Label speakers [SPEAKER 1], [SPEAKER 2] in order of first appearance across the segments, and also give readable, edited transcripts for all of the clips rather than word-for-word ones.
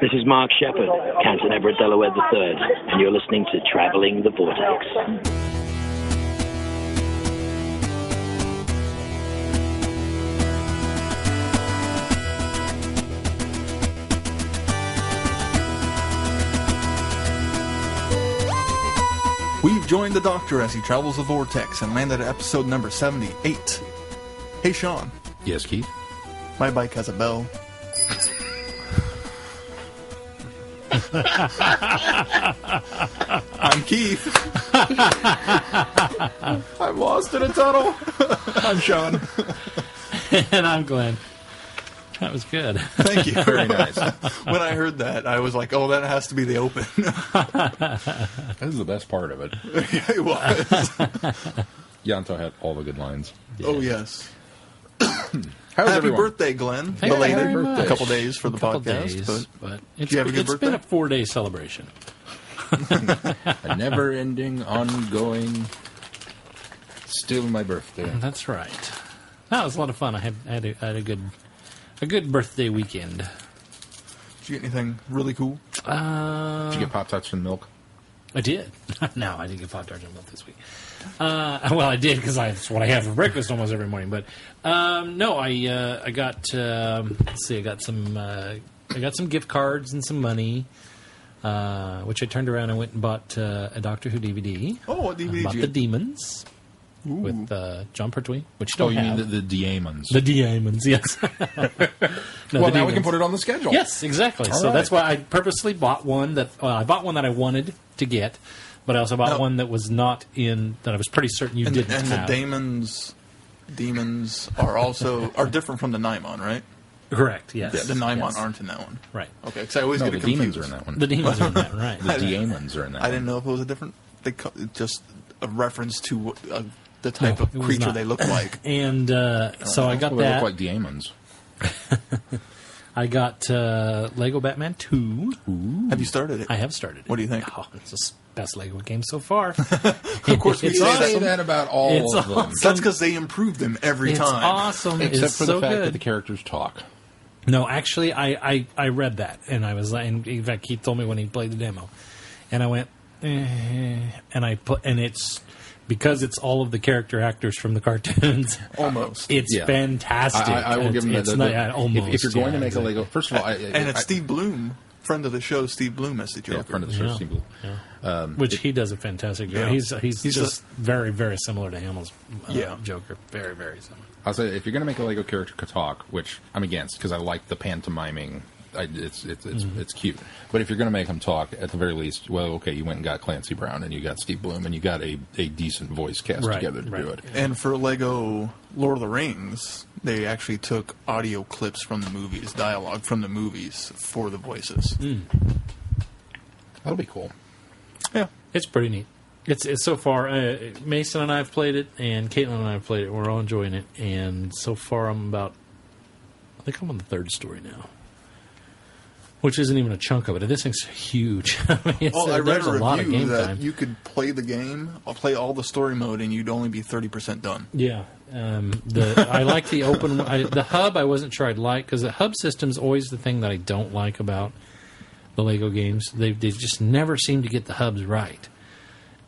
[SPEAKER 1] This is Mark Shepard, Canton Everett, Delaware III, and you're listening to Traveling the Vortex.
[SPEAKER 2] We've joined the Doctor as he travels the Vortex and landed at episode number 78. Hey, Sean.
[SPEAKER 3] Yes, Keith?
[SPEAKER 2] My bike has a bell. I'm Keith. I'm lost in a tunnel. I'm Sean.
[SPEAKER 4] And I'm Glenn. That was good.
[SPEAKER 2] Thank you.
[SPEAKER 3] Very nice.
[SPEAKER 2] When I heard that, I was like, oh, that has to be the open.
[SPEAKER 3] That is the best part of it.
[SPEAKER 2] Yeah, it was.
[SPEAKER 3] Yanto had all the good lines.
[SPEAKER 2] Yeah. Oh, yes.
[SPEAKER 3] How's
[SPEAKER 2] Happy
[SPEAKER 3] everyone?
[SPEAKER 2] birthday, Glenn.
[SPEAKER 4] Thank you
[SPEAKER 2] Belated.
[SPEAKER 4] very much.
[SPEAKER 2] A couple days for the
[SPEAKER 4] Couple
[SPEAKER 2] podcast.
[SPEAKER 4] days, but
[SPEAKER 2] did you have a good birthday?
[SPEAKER 4] been a 4-day celebration.
[SPEAKER 3] A never-ending, ongoing, still my birthday.
[SPEAKER 4] That's right. That was a lot of fun. I had a good birthday weekend.
[SPEAKER 2] Did you get anything really cool?
[SPEAKER 3] Did you get Pop-Tarts and milk?
[SPEAKER 4] I did. No, I didn't get Pop-Tarts and milk this week. Well, I did because that's what I have for breakfast almost every morning. But no, I got. Let's see, I got some gift cards and some money, which I turned around and went and bought a Doctor Who DVD.
[SPEAKER 2] Oh, what DVD
[SPEAKER 4] bought
[SPEAKER 2] did you
[SPEAKER 4] The
[SPEAKER 2] get?
[SPEAKER 4] Demons with John Pertwee, which you
[SPEAKER 3] Oh,
[SPEAKER 4] don't
[SPEAKER 3] you
[SPEAKER 4] have.
[SPEAKER 3] mean the Diamons?
[SPEAKER 4] The Demons, yes. No,
[SPEAKER 3] well,
[SPEAKER 4] the
[SPEAKER 3] now we
[SPEAKER 4] Demons.
[SPEAKER 3] can put it on the schedule.
[SPEAKER 4] Yes, exactly.
[SPEAKER 3] All
[SPEAKER 4] So
[SPEAKER 3] right.
[SPEAKER 4] that's why I purposely bought one that I bought one that I wanted to get, but I also bought one that was not in that I was pretty certain you didn't
[SPEAKER 2] and
[SPEAKER 4] have.
[SPEAKER 2] the demons are different from the Naimon, right?
[SPEAKER 4] Correct. Yes.
[SPEAKER 2] The Naimon
[SPEAKER 4] Yes.
[SPEAKER 2] aren't in that one.
[SPEAKER 4] Right.
[SPEAKER 2] Okay, because I always
[SPEAKER 3] No,
[SPEAKER 2] get
[SPEAKER 3] the
[SPEAKER 2] it confused.
[SPEAKER 3] demons are in that one.
[SPEAKER 4] The demons are in that, right?
[SPEAKER 3] The Diamons are in that
[SPEAKER 2] I
[SPEAKER 3] one.
[SPEAKER 2] didn't know if it was a different. Just a reference to the type
[SPEAKER 4] No,
[SPEAKER 2] of
[SPEAKER 4] it was
[SPEAKER 2] creature
[SPEAKER 4] not.
[SPEAKER 2] they look like.
[SPEAKER 4] And so I got
[SPEAKER 3] Well, they
[SPEAKER 4] that.
[SPEAKER 3] look like Diamons.
[SPEAKER 4] I got Lego Batman 2.
[SPEAKER 2] Have you started it?
[SPEAKER 4] I have started it.
[SPEAKER 2] What do you think?
[SPEAKER 4] Oh, it's the best Lego game so far.
[SPEAKER 2] Of course, we
[SPEAKER 4] It's
[SPEAKER 2] say
[SPEAKER 3] Say
[SPEAKER 4] awesome.
[SPEAKER 3] that about all
[SPEAKER 4] It's
[SPEAKER 3] of them.
[SPEAKER 4] awesome.
[SPEAKER 2] That's because they improve them every
[SPEAKER 4] It's
[SPEAKER 2] time.
[SPEAKER 4] awesome.
[SPEAKER 3] Except
[SPEAKER 4] It's
[SPEAKER 3] for
[SPEAKER 4] so
[SPEAKER 3] the fact
[SPEAKER 4] good.
[SPEAKER 3] that the characters talk.
[SPEAKER 4] No, actually, I read that, and I was, and in fact, Keith told me when he played the demo, and I went, and it's because it's all of the character actors from the cartoons.
[SPEAKER 2] Almost.
[SPEAKER 4] It's
[SPEAKER 3] Yeah.
[SPEAKER 4] fantastic.
[SPEAKER 3] I will give them
[SPEAKER 4] it's
[SPEAKER 3] that.
[SPEAKER 4] not, yeah, almost.
[SPEAKER 3] If you're going to make
[SPEAKER 4] exactly.
[SPEAKER 3] a Lego, first of all,
[SPEAKER 2] And it's Steve Bloom, friend of the show, Steve Bloom as the Joker.
[SPEAKER 3] Yeah, friend of the show,
[SPEAKER 4] Yeah.
[SPEAKER 3] Steve Blue.
[SPEAKER 4] Yeah. Which he does a fantastic job.
[SPEAKER 2] Yeah.
[SPEAKER 4] He's just very, very similar to Hamill's
[SPEAKER 2] Yeah.
[SPEAKER 4] Joker. Very, very similar.
[SPEAKER 3] I'll say if you're going to make a Lego character talk, which I'm against because I like the pantomiming, it's cute. But if you're going to make him talk, at the very least, well, okay, you went and got Clancy Brown and you got Steve Bloom and you got a decent voice cast
[SPEAKER 4] Right,
[SPEAKER 3] together to
[SPEAKER 4] right.
[SPEAKER 3] do it.
[SPEAKER 2] And for Lego Lord of the Rings, they actually took audio clips from the movies, dialogue from the movies for the voices.
[SPEAKER 3] That'll be cool.
[SPEAKER 2] Yeah.
[SPEAKER 4] It's pretty neat. It's so far. Mason and I have played it, and Caitlin and I have played it. We're all enjoying it, and so far I think I'm on the third story now, which isn't even a chunk of it. This thing's huge. I mean,
[SPEAKER 2] I read
[SPEAKER 4] there's
[SPEAKER 2] a
[SPEAKER 4] lot of
[SPEAKER 2] review
[SPEAKER 4] game
[SPEAKER 2] that
[SPEAKER 4] time.
[SPEAKER 2] you could play the game, play all the story mode, and you'd only be 30% done.
[SPEAKER 4] Yeah, I like the open. The hub I wasn't sure I'd like because the hub system's always the thing that I don't like about the Lego games. They just never seem to get the hubs right.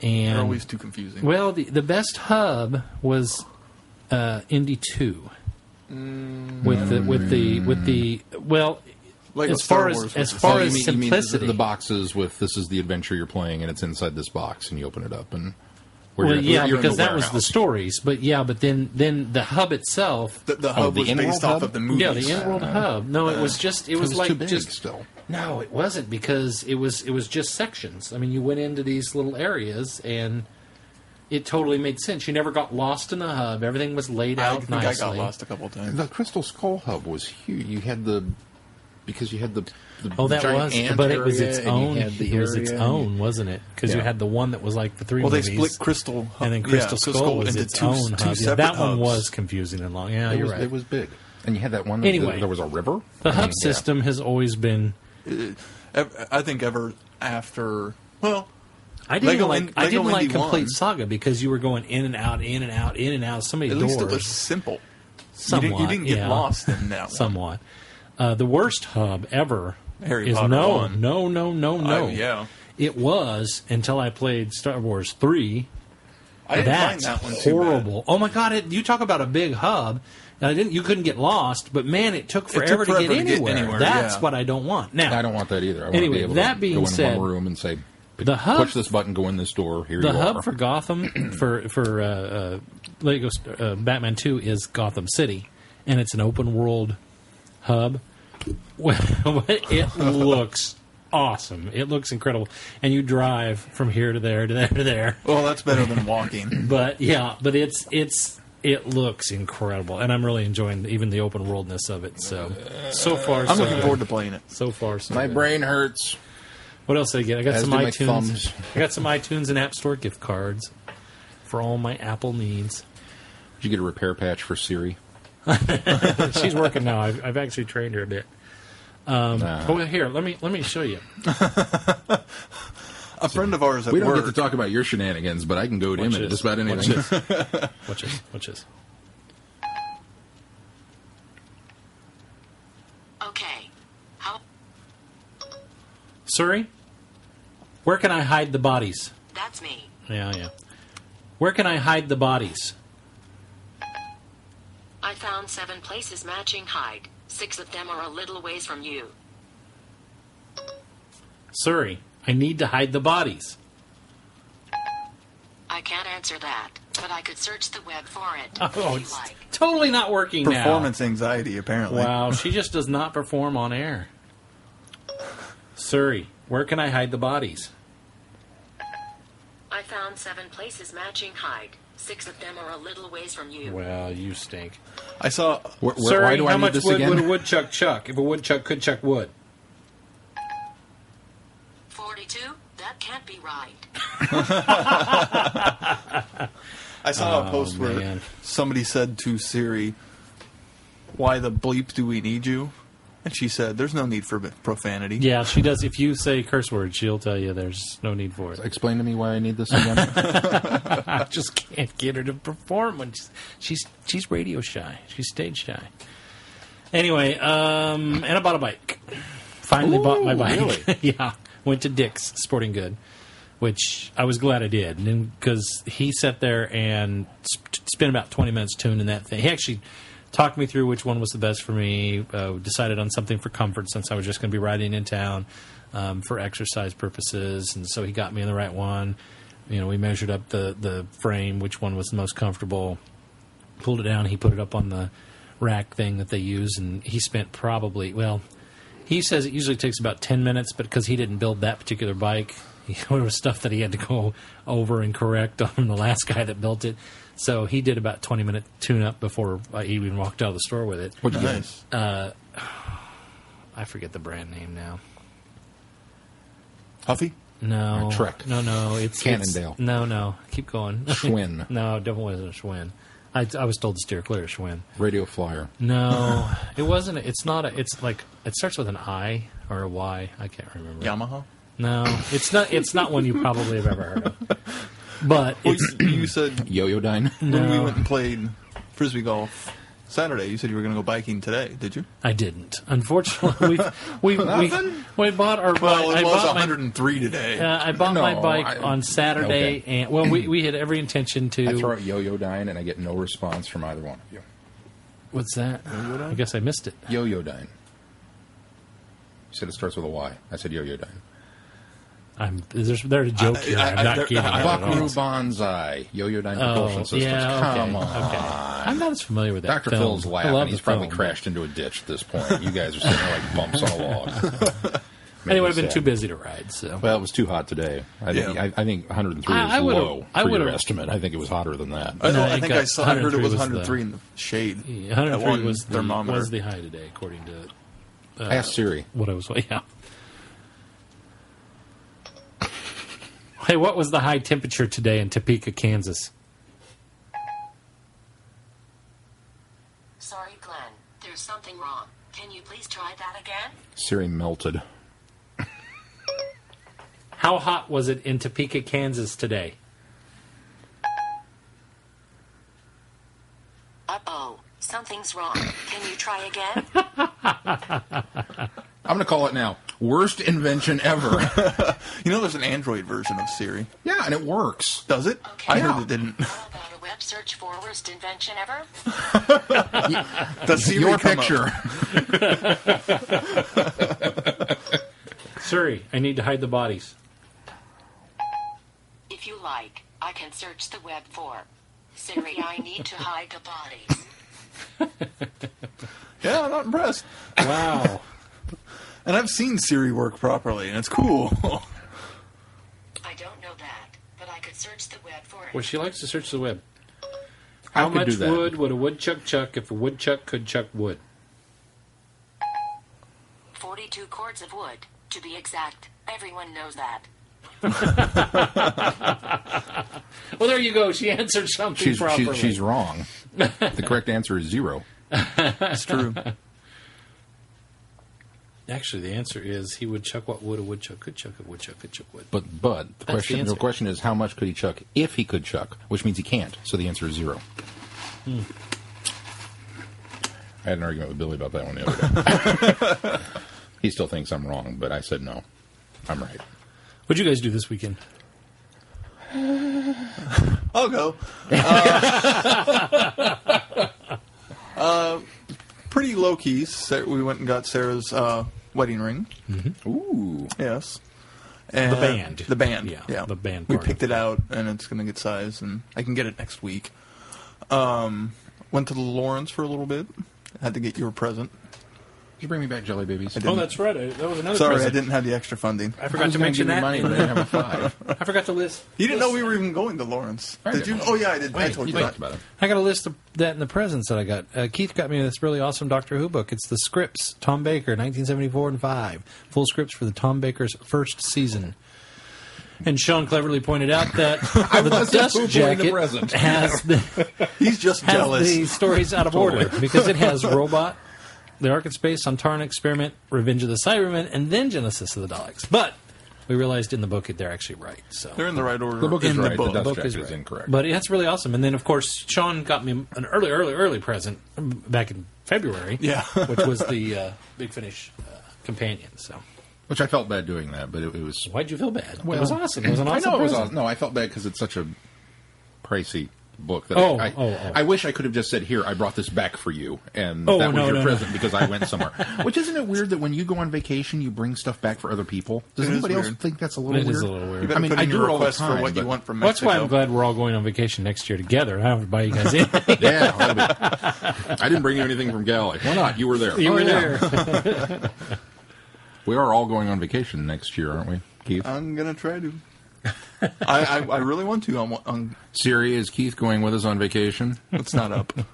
[SPEAKER 4] And
[SPEAKER 2] They're always too confusing.
[SPEAKER 4] well, the best hub was Indy 2 with the well.
[SPEAKER 2] Lego
[SPEAKER 4] as
[SPEAKER 2] Star
[SPEAKER 4] far
[SPEAKER 2] Wars
[SPEAKER 4] as as
[SPEAKER 2] was
[SPEAKER 4] far
[SPEAKER 3] Oh,
[SPEAKER 4] as
[SPEAKER 3] you mean
[SPEAKER 4] simplicity,
[SPEAKER 3] the boxes with this is the adventure you're playing and it's inside this box and you open it up and
[SPEAKER 4] well, yeah,
[SPEAKER 3] you're in
[SPEAKER 4] because
[SPEAKER 3] the
[SPEAKER 4] that was the
[SPEAKER 3] warehouse.
[SPEAKER 4] stories. But then the hub itself.
[SPEAKER 2] The hub
[SPEAKER 3] the
[SPEAKER 2] was
[SPEAKER 3] in-world
[SPEAKER 2] based off
[SPEAKER 3] hub?
[SPEAKER 2] of the movies.
[SPEAKER 4] Yeah, the in-world hub. No, it was just it was
[SPEAKER 3] was
[SPEAKER 4] like
[SPEAKER 3] too big
[SPEAKER 4] just
[SPEAKER 3] still.
[SPEAKER 4] no, it wasn't because it was just sections. I mean, you went into these little areas and it totally made sense. You never got lost in the hub. Everything was laid
[SPEAKER 2] I
[SPEAKER 4] out
[SPEAKER 2] think
[SPEAKER 4] nicely.
[SPEAKER 2] I got lost a couple of times.
[SPEAKER 3] The Crystal Skull hub was huge. You had the
[SPEAKER 4] Oh, that
[SPEAKER 3] giant
[SPEAKER 4] was,
[SPEAKER 3] ant
[SPEAKER 4] but it was
[SPEAKER 3] area,
[SPEAKER 4] its
[SPEAKER 3] and you
[SPEAKER 4] own.
[SPEAKER 3] had the
[SPEAKER 4] It was its
[SPEAKER 3] area,
[SPEAKER 4] own, wasn't it? Because you
[SPEAKER 3] Yeah.
[SPEAKER 4] had the one that was like the three
[SPEAKER 2] Well, they
[SPEAKER 4] movies,
[SPEAKER 2] split Crystal
[SPEAKER 4] and then Crystal Skull was
[SPEAKER 2] into
[SPEAKER 4] its own
[SPEAKER 2] two
[SPEAKER 4] hub. Yeah,
[SPEAKER 2] separate
[SPEAKER 4] that one
[SPEAKER 2] hubs.
[SPEAKER 4] was confusing and long. Yeah,
[SPEAKER 3] It
[SPEAKER 4] you're
[SPEAKER 3] was,
[SPEAKER 4] right.
[SPEAKER 3] It was big, and you had that one.
[SPEAKER 4] Anyway.
[SPEAKER 3] There was a river.
[SPEAKER 4] The hub
[SPEAKER 3] Yeah.
[SPEAKER 4] system has always been.
[SPEAKER 2] I think ever after, well,
[SPEAKER 4] I didn't
[SPEAKER 2] Lego
[SPEAKER 4] like
[SPEAKER 2] Indy
[SPEAKER 4] Complete
[SPEAKER 2] 1.
[SPEAKER 4] Saga because you were going in and out, in and out, in and out. So many
[SPEAKER 2] at
[SPEAKER 4] doors.
[SPEAKER 2] least it was simple.
[SPEAKER 4] Somewhat,
[SPEAKER 2] you didn't get
[SPEAKER 4] yeah.
[SPEAKER 2] lost in that one.
[SPEAKER 4] Somewhat. The worst hub ever
[SPEAKER 2] Harry
[SPEAKER 4] is
[SPEAKER 2] Potter
[SPEAKER 4] no,
[SPEAKER 2] 1.
[SPEAKER 4] no.
[SPEAKER 2] Yeah.
[SPEAKER 4] It was until I played Star Wars 3.
[SPEAKER 2] I didn't
[SPEAKER 4] That's
[SPEAKER 2] find that one too
[SPEAKER 4] horrible. Oh my God! You talk about a big hub. You couldn't get lost, but man, it took forever to get anywhere. That's what I don't want. Now
[SPEAKER 3] I don't want that either. I want
[SPEAKER 4] anyway,
[SPEAKER 3] to be able
[SPEAKER 4] that
[SPEAKER 3] to
[SPEAKER 4] being
[SPEAKER 3] go in
[SPEAKER 4] said,
[SPEAKER 3] one room and say,
[SPEAKER 4] the hub,
[SPEAKER 3] push this button, go in this door. Here
[SPEAKER 4] the
[SPEAKER 3] you
[SPEAKER 4] hub
[SPEAKER 3] are.
[SPEAKER 4] for Gotham for Lego Batman 2 is Gotham City, and it's an open world hub. Well, it looks awesome. It looks incredible, and you drive from here to there to there to there.
[SPEAKER 2] Well, that's better than walking.
[SPEAKER 4] But yeah, but it looks incredible, and I'm really enjoying even the open worldness of it. So far,
[SPEAKER 2] I'm
[SPEAKER 4] so
[SPEAKER 2] looking
[SPEAKER 4] good.
[SPEAKER 2] forward to playing it.
[SPEAKER 4] So far, so
[SPEAKER 3] My
[SPEAKER 4] good.
[SPEAKER 3] brain hurts.
[SPEAKER 4] What else did I get? I got
[SPEAKER 3] As
[SPEAKER 4] some
[SPEAKER 3] do my
[SPEAKER 4] iTunes.
[SPEAKER 3] thumbs.
[SPEAKER 4] I got some iTunes and App Store gift cards for all my Apple needs.
[SPEAKER 3] Did you get a repair patch for Siri?
[SPEAKER 4] She's working now. I've actually trained her a bit. Oh, here, let me show you.
[SPEAKER 2] A friend of ours at
[SPEAKER 3] We don't
[SPEAKER 2] work.
[SPEAKER 3] get to talk about your shenanigans, but I can go to him at just about anything.
[SPEAKER 4] Watch this. Watch this.
[SPEAKER 5] Okay. How?
[SPEAKER 4] Suri, where can I hide the bodies?
[SPEAKER 5] That's me.
[SPEAKER 4] Yeah. Where can I hide the bodies?
[SPEAKER 5] I found 7 places matching height. 6 of them are a little ways from you.
[SPEAKER 4] Suri, I need to hide the bodies.
[SPEAKER 5] I can't answer that, but I could search the web for it
[SPEAKER 4] Oh,
[SPEAKER 5] if you
[SPEAKER 4] it's
[SPEAKER 5] like.
[SPEAKER 4] totally not working now.
[SPEAKER 2] Performance anxiety, apparently.
[SPEAKER 4] Wow, she just does not perform on air. Suri, where can I hide the bodies?
[SPEAKER 5] I found 7 places matching height. 6 of them are a little ways from you.
[SPEAKER 4] Well, you stink.
[SPEAKER 2] I saw.
[SPEAKER 3] Why
[SPEAKER 4] Suri,
[SPEAKER 3] do I
[SPEAKER 4] how
[SPEAKER 3] need
[SPEAKER 4] much
[SPEAKER 3] this
[SPEAKER 4] wood
[SPEAKER 3] again?
[SPEAKER 4] would a woodchuck chuck if a woodchuck could chuck wood?
[SPEAKER 5] 42? That can't be right.
[SPEAKER 2] I saw a post where
[SPEAKER 4] man.
[SPEAKER 2] somebody said to Siri, "Why the bleep do we need you?" And she said, "There's no need for profanity."
[SPEAKER 4] Yeah, she does. If you say curse words, she'll tell you there's no need for it.
[SPEAKER 3] Explain to me why I need this again.
[SPEAKER 4] I just can't get her to perform when she's radio shy. She's stage shy. Anyway, and I bought a bike. Finally bought my bike.
[SPEAKER 3] Really?
[SPEAKER 4] Yeah, went to Dick's Sporting Good, which I was glad I did, because he sat there and spent about 20 minutes tuning that thing. He actually talked me through which one was the best for me, decided on something for comfort since I was just going to be riding in town for exercise purposes, and so he got me in the right one. You know, we measured up the frame, which one was the most comfortable, pulled it down, he put it up on the rack thing that they use, and he spent probably, well, he says it usually takes about 10 minutes, but because he didn't build that particular bike, there was stuff that he had to go over and correct on the last guy that built it. So he did about 20-minute tune-up before I even walked out of the store with it.
[SPEAKER 3] What'd you get?
[SPEAKER 2] Nice.
[SPEAKER 4] I forget the brand name now.
[SPEAKER 2] Huffy?
[SPEAKER 4] No.
[SPEAKER 3] Or Trek.
[SPEAKER 4] No. It's
[SPEAKER 3] Cannondale.
[SPEAKER 4] No. Keep going.
[SPEAKER 3] Schwinn.
[SPEAKER 4] No, it definitely wasn't a Schwinn. I was told to steer clear of Schwinn.
[SPEAKER 3] Radio Flyer.
[SPEAKER 4] No, it wasn't. It's not. It's like it starts with an I or a Y. I can't remember.
[SPEAKER 2] Yamaha?
[SPEAKER 4] No, it's not. It's not one you probably have ever heard of. But
[SPEAKER 2] Well,
[SPEAKER 4] it's
[SPEAKER 2] you said
[SPEAKER 3] Yo-Yo-Dine.
[SPEAKER 2] when we went and played Frisbee golf Saturday, you said you were going to go biking today. Did you?
[SPEAKER 4] I didn't. Unfortunately, we bought our bike.
[SPEAKER 2] Well, it
[SPEAKER 4] I
[SPEAKER 2] was
[SPEAKER 4] bought
[SPEAKER 2] 103 today.
[SPEAKER 4] I bought my
[SPEAKER 3] No,
[SPEAKER 4] bike on Saturday,
[SPEAKER 3] okay.
[SPEAKER 4] and well, we had every intention to.
[SPEAKER 3] I throw out Yo-Yo-Dine, and I get no response from either one of you.
[SPEAKER 4] What's that? I guess I missed it.
[SPEAKER 3] Yo-Yo-Dine. You said it starts with a Y. I said Yo-Yo-Dine.
[SPEAKER 4] There's a joke here. I'm not kidding.
[SPEAKER 3] Buckaroo Banzai. Yo-Yo-Dine propulsion systems.
[SPEAKER 4] Yeah, okay,
[SPEAKER 3] Come on.
[SPEAKER 4] okay. I'm not as familiar with that
[SPEAKER 3] Dr.
[SPEAKER 4] film.
[SPEAKER 3] Phil's
[SPEAKER 4] I
[SPEAKER 3] laughing.
[SPEAKER 4] love
[SPEAKER 3] He's
[SPEAKER 4] the
[SPEAKER 3] probably
[SPEAKER 4] film,
[SPEAKER 3] crashed into a ditch at this point. You guys are sitting there like bumps on a log.
[SPEAKER 4] Anyway, I've been too busy to ride, so.
[SPEAKER 3] Well, it was too hot today. I think 103 is
[SPEAKER 4] I would've-
[SPEAKER 3] low
[SPEAKER 4] I
[SPEAKER 3] for your
[SPEAKER 4] would've-
[SPEAKER 3] estimate. I think it was hotter than that.
[SPEAKER 2] I
[SPEAKER 4] No,
[SPEAKER 2] think
[SPEAKER 4] got
[SPEAKER 2] I heard it
[SPEAKER 4] 103
[SPEAKER 2] was
[SPEAKER 4] was
[SPEAKER 2] 103 in the shade.
[SPEAKER 4] 103
[SPEAKER 2] At one
[SPEAKER 4] was
[SPEAKER 2] thermometer.
[SPEAKER 4] the high today, according to
[SPEAKER 3] Ask Siri.
[SPEAKER 4] what I was. Yeah. Hey, what was the high temperature today in Topeka, Kansas?
[SPEAKER 5] Sorry, Glenn. There's something wrong. Can you please try that again?
[SPEAKER 3] Siri melted.
[SPEAKER 4] How hot was it in Topeka, Kansas today?
[SPEAKER 5] Uh-oh. Something's wrong. Can you try again?
[SPEAKER 3] I'm going to call it now. Worst invention ever.
[SPEAKER 2] You know, there's an Android version of Siri.
[SPEAKER 3] Yeah, and it works.
[SPEAKER 2] Does it?
[SPEAKER 5] Okay.
[SPEAKER 2] I heard it didn't.
[SPEAKER 5] How about a web search for worst invention ever?
[SPEAKER 2] Does Siri
[SPEAKER 3] Your
[SPEAKER 2] come
[SPEAKER 3] picture.
[SPEAKER 4] Siri, I need to hide the bodies.
[SPEAKER 5] If you like, I can search the web for Siri, I need to hide the bodies.
[SPEAKER 2] Yeah, I'm not impressed.
[SPEAKER 4] Wow.
[SPEAKER 2] And I've seen Siri work properly, and it's cool.
[SPEAKER 5] I don't know that, but I could search the web for it.
[SPEAKER 4] Well, she likes to search the web.
[SPEAKER 3] I
[SPEAKER 4] How
[SPEAKER 3] could do
[SPEAKER 4] much
[SPEAKER 3] that.
[SPEAKER 4] wood would a woodchuck chuck if a woodchuck could chuck wood?
[SPEAKER 5] 42 cords of wood, to be exact. Everyone knows that.
[SPEAKER 4] Well, there you go. She answered something properly.
[SPEAKER 3] She's wrong. The correct answer is 0.
[SPEAKER 2] It's true.
[SPEAKER 4] Actually, the answer is he would chuck what wood a woodchuck could chuck if a woodchuck could chuck wood.
[SPEAKER 3] But
[SPEAKER 4] the answer.
[SPEAKER 3] the question is how much could he chuck if he could chuck, which means he can't. So the answer is 0. I had an argument with Billy about that one the other day. He still thinks I'm wrong, but I said no. I'm right.
[SPEAKER 4] What'd you guys do this weekend?
[SPEAKER 2] I'll go. Pretty low key. We went and got Sarah's wedding ring.
[SPEAKER 3] Ooh.
[SPEAKER 2] Yes. And
[SPEAKER 4] The band.
[SPEAKER 2] The band.
[SPEAKER 4] Yeah,
[SPEAKER 2] Yeah.
[SPEAKER 4] the band
[SPEAKER 2] We
[SPEAKER 4] part.
[SPEAKER 2] picked it out, and it's going to get sized, and I can get it next week. Went to the Lawrence for a little bit. Had to get you a present.
[SPEAKER 3] Did you bring me back jelly babies?
[SPEAKER 2] I didn't.
[SPEAKER 4] Oh, that's right. That was another
[SPEAKER 2] Sorry,
[SPEAKER 4] present.
[SPEAKER 2] I didn't have the extra funding.
[SPEAKER 4] I forgot to mention that.
[SPEAKER 3] Money, but I didn't have a 5.
[SPEAKER 4] I forgot to list.
[SPEAKER 2] You didn't know we were even going to Lawrence.
[SPEAKER 3] I
[SPEAKER 2] Did
[SPEAKER 3] didn't.
[SPEAKER 2] you? Oh, yeah, I did. I told you
[SPEAKER 3] talked
[SPEAKER 2] that.
[SPEAKER 3] about it.
[SPEAKER 4] I got a list of that in the presents that I got. Keith got me this really awesome Doctor Who book. It's the scripts, Tom Baker, 1974 and 5. Full scripts for the Tom Baker's first season. And Sean cleverly pointed out that the
[SPEAKER 3] wasn't
[SPEAKER 4] dust
[SPEAKER 3] poo-pooing the
[SPEAKER 4] jacket
[SPEAKER 3] present.
[SPEAKER 4] has the
[SPEAKER 2] He's just
[SPEAKER 4] has
[SPEAKER 2] jealous.
[SPEAKER 4] the stories out of order because it has Robot, The Ark in Space, Sontaran Experiment, Revenge of the Cybermen, and then Genesis of the Daleks. But we realized in the book they're actually right. So
[SPEAKER 2] They're in the right order.
[SPEAKER 3] The book is
[SPEAKER 2] in
[SPEAKER 3] right.
[SPEAKER 2] the book.
[SPEAKER 3] The dust
[SPEAKER 4] book
[SPEAKER 3] jacket
[SPEAKER 4] is
[SPEAKER 3] is
[SPEAKER 4] right.
[SPEAKER 3] incorrect.
[SPEAKER 4] But that's really awesome. And then, of course, Sean got me an early present back in February.
[SPEAKER 2] Yeah.
[SPEAKER 4] Which was the Big Finish companion. So
[SPEAKER 3] Which I felt bad doing that, but it was...
[SPEAKER 4] why'd you feel bad? It was awesome. It was an
[SPEAKER 3] I
[SPEAKER 4] awesome
[SPEAKER 3] know it was
[SPEAKER 4] present.
[SPEAKER 3] awesome. No, I felt bad because it's such a pricey book. That
[SPEAKER 4] Oh.
[SPEAKER 3] I wish I could have just said, here, I brought this back for you, and
[SPEAKER 4] Oh,
[SPEAKER 3] that was
[SPEAKER 4] no,
[SPEAKER 3] your
[SPEAKER 4] no,
[SPEAKER 3] present because I went somewhere. Which, isn't it weird that when you go on vacation, you bring stuff back for other people? Does
[SPEAKER 2] It is
[SPEAKER 3] anybody else
[SPEAKER 2] weird.
[SPEAKER 3] think that's a little
[SPEAKER 4] It
[SPEAKER 3] weird?
[SPEAKER 4] is a little
[SPEAKER 2] You
[SPEAKER 4] weird.
[SPEAKER 2] better
[SPEAKER 3] I mean,
[SPEAKER 2] put
[SPEAKER 3] I
[SPEAKER 2] in
[SPEAKER 3] do
[SPEAKER 2] your
[SPEAKER 3] it all the
[SPEAKER 2] request
[SPEAKER 3] time,
[SPEAKER 2] for what you
[SPEAKER 3] but-
[SPEAKER 2] want from
[SPEAKER 4] That's
[SPEAKER 2] Mexico.
[SPEAKER 4] why I'm glad we're all going on vacation next year together. I don't have to buy you guys anything.
[SPEAKER 3] Yeah, I didn't bring you anything from Galley. Why not? You were there.
[SPEAKER 4] You
[SPEAKER 3] Oh,
[SPEAKER 4] were
[SPEAKER 3] yeah.
[SPEAKER 4] there.
[SPEAKER 3] We are all going on vacation next year, aren't we, Keith?
[SPEAKER 2] I'm going to try to. I really want to. On
[SPEAKER 3] Siri, is Keith going with us on vacation?
[SPEAKER 2] It's not up.
[SPEAKER 3] There's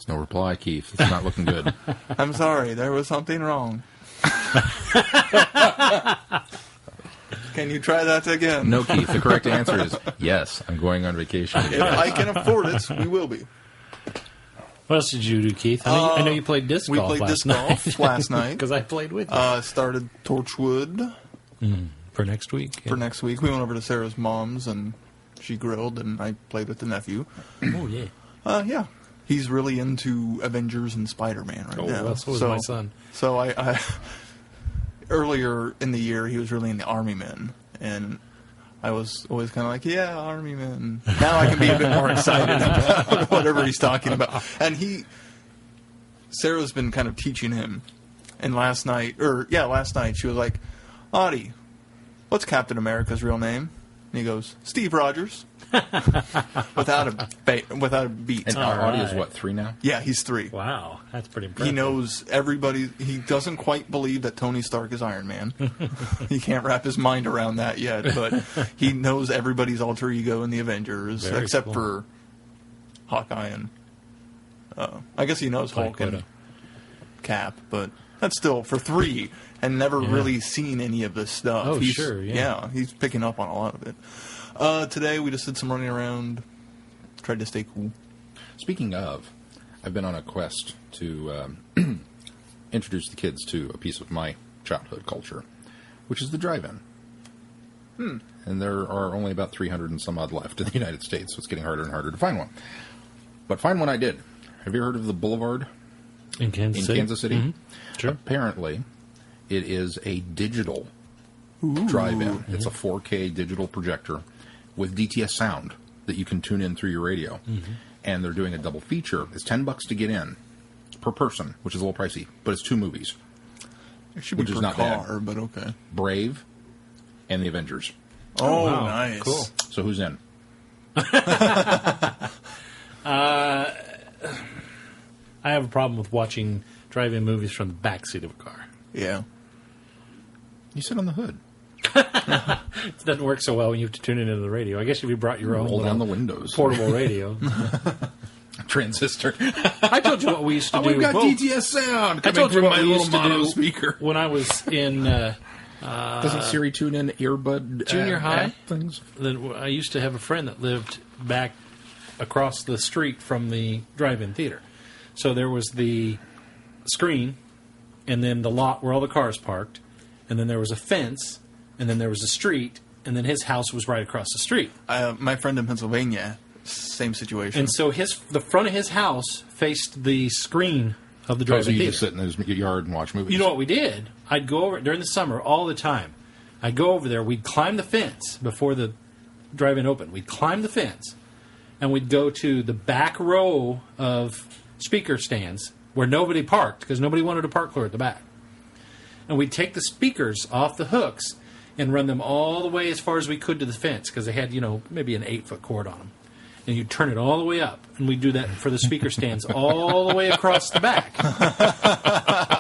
[SPEAKER 3] no reply, Keith. It's not looking good.
[SPEAKER 2] I'm sorry. There was something wrong. Can you try that again?
[SPEAKER 3] No, Keith. The correct answer is yes. I'm going on vacation.
[SPEAKER 2] If I can afford it, we will be.
[SPEAKER 4] What else did you do, Keith? I know you played disc
[SPEAKER 2] We
[SPEAKER 4] golf
[SPEAKER 2] played
[SPEAKER 4] last
[SPEAKER 2] disc
[SPEAKER 4] night.
[SPEAKER 2] golf last night.
[SPEAKER 4] Because I played with you.
[SPEAKER 2] Started Torchwood
[SPEAKER 4] For next week.
[SPEAKER 2] for next week. We went over to Sarah's mom's, and she grilled, and I played with the nephew.
[SPEAKER 4] Oh, yeah.
[SPEAKER 2] Yeah. He's really into Avengers and Spider-Man right now.
[SPEAKER 4] Well, so is my son.
[SPEAKER 2] So I earlier in the year, he was really into Army Men, and I was always kind of like, yeah, Army Men. Now I can be a bit more excited about whatever he's talking about. And Sarah's been kind of teaching him. And last night, she was like, Audie, what's Captain America's real name? And he goes, Steve Rogers. without a beat.
[SPEAKER 3] And our Audie is what, 3 now?
[SPEAKER 2] Yeah, he's 3.
[SPEAKER 4] Wow. That's pretty impressive.
[SPEAKER 2] He knows everybody. He doesn't quite believe that Tony Stark is Iron Man. He can't wrap his mind around that yet, but he knows everybody's alter ego in the Avengers,
[SPEAKER 4] Very
[SPEAKER 2] except
[SPEAKER 4] cool.
[SPEAKER 2] for Hawkeye and I guess he knows Hulk and Cap, but that's still for 3 and never really seen any of this stuff.
[SPEAKER 4] Oh,
[SPEAKER 2] He's,
[SPEAKER 4] sure, yeah.
[SPEAKER 2] He's picking up on a lot of it. Today we just did some running around, tried to stay cool.
[SPEAKER 3] Speaking of, I've been on a quest to introduce the kids to a piece of my childhood culture, which is the drive-in. And there are only about 300 and some odd left in the United States, so it's getting harder and harder to find one. But find one I did. Have you heard of the Boulevard
[SPEAKER 4] in Kansas
[SPEAKER 3] in
[SPEAKER 4] City?
[SPEAKER 3] Kansas City?
[SPEAKER 4] Mm-hmm. Sure.
[SPEAKER 3] Apparently, It is a digital drive-in. It's a 4K digital projector with DTS sound that you can tune in through your radio. Mm-hmm. And they're doing a double feature. It's $10 to get in per person, which is a little pricey, but it's 2 movies.
[SPEAKER 2] It should be
[SPEAKER 3] which
[SPEAKER 2] per
[SPEAKER 3] is not
[SPEAKER 2] car,
[SPEAKER 3] bad.
[SPEAKER 2] But okay.
[SPEAKER 3] Brave and The Avengers.
[SPEAKER 2] Oh,
[SPEAKER 4] wow.
[SPEAKER 2] nice.
[SPEAKER 4] Cool.
[SPEAKER 3] So who's in?
[SPEAKER 4] I have a problem with watching drive-in movies from the backseat of a car.
[SPEAKER 2] Yeah.
[SPEAKER 3] You sit on the hood.
[SPEAKER 4] It doesn't work so well when you have to tune into the radio. I guess if you brought your own
[SPEAKER 3] Roll down the windows.
[SPEAKER 4] portable radio.
[SPEAKER 3] Transistor.
[SPEAKER 4] I told you what we used to do.
[SPEAKER 3] We've got
[SPEAKER 4] Well,
[SPEAKER 3] DTS sound
[SPEAKER 4] I
[SPEAKER 3] coming
[SPEAKER 4] told you
[SPEAKER 3] from
[SPEAKER 4] what
[SPEAKER 3] my
[SPEAKER 4] we
[SPEAKER 3] little
[SPEAKER 4] used to
[SPEAKER 3] mono
[SPEAKER 4] do
[SPEAKER 3] speaker.
[SPEAKER 4] when I was in
[SPEAKER 3] Doesn't Siri tune in earbud
[SPEAKER 4] junior high
[SPEAKER 3] app things?
[SPEAKER 4] Then I used to have a friend that lived back across the street from the drive-in theater. So there was the screen, and then the lot where all the cars parked, and then there was a fence, and then there was a street, and then his house was right across the street.
[SPEAKER 2] My friend in Pennsylvania, same situation.
[SPEAKER 4] And so the front of his house faced the screen of the
[SPEAKER 3] Oh,
[SPEAKER 4] drive-in
[SPEAKER 3] so you
[SPEAKER 4] theater.
[SPEAKER 3] just sit in his yard and watch movies?
[SPEAKER 4] You know what we did? I'd go over during the summer all the time. I'd go over there. We'd climb the fence before the drive-in opened. We'd climb the fence, and we'd go to the back row of speaker stands where nobody parked because nobody wanted to park clear at the back. And we'd take the speakers off the hooks and run them all the way as far as we could to the fence because they had, maybe an 8-foot cord on them. And you'd turn it all the way up. And we'd do that for the speaker stands all the way across the back.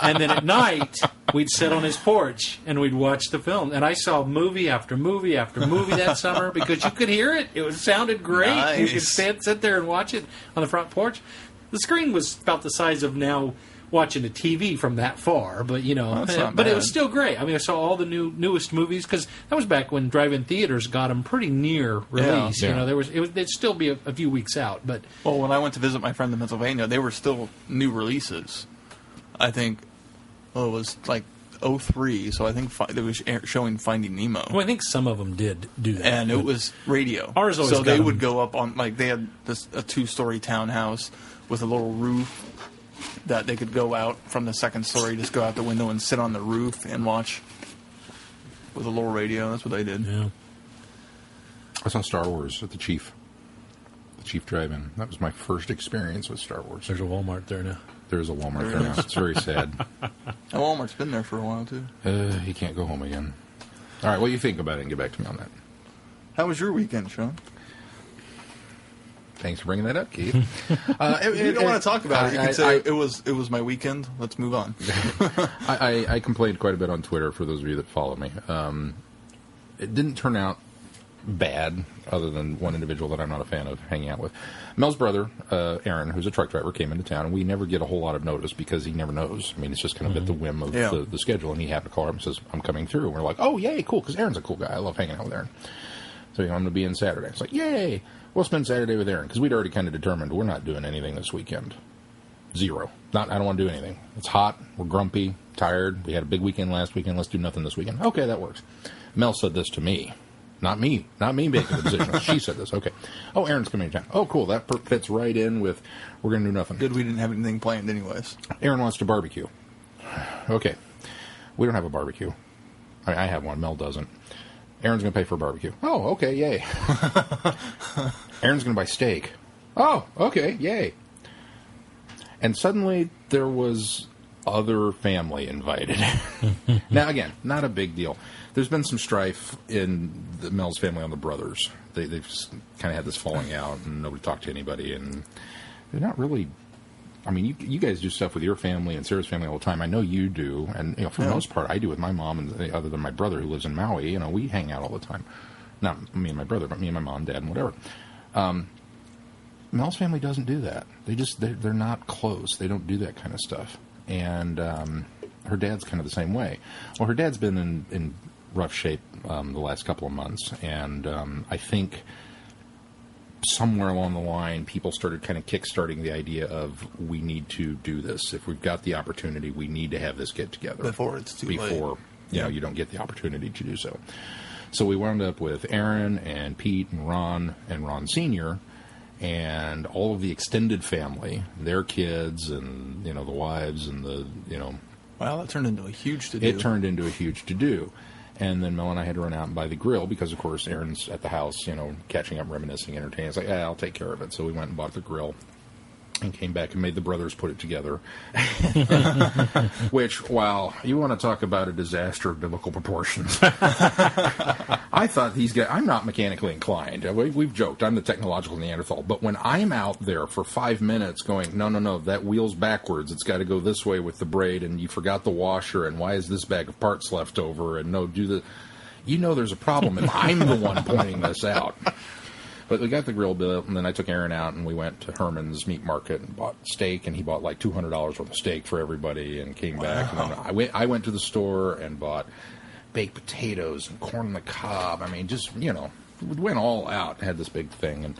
[SPEAKER 4] And then at night, we'd sit on his porch and we'd watch the film. And I saw movie after movie after movie that summer because you could hear it. It sounded great.
[SPEAKER 2] Nice.
[SPEAKER 4] You could sit there and watch it on the front porch. The screen was about the size of now watching a TV from that far, but
[SPEAKER 2] That's not
[SPEAKER 4] but it
[SPEAKER 2] bad.
[SPEAKER 4] was still great. I mean, I saw all the newest movies because that was back when drive-in theaters got them pretty near release.
[SPEAKER 3] Yeah.
[SPEAKER 4] They'd still be a few weeks out, but
[SPEAKER 2] Well, when I went to visit my friend in Pennsylvania, they were still new releases. I think, it was like 03, so I think they was showing Finding Nemo.
[SPEAKER 4] well, I think some of them did do that.
[SPEAKER 2] And it
[SPEAKER 4] but-
[SPEAKER 2] was radio.
[SPEAKER 4] Ours always
[SPEAKER 2] so they
[SPEAKER 4] got
[SPEAKER 2] would
[SPEAKER 4] 'em.
[SPEAKER 2] go up on, they had a 2-story townhouse with a little roof that they could go out from the second story, just go out the window and sit on the roof and watch with a little radio. That's what they did.
[SPEAKER 4] Yeah.
[SPEAKER 3] I saw Star Wars at the Chief Drive-In. That was my first experience with Star Wars.
[SPEAKER 4] There's a Walmart there now.
[SPEAKER 3] There's a Walmart there now. It's very sad.
[SPEAKER 2] And Walmart's been there for a while, too.
[SPEAKER 3] He can't go home again. All right, what do you think about it? And get back to me on that.
[SPEAKER 2] How was your weekend, Sean?
[SPEAKER 3] Thanks for bringing that up, Keith.
[SPEAKER 2] If you don't want to talk about it, you can say it was my weekend. Let's move on.
[SPEAKER 3] I complained quite a bit on Twitter, for those of you that follow me. It didn't turn out bad, other than one individual that I'm not a fan of hanging out with. Mel's brother, Aaron, who's a truck driver, came into town, and we never get a whole lot of notice because he never knows. I mean, it's just kind of at the whim of the schedule, and he happened to call up and says, I'm coming through. And we're like, oh, yay, cool, because Aaron's a cool guy. I love hanging out with Aaron. So I'm going to be in Saturday. It's like, yay, we'll spend Saturday with Aaron, because we'd already kind of determined we're not doing anything this weekend. Zero. I don't want to do anything. It's hot. We're grumpy, tired. We had a big weekend last weekend. Let's do nothing this weekend. Okay, that works. Mel said this to me. Not me making the decision. She said this. Okay. Oh, Aaron's coming to town. Oh, cool. That fits right in with we're going to do nothing.
[SPEAKER 2] Good we didn't have anything planned anyways.
[SPEAKER 3] Aaron wants to barbecue. Okay. We don't have a barbecue. I have one. Mel doesn't. Aaron's going to pay for a barbecue. Oh, okay. Yay. Aaron's going to buy steak. Oh, okay. Yay. And suddenly there was other family invited. Now, again, not a big deal. There's been some strife in the Mel's family on the brothers. They've kind of had this falling out, and nobody talked to anybody, and they're not really. I mean, you guys do stuff with your family and Sarah's family all the time. I know you do, and for the most part, I do with my mom, and other than my brother who lives in Maui. We hang out all the time. Not me and my brother, but me and my mom, dad, and whatever. Mel's family doesn't do that. They're not close. They don't do that kind of stuff. And her dad's kind of the same way. Well, her dad's been in rough shape the last couple of months, and I think somewhere along the line, people started kind of kickstarting the idea of we need to do this. If we've got the opportunity, we need to have this get together
[SPEAKER 2] Before it's too late.
[SPEAKER 3] Before you don't get the opportunity to do so. So we wound up with Aaron and Pete and Ron Sr., and all of the extended family, their kids and the wives and the
[SPEAKER 2] Wow, that turned into a huge to-do.
[SPEAKER 3] It turned into a huge to-do. And then Mel and I had to run out and buy the grill because, of course, Aaron's at the house, catching up, reminiscing, entertaining. It's like, I'll take care of it. So we went and bought the grill and came back and made the brothers put it together. Which, wow, you want to talk about a disaster of biblical proportions. I thought these guys, I'm not mechanically inclined. We've joked, I'm the technological Neanderthal. But when I'm out there for 5 minutes going, no, that wheel's backwards. It's got to go this way with the braid, and you forgot the washer, and why is this bag of parts left over? And no, do the... there's a problem, and I'm the one pointing this out. But we got the grill built, and then I took Aaron out, and we went to Herman's Meat Market and bought steak, and he bought like $200 worth of steak for everybody, and came back. And then I went to the store and bought baked potatoes and corn on the cob. I mean, just, we went all out, had this big thing, and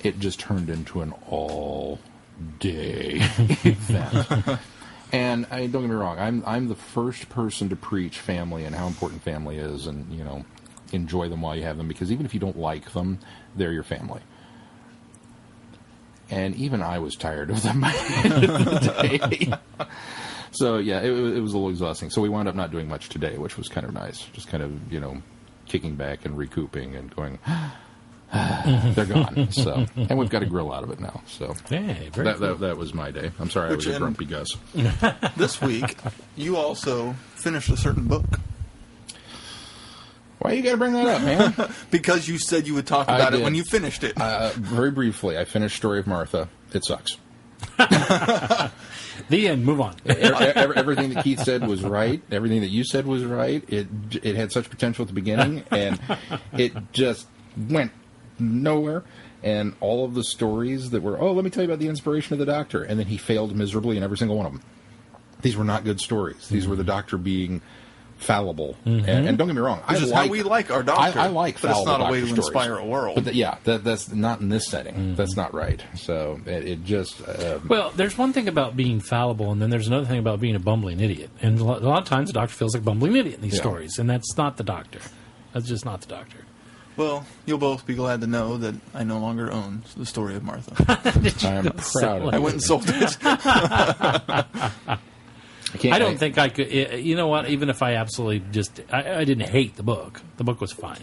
[SPEAKER 3] it just turned into an all-day event. And don't get me wrong, I'm the first person to preach family and how important family is, and, enjoy them while you have them, because even if you don't like them, they're your family. And even I was tired of them by the end of the day. So, yeah, it was a little exhausting. So we wound up not doing much today, which was kind of nice. Just kind of, kicking back and recouping and going, they're gone. So, and we've got a grill out of it now. So
[SPEAKER 4] hey, cool.
[SPEAKER 3] that was my day. I'm sorry I was a grumpy Gus.
[SPEAKER 2] This week, you also finished a certain book.
[SPEAKER 3] Why you got to bring that up, man?
[SPEAKER 2] Because you said you would talk about it when you finished it.
[SPEAKER 3] Very briefly, I finished Story of Martha. It sucks.
[SPEAKER 4] The end. Move on.
[SPEAKER 3] Everything that Keith said was right. Everything that you said was right. It had such potential at the beginning, and it just went nowhere. And all of the stories that were, let me tell you about the inspiration of the Doctor, and then he failed miserably in every single one of them. These were not good stories. These were the Doctor being fallible, and don't get me wrong,
[SPEAKER 2] which is how we like our Doctor.
[SPEAKER 3] I like fallible,
[SPEAKER 2] but it's not a way to
[SPEAKER 3] stories.
[SPEAKER 2] Inspire a world.
[SPEAKER 3] But that's not in this setting. That's not right. So it just
[SPEAKER 4] well, there's one thing about being fallible, and then there's another thing about being a bumbling idiot. And a lot of times the Doctor feels like a bumbling idiot in these stories, and that's not the Doctor. That's just not the Doctor.
[SPEAKER 2] Well, you'll both be glad to know that I no longer own the Story of Martha.
[SPEAKER 3] I am proud of it.
[SPEAKER 2] I went and sold it.
[SPEAKER 4] I don't think I could. You know what? Even if I absolutely I didn't hate the book was fine.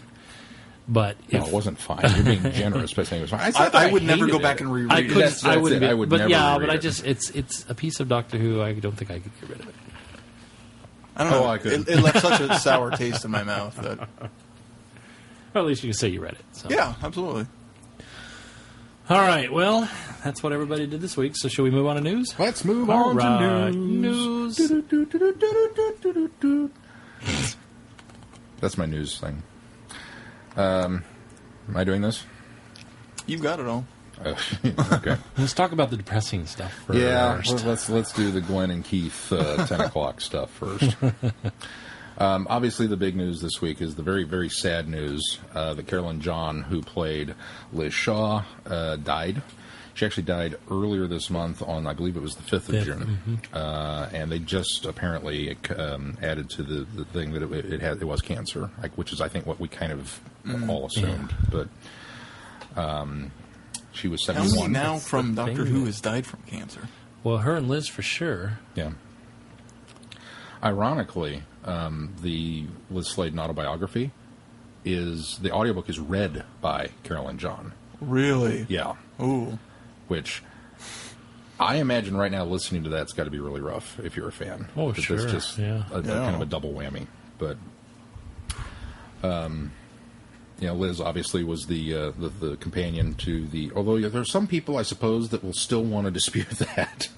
[SPEAKER 4] But
[SPEAKER 3] no, it wasn't fine. You're being generous by saying it was fine.
[SPEAKER 2] I would never go back and reread it.
[SPEAKER 4] I would
[SPEAKER 3] never.
[SPEAKER 4] But I just it's a piece of Doctor Who. I don't think I could get rid of it.
[SPEAKER 2] I don't know. I could. It left such a sour taste in my mouth that.
[SPEAKER 4] Well, at least you can say you read it. So.
[SPEAKER 2] Yeah, absolutely.
[SPEAKER 4] All right, well, that's what everybody did this week, so shall we move on to news?
[SPEAKER 3] Let's move on to
[SPEAKER 4] news.
[SPEAKER 3] That's my news thing. Am I doing this?
[SPEAKER 2] You've got it all.
[SPEAKER 3] Okay.
[SPEAKER 4] Let's talk about the depressing stuff first.
[SPEAKER 3] Yeah, let's do the Glenn and Keith 10 o'clock stuff first. Obviously, the big news this week is the very, very sad news that Carolyn John, who played Liz Shaw, died. She actually died earlier this month on, I believe it was the 5th of June. And they just apparently added to the thing that it was cancer, which is, I think, what we kind of all assumed. Yeah. But she was 71.
[SPEAKER 2] How many now from Doctor Who has died from cancer?
[SPEAKER 4] Well, her and Liz for sure.
[SPEAKER 3] Yeah. Ironically, the Liz Sladen autobiography the audiobook is read by Carolyn John.
[SPEAKER 2] Really?
[SPEAKER 3] Yeah.
[SPEAKER 2] Ooh.
[SPEAKER 3] Which I imagine right now listening to that's got to be really rough if you're a fan.
[SPEAKER 4] Oh, sure.
[SPEAKER 3] It's just kind of a double whammy. But Liz obviously was the companion to the. Although there are some people, I suppose, that will still want to dispute that.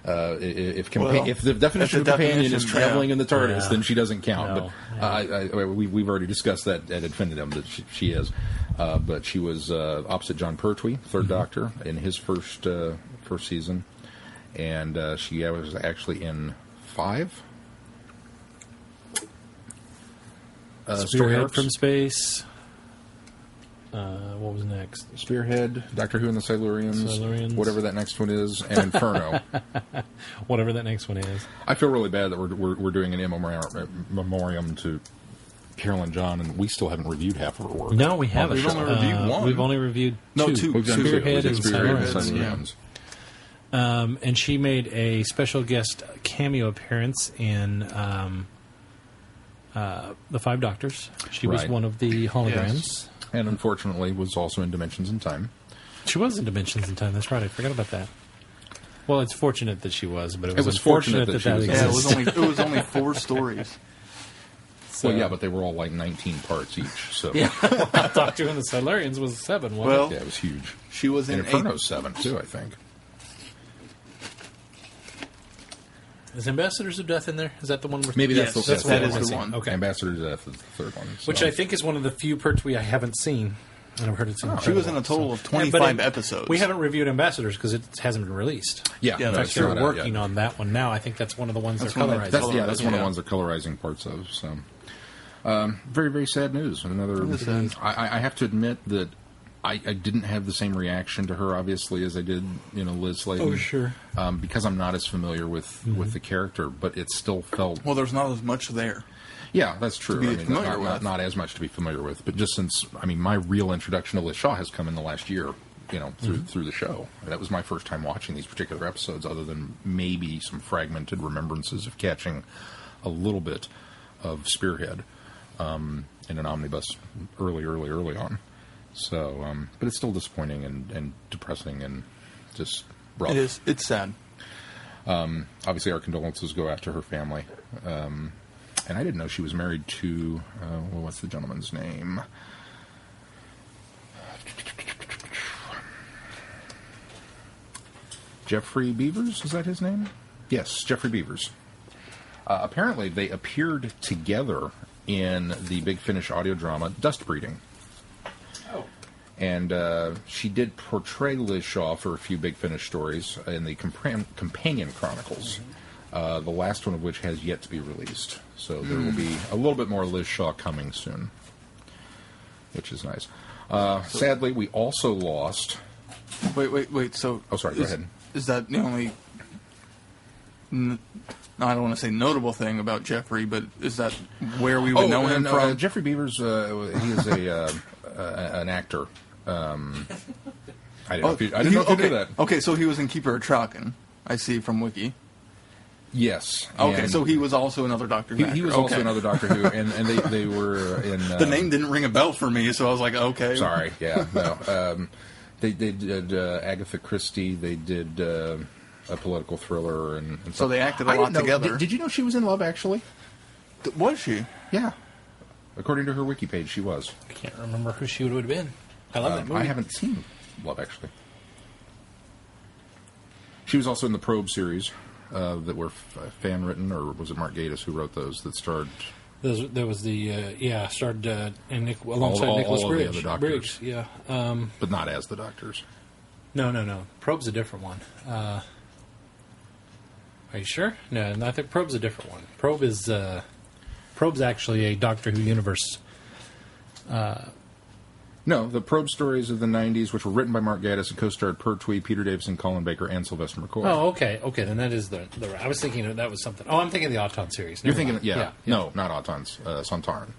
[SPEAKER 3] If the definition of companion is traveling in the TARDIS, then she doesn't count. But we've already discussed that ad infinitum that she is. But she was opposite John Pertwee, Third Doctor, in his first season, and she was actually in 5.
[SPEAKER 4] Spearhead from Space. What was next?
[SPEAKER 3] Spearhead, Doctor Who and the Silurians, whatever that next one is, and Inferno.
[SPEAKER 4] Whatever that next one is.
[SPEAKER 3] I feel really bad that we're doing an in memoriam to Carolyn John, and we still haven't reviewed half of her work.
[SPEAKER 4] No, we haven't.
[SPEAKER 2] We've only reviewed one.
[SPEAKER 4] We've only reviewed 2.
[SPEAKER 2] We've done
[SPEAKER 4] Spearhead and
[SPEAKER 3] Silurians.
[SPEAKER 4] And she made a special guest cameo appearance in The Five Doctors. She was
[SPEAKER 3] Right.
[SPEAKER 4] one of the holograms.
[SPEAKER 2] Yes.
[SPEAKER 3] And unfortunately was also in Dimensions in Time.
[SPEAKER 4] She was in Dimensions in Time. That's right. I forgot about that. Well, it's fortunate that she was, but it was
[SPEAKER 3] fortunate
[SPEAKER 4] unfortunate
[SPEAKER 3] that she was.
[SPEAKER 2] Yeah,
[SPEAKER 4] existed.
[SPEAKER 2] it was only 4 stories.
[SPEAKER 4] So,
[SPEAKER 3] Well, yeah, but they were all like 19 parts each. So
[SPEAKER 4] yeah, Doctor and the Silurians was 7, wasn't
[SPEAKER 2] Well,
[SPEAKER 4] it?
[SPEAKER 3] yeah, it was huge.
[SPEAKER 2] She was in
[SPEAKER 3] And Inferno's 7 too, I think.
[SPEAKER 4] Is Ambassadors of Death in there? Is that the one?
[SPEAKER 3] Maybe
[SPEAKER 2] Yes,
[SPEAKER 3] that's
[SPEAKER 2] that
[SPEAKER 3] the
[SPEAKER 2] is
[SPEAKER 3] one.
[SPEAKER 2] the one.
[SPEAKER 4] Okay.
[SPEAKER 3] Ambassador to Death is the third one. So.
[SPEAKER 4] Which I think is one of the few Pertwee I haven't seen. And I've heard it's incredible.
[SPEAKER 2] She was in a total of 25
[SPEAKER 4] But
[SPEAKER 2] episodes.
[SPEAKER 4] We haven't reviewed Ambassadors because it hasn't been released.
[SPEAKER 3] Yeah,
[SPEAKER 2] Yeah,
[SPEAKER 3] no,
[SPEAKER 4] In fact,
[SPEAKER 3] it's
[SPEAKER 4] they're
[SPEAKER 3] not out
[SPEAKER 4] working
[SPEAKER 3] yet.
[SPEAKER 4] on that one now. I think that's one of the ones
[SPEAKER 2] That's
[SPEAKER 4] they're
[SPEAKER 2] one of
[SPEAKER 4] colorizing.
[SPEAKER 2] the-
[SPEAKER 3] That's one of the
[SPEAKER 2] Yeah.
[SPEAKER 3] ones they're colorizing parts of. So, very, very sad news. Another.
[SPEAKER 2] It is sad.
[SPEAKER 3] I have to admit that I didn't have the same reaction to her, obviously, as I did, Liz Sladen.
[SPEAKER 4] Oh, sure.
[SPEAKER 3] Because I'm not as familiar with the character, but it still felt.
[SPEAKER 2] Well, there's not as much there.
[SPEAKER 3] Yeah, that's true.
[SPEAKER 2] be
[SPEAKER 3] I mean,
[SPEAKER 2] familiar with.
[SPEAKER 3] not as much to be familiar with, but just since my real introduction to Liz Shaw has come in the last year. Through the show. That was my first time watching these particular episodes, other than maybe some fragmented remembrances of catching a little bit of Spearhead in an omnibus early on. So, but it's still disappointing and depressing and just rough.
[SPEAKER 2] It is. It's sad.
[SPEAKER 3] Obviously, our condolences go out to her family. And I didn't know she was married to, what's the gentleman's name? Jeffrey Beavers, is that his name? Yes, Jeffrey Beavers. Apparently, they appeared together in the Big Finish audio drama Dust Breeding.
[SPEAKER 4] Oh.
[SPEAKER 3] And she did portray Liz Shaw for a few Big Finish stories in the Companion Chronicles, the last one of which has yet to be released. So there will be a little bit more Liz Shaw coming soon, which is nice. Sadly, we also lost...
[SPEAKER 2] Wait. So,
[SPEAKER 3] Oh, sorry, go ahead.
[SPEAKER 2] Is that the only? I don't want to say notable thing about Jeffrey, but is that where we would know him from?
[SPEAKER 3] Jeffrey Beavers, he is an actor. I didn't know if you knew that.
[SPEAKER 2] Okay, so he was in Keeper of Traken. I see from Wiki.
[SPEAKER 3] Yes.
[SPEAKER 2] Okay,
[SPEAKER 3] and
[SPEAKER 2] so he was also another Doctor Who.
[SPEAKER 3] he was
[SPEAKER 2] actor.
[SPEAKER 3] also
[SPEAKER 2] Okay.
[SPEAKER 3] another Doctor Who, and they were in...
[SPEAKER 2] The name didn't ring a bell for me, so I was like, okay.
[SPEAKER 3] Sorry, yeah, no. They did Agatha Christie. They did a political thriller, and
[SPEAKER 2] So
[SPEAKER 3] stuff.
[SPEAKER 2] they acted a
[SPEAKER 3] I
[SPEAKER 2] lot
[SPEAKER 3] didn't know-
[SPEAKER 2] together.
[SPEAKER 3] Did you know she was in Love, actually?
[SPEAKER 2] Was she?
[SPEAKER 3] Yeah. According to her wiki page, she was.
[SPEAKER 4] I can't remember who she would have been. I love that movie.
[SPEAKER 3] I haven't seen Love, actually. She was also in the Probe series that were fan-written, or was it Mark Gatiss who wrote those that starred...
[SPEAKER 4] There was the starred alongside
[SPEAKER 3] all
[SPEAKER 4] Nicholas
[SPEAKER 3] of the
[SPEAKER 4] Briggs.
[SPEAKER 3] other Doctors.
[SPEAKER 4] Briggs, yeah.
[SPEAKER 3] But not as the Doctors.
[SPEAKER 4] No. Probe's a different one. Are you sure? No, I think Probe's a different one. Probe's actually a Doctor Who universe.
[SPEAKER 3] No, the Probe stories of the 90s, which were written by Mark Gatiss and co-starred Pertwee, Peter Davison, Colin Baker, and Sylvester McCoy.
[SPEAKER 4] Oh, okay. Then that is the. I was thinking that was something. Oh, I'm thinking of the Auton series.
[SPEAKER 3] You're
[SPEAKER 4] Never
[SPEAKER 3] thinking,
[SPEAKER 4] mind.
[SPEAKER 3] yeah. No, not Autons, Sontaran.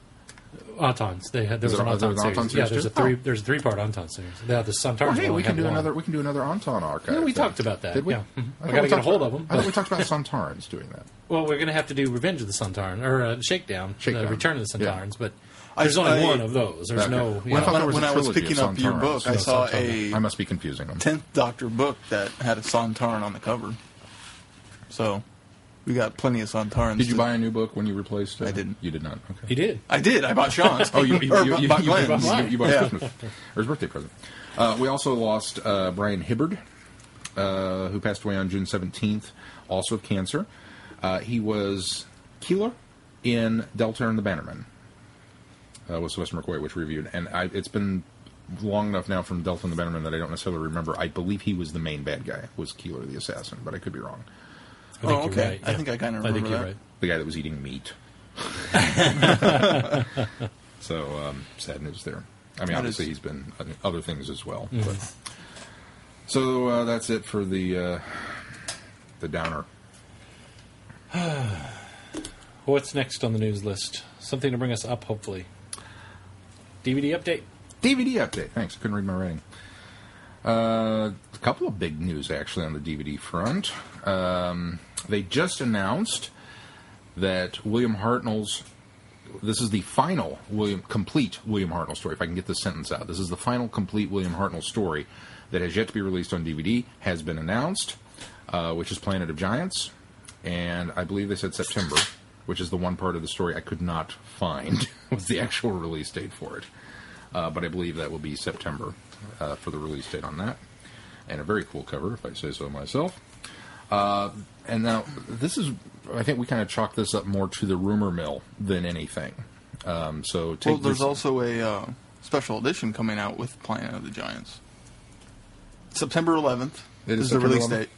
[SPEAKER 4] Autons. There was
[SPEAKER 3] Is
[SPEAKER 4] an
[SPEAKER 3] there
[SPEAKER 4] Auton
[SPEAKER 3] an
[SPEAKER 4] series.
[SPEAKER 3] Auton
[SPEAKER 4] Yeah,
[SPEAKER 3] series
[SPEAKER 4] there's
[SPEAKER 3] too?
[SPEAKER 4] a there's a 3-part Auton series. Yeah, the Sontarans.
[SPEAKER 3] Well, hey,
[SPEAKER 4] only
[SPEAKER 3] we can
[SPEAKER 4] have
[SPEAKER 3] do
[SPEAKER 4] one.
[SPEAKER 3] another. We can do another Anton archive.
[SPEAKER 4] Yeah, we
[SPEAKER 3] thing.
[SPEAKER 4] talked about that.
[SPEAKER 3] Did we?
[SPEAKER 4] Yeah.
[SPEAKER 3] I
[SPEAKER 4] I
[SPEAKER 3] thought
[SPEAKER 4] got to
[SPEAKER 3] we
[SPEAKER 4] get a
[SPEAKER 3] talked
[SPEAKER 4] hold
[SPEAKER 3] about-
[SPEAKER 4] of them.
[SPEAKER 3] I thought we talked about Sontarans doing that.
[SPEAKER 4] Well, we're going to have to do Revenge of the Sontaran, or Shakedown,
[SPEAKER 3] Shakedown.
[SPEAKER 4] Return of the
[SPEAKER 3] Yeah.
[SPEAKER 4] Sontarans, but there's only one of those. There's
[SPEAKER 3] Okay.
[SPEAKER 4] no...
[SPEAKER 3] Well, I thought there was
[SPEAKER 2] When
[SPEAKER 3] a
[SPEAKER 2] I was
[SPEAKER 3] trilogy
[SPEAKER 2] picking
[SPEAKER 3] of
[SPEAKER 2] up your
[SPEAKER 3] Sontarans.
[SPEAKER 2] book, I saw a
[SPEAKER 3] I must be confusing them.
[SPEAKER 2] 10th Doctor book that had a Sontaran on the cover. So, we got plenty of Sontarans.
[SPEAKER 3] Did you buy a new book when you replaced it?
[SPEAKER 2] I didn't.
[SPEAKER 3] You did not. Okay.
[SPEAKER 4] He did.
[SPEAKER 2] I did. I bought Sean's.
[SPEAKER 3] Oh, you
[SPEAKER 2] bought Glenn's.
[SPEAKER 3] you bought his
[SPEAKER 2] Yeah.
[SPEAKER 3] Christmas or his birthday present. We also lost Brian Hibbard, who passed away on June 17th, also of cancer. He was Keeler in Delta and the Bannermen with Sylvester McCoy, which we reviewed. And it's been long enough now from Delta and the Bannermen that I don't necessarily remember. I believe he was the main bad guy, was Keeler the assassin, but I could be wrong.
[SPEAKER 4] I think
[SPEAKER 2] Oh,
[SPEAKER 4] you're
[SPEAKER 2] okay.
[SPEAKER 4] right,
[SPEAKER 2] I
[SPEAKER 4] yeah.
[SPEAKER 2] think I kind of
[SPEAKER 4] I
[SPEAKER 2] remember
[SPEAKER 4] think you're
[SPEAKER 2] that.
[SPEAKER 4] right.
[SPEAKER 3] The guy that was eating meat. So, sad news there. I mean,
[SPEAKER 2] That
[SPEAKER 3] obviously
[SPEAKER 2] is-
[SPEAKER 3] he's been other things as well. But. So that's it for the downer.
[SPEAKER 4] What's next on the news list? Something to bring us up, hopefully. DVD update.
[SPEAKER 3] DVD update. Thanks. I couldn't read my writing. couple of big news, actually, on the DVD front. They just announced that William Hartnell's... This is the final complete William Hartnell story, if I can get this sentence out. This is the final complete William Hartnell story that has yet to be released on DVD, has been announced, which is Planet of Giants. And I believe they said September, which is the one part of the story I could not find was the actual release date for it. But I believe that will be September for the release date on that. And a very cool cover, if I say so myself. And now, this is, I think we kind of chalk this up more to the rumor mill than anything.
[SPEAKER 2] There's also a special edition coming out with Planet of the Giants. September 11th is the release date.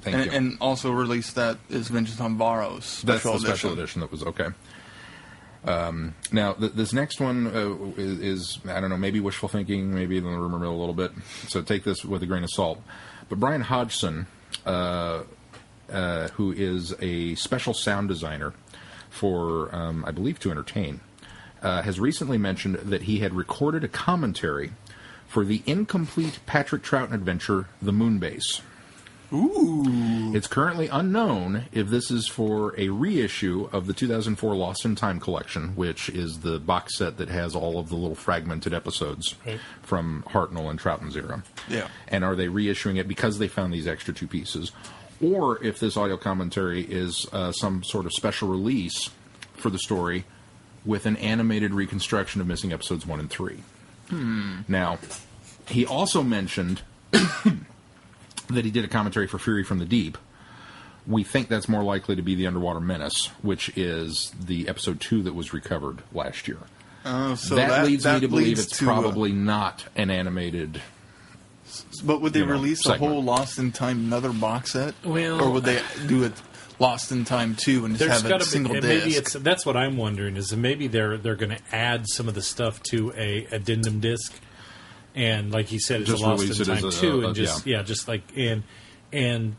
[SPEAKER 3] Thank you.
[SPEAKER 2] And also released that is Vengeance on Varro's special edition.
[SPEAKER 3] Special edition that was okay. Now, this next one is, I don't know, maybe wishful thinking, maybe in the rumor mill a little bit. So take this with a grain of salt. But Brian Hodgson, who is a special sound designer for, I believe, To Entertain, has recently mentioned that he had recorded a commentary for the incomplete Patrick Troughton adventure, The Moonbase.
[SPEAKER 2] Ooh.
[SPEAKER 3] It's currently unknown if this is for a reissue of the 2004 Lost in Time collection, which is the box set that has all of the little fragmented episodes from Hartnell and Troughton's era.
[SPEAKER 2] Yeah.
[SPEAKER 3] And are they reissuing it because they found these extra two pieces? Or if this audio commentary is some sort of special release for the story with an animated reconstruction of missing episodes 1 and 3. Now, he also mentioned that he did a commentary for Fury from the Deep. We think that's more likely to be The Underwater Menace, which is the episode 2 that was recovered last year.
[SPEAKER 2] So
[SPEAKER 3] that leads me to believe it's probably not an animated...
[SPEAKER 2] But would they release a
[SPEAKER 3] segment.
[SPEAKER 2] whole Lost in Time another box set?
[SPEAKER 4] Well,
[SPEAKER 2] or would they do it Lost in Time 2 and just have a single disc?
[SPEAKER 4] Maybe that's what I'm wondering, is that maybe they're going to add some of the stuff to a addendum disc. And like he said, it's
[SPEAKER 3] just
[SPEAKER 4] a Lost in Time 2, and just like and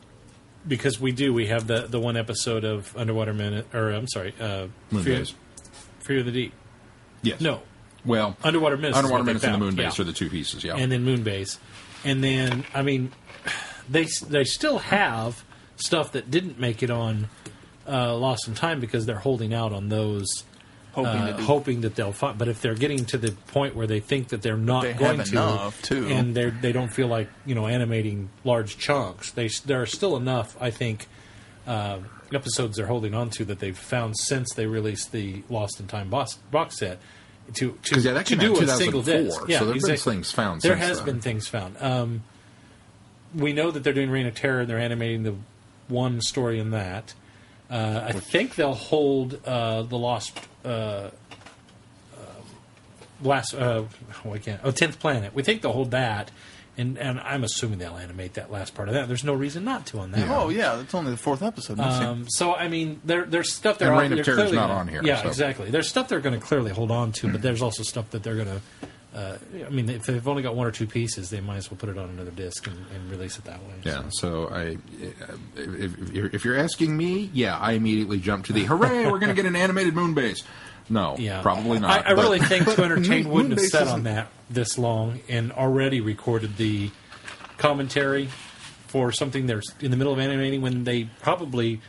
[SPEAKER 4] because we have the one episode of Underwater Minute, or I'm sorry, Fear of the Deep.
[SPEAKER 3] Yes.
[SPEAKER 4] No.
[SPEAKER 3] Well,
[SPEAKER 4] Underwater Minute
[SPEAKER 3] and the Moonbase are the two pieces. Yeah.
[SPEAKER 4] And then Moonbase, and then I mean, they still have stuff that didn't make it on Lost in Time because they're holding out on those. Hoping that they'll find, but if they're getting to the point where they think that they're not going to, and they don't feel like animating large chunks, there are still enough, I think, episodes they're holding on to that they've found since they released the Lost in Time box set to do a single disc. Yeah,
[SPEAKER 3] so there have been things found.
[SPEAKER 4] There has been things found. We know that they're doing Reign of Terror, and they're animating the one story in that. I think they'll hold the Lost. 10th Planet. We think they'll hold that, and I'm assuming they'll animate that last part of that. There's no reason not to on that.
[SPEAKER 2] Yeah. Oh yeah, that's only the 4th episode.
[SPEAKER 4] So I mean, there's stuff they're.
[SPEAKER 3] And Reign of Terror is not on here.
[SPEAKER 4] Yeah,
[SPEAKER 3] so.
[SPEAKER 4] Exactly. There's stuff they're going to clearly hold on to, but there's also stuff that they're going to. I mean, if they've only got one or two pieces, they might as well put it on another disc and release it that way.
[SPEAKER 3] Yeah. So if you're asking me, I immediately jump to the hooray! We're going to get an animated Moonbase. No, probably not.
[SPEAKER 4] I really think To Entertain wouldn't have sat on that this long and already recorded the commentary for something they're in the middle of animating when they probably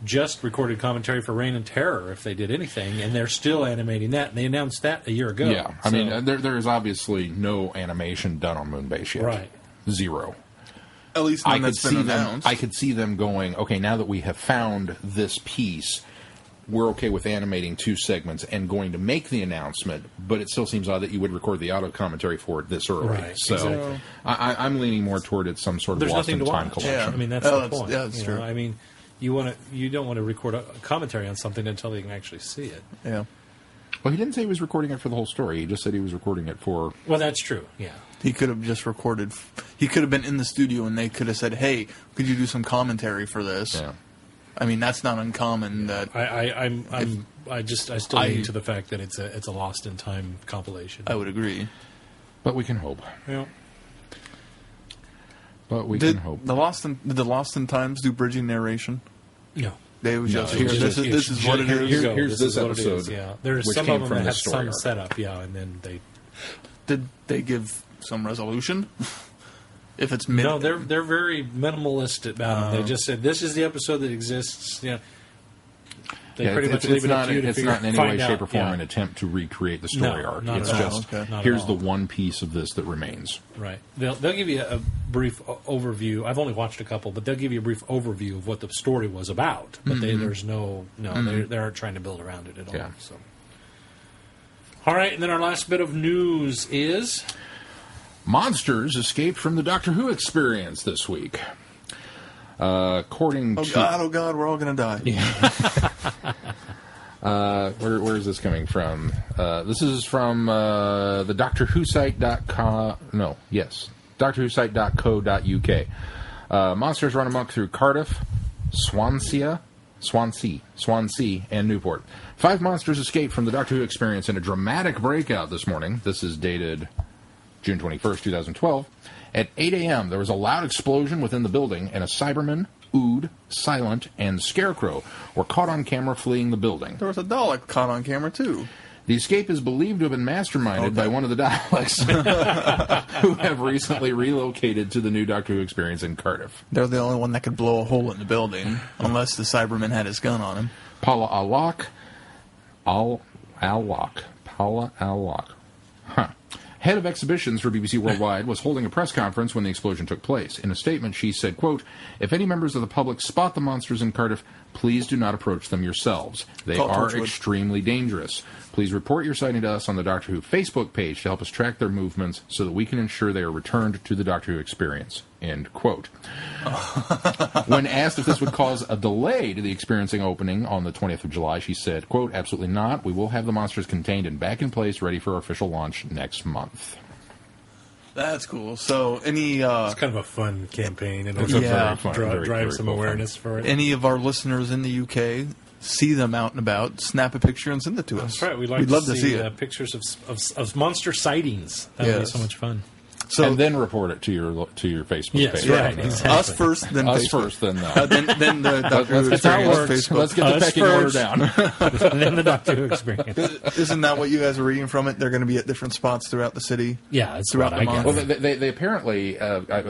[SPEAKER 4] just recorded commentary for Reign and Terror if they did anything, and they're still animating that. And they announced that a year ago.
[SPEAKER 3] Yeah, I mean, there is obviously no animation done on Moonbase yet.
[SPEAKER 4] Right.
[SPEAKER 3] Zero.
[SPEAKER 2] At least none that's been announced.
[SPEAKER 3] I could see them going, okay, now that we have found this piece, we're okay with animating 2 segments and going to make the announcement, but it still seems odd that you would record the auto commentary for it this early.
[SPEAKER 4] Right,
[SPEAKER 3] so
[SPEAKER 4] exactly.
[SPEAKER 3] I'm leaning more toward it some sort of Lost in Time collection.
[SPEAKER 4] Yeah, I mean, that's the point.
[SPEAKER 2] Yeah, that's true.
[SPEAKER 4] I mean, you don't want to record a commentary on something until you can actually see it.
[SPEAKER 2] Yeah.
[SPEAKER 3] Well, he didn't say he was recording it for the whole story. He just said he was recording it for...
[SPEAKER 4] Well, that's true, yeah.
[SPEAKER 2] He could have just recorded... He could have been in the studio and they could have said, hey, could you do some commentary for this?
[SPEAKER 3] Yeah.
[SPEAKER 2] I mean, that's not uncommon. That
[SPEAKER 4] I still lean to the fact that it's a Lost in Time compilation.
[SPEAKER 2] I would agree.
[SPEAKER 3] But we can hope.
[SPEAKER 4] Yeah.
[SPEAKER 3] But we can hope.
[SPEAKER 2] Did the Lost in Times do bridging narration?
[SPEAKER 4] No.
[SPEAKER 2] They would just here. This is what it is.
[SPEAKER 3] Here's this episode.
[SPEAKER 4] Yeah. There's some of them that had some setup. Yeah, and then they
[SPEAKER 2] did they give some resolution? If it's
[SPEAKER 4] No, they're very minimalist about it. They just said, this is the episode that exists. You know, they pretty much leave it up to you to
[SPEAKER 3] It's not in any way, shape, or form
[SPEAKER 4] Yeah.
[SPEAKER 3] an attempt to recreate the story arc.
[SPEAKER 4] not
[SPEAKER 3] It's
[SPEAKER 4] at all.
[SPEAKER 3] just,
[SPEAKER 4] Not at
[SPEAKER 3] here's
[SPEAKER 4] all.
[SPEAKER 3] the one piece of this that remains.
[SPEAKER 4] Right. They'll give you a brief overview. I've only watched a couple, but they'll give you a brief overview of what the story was about. But there's they aren't trying to build around it at all.
[SPEAKER 3] Yeah.
[SPEAKER 4] So. All right, and then our last bit of news is...
[SPEAKER 3] Monsters escaped from the Doctor Who experience this week. According to...
[SPEAKER 2] Oh, God, we're all going to die.
[SPEAKER 3] Where is this coming from? This is from the DoctorWhoSite.com. No, yes, DoctorWhoSite.co.uk. Monsters run amok through Cardiff, Swansea, and Newport. 5 monsters escaped from the Doctor Who experience in a dramatic breakout this morning. This is dated June 21st, 2012. At 8 a.m., there was a loud explosion within the building, and a Cyberman, Ood, Silent, and Scarecrow were caught on camera fleeing the building.
[SPEAKER 2] There was a Dalek caught on camera, too.
[SPEAKER 3] The escape is believed to have been masterminded by one of the Daleks, who have recently relocated to the new Doctor Who experience in Cardiff.
[SPEAKER 2] They're the only one that could blow a hole in the building, unless the Cyberman had his gun on him.
[SPEAKER 3] Paula Allock. Head of exhibitions for BBC Worldwide, was holding a press conference when the explosion took place. In a statement, she said, quote, "If any members of the public spot the monsters in Cardiff, please do not approach them yourselves. They are extremely dangerous. Please report your sighting to us on the Doctor Who Facebook page to help us track their movements so that we can ensure they are returned to the Doctor Who experience." End quote. When asked if this would cause a delay to the experiencing opening on the 20th of July, she said, quote, "Absolutely not. We will have the monsters contained and back in place, ready for our official launch next month."
[SPEAKER 2] That's cool. So,
[SPEAKER 4] It's kind of a fun campaign, and
[SPEAKER 3] It's
[SPEAKER 4] it'll
[SPEAKER 3] very fun, very,
[SPEAKER 4] drive
[SPEAKER 3] very
[SPEAKER 4] some
[SPEAKER 3] cool
[SPEAKER 4] awareness for it.
[SPEAKER 2] any of our listeners in the UK see them out and about, snap a picture and send it to us.
[SPEAKER 4] That's right. We'd
[SPEAKER 2] love to see
[SPEAKER 4] it. Pictures of monster sightings. That would be so much fun.
[SPEAKER 2] So,
[SPEAKER 3] and then report it to your Facebook
[SPEAKER 4] Yes,
[SPEAKER 3] page.
[SPEAKER 4] right. Exactly.
[SPEAKER 2] us first, then
[SPEAKER 3] Us
[SPEAKER 2] Facebook.
[SPEAKER 3] first, then
[SPEAKER 2] Then the Doctor Who
[SPEAKER 3] That's how it
[SPEAKER 2] experience
[SPEAKER 3] works.
[SPEAKER 2] Facebook.
[SPEAKER 3] Let's get the
[SPEAKER 4] Us
[SPEAKER 3] pecking order
[SPEAKER 4] first.
[SPEAKER 3] down.
[SPEAKER 4] And then the Doctor Who experience.
[SPEAKER 2] Isn't that what you guys are reading from it? They're going to be at different spots throughout the city.
[SPEAKER 4] Yeah, that's
[SPEAKER 2] Throughout
[SPEAKER 4] what
[SPEAKER 2] the
[SPEAKER 4] I
[SPEAKER 2] month.
[SPEAKER 4] guess.
[SPEAKER 3] Well, they apparently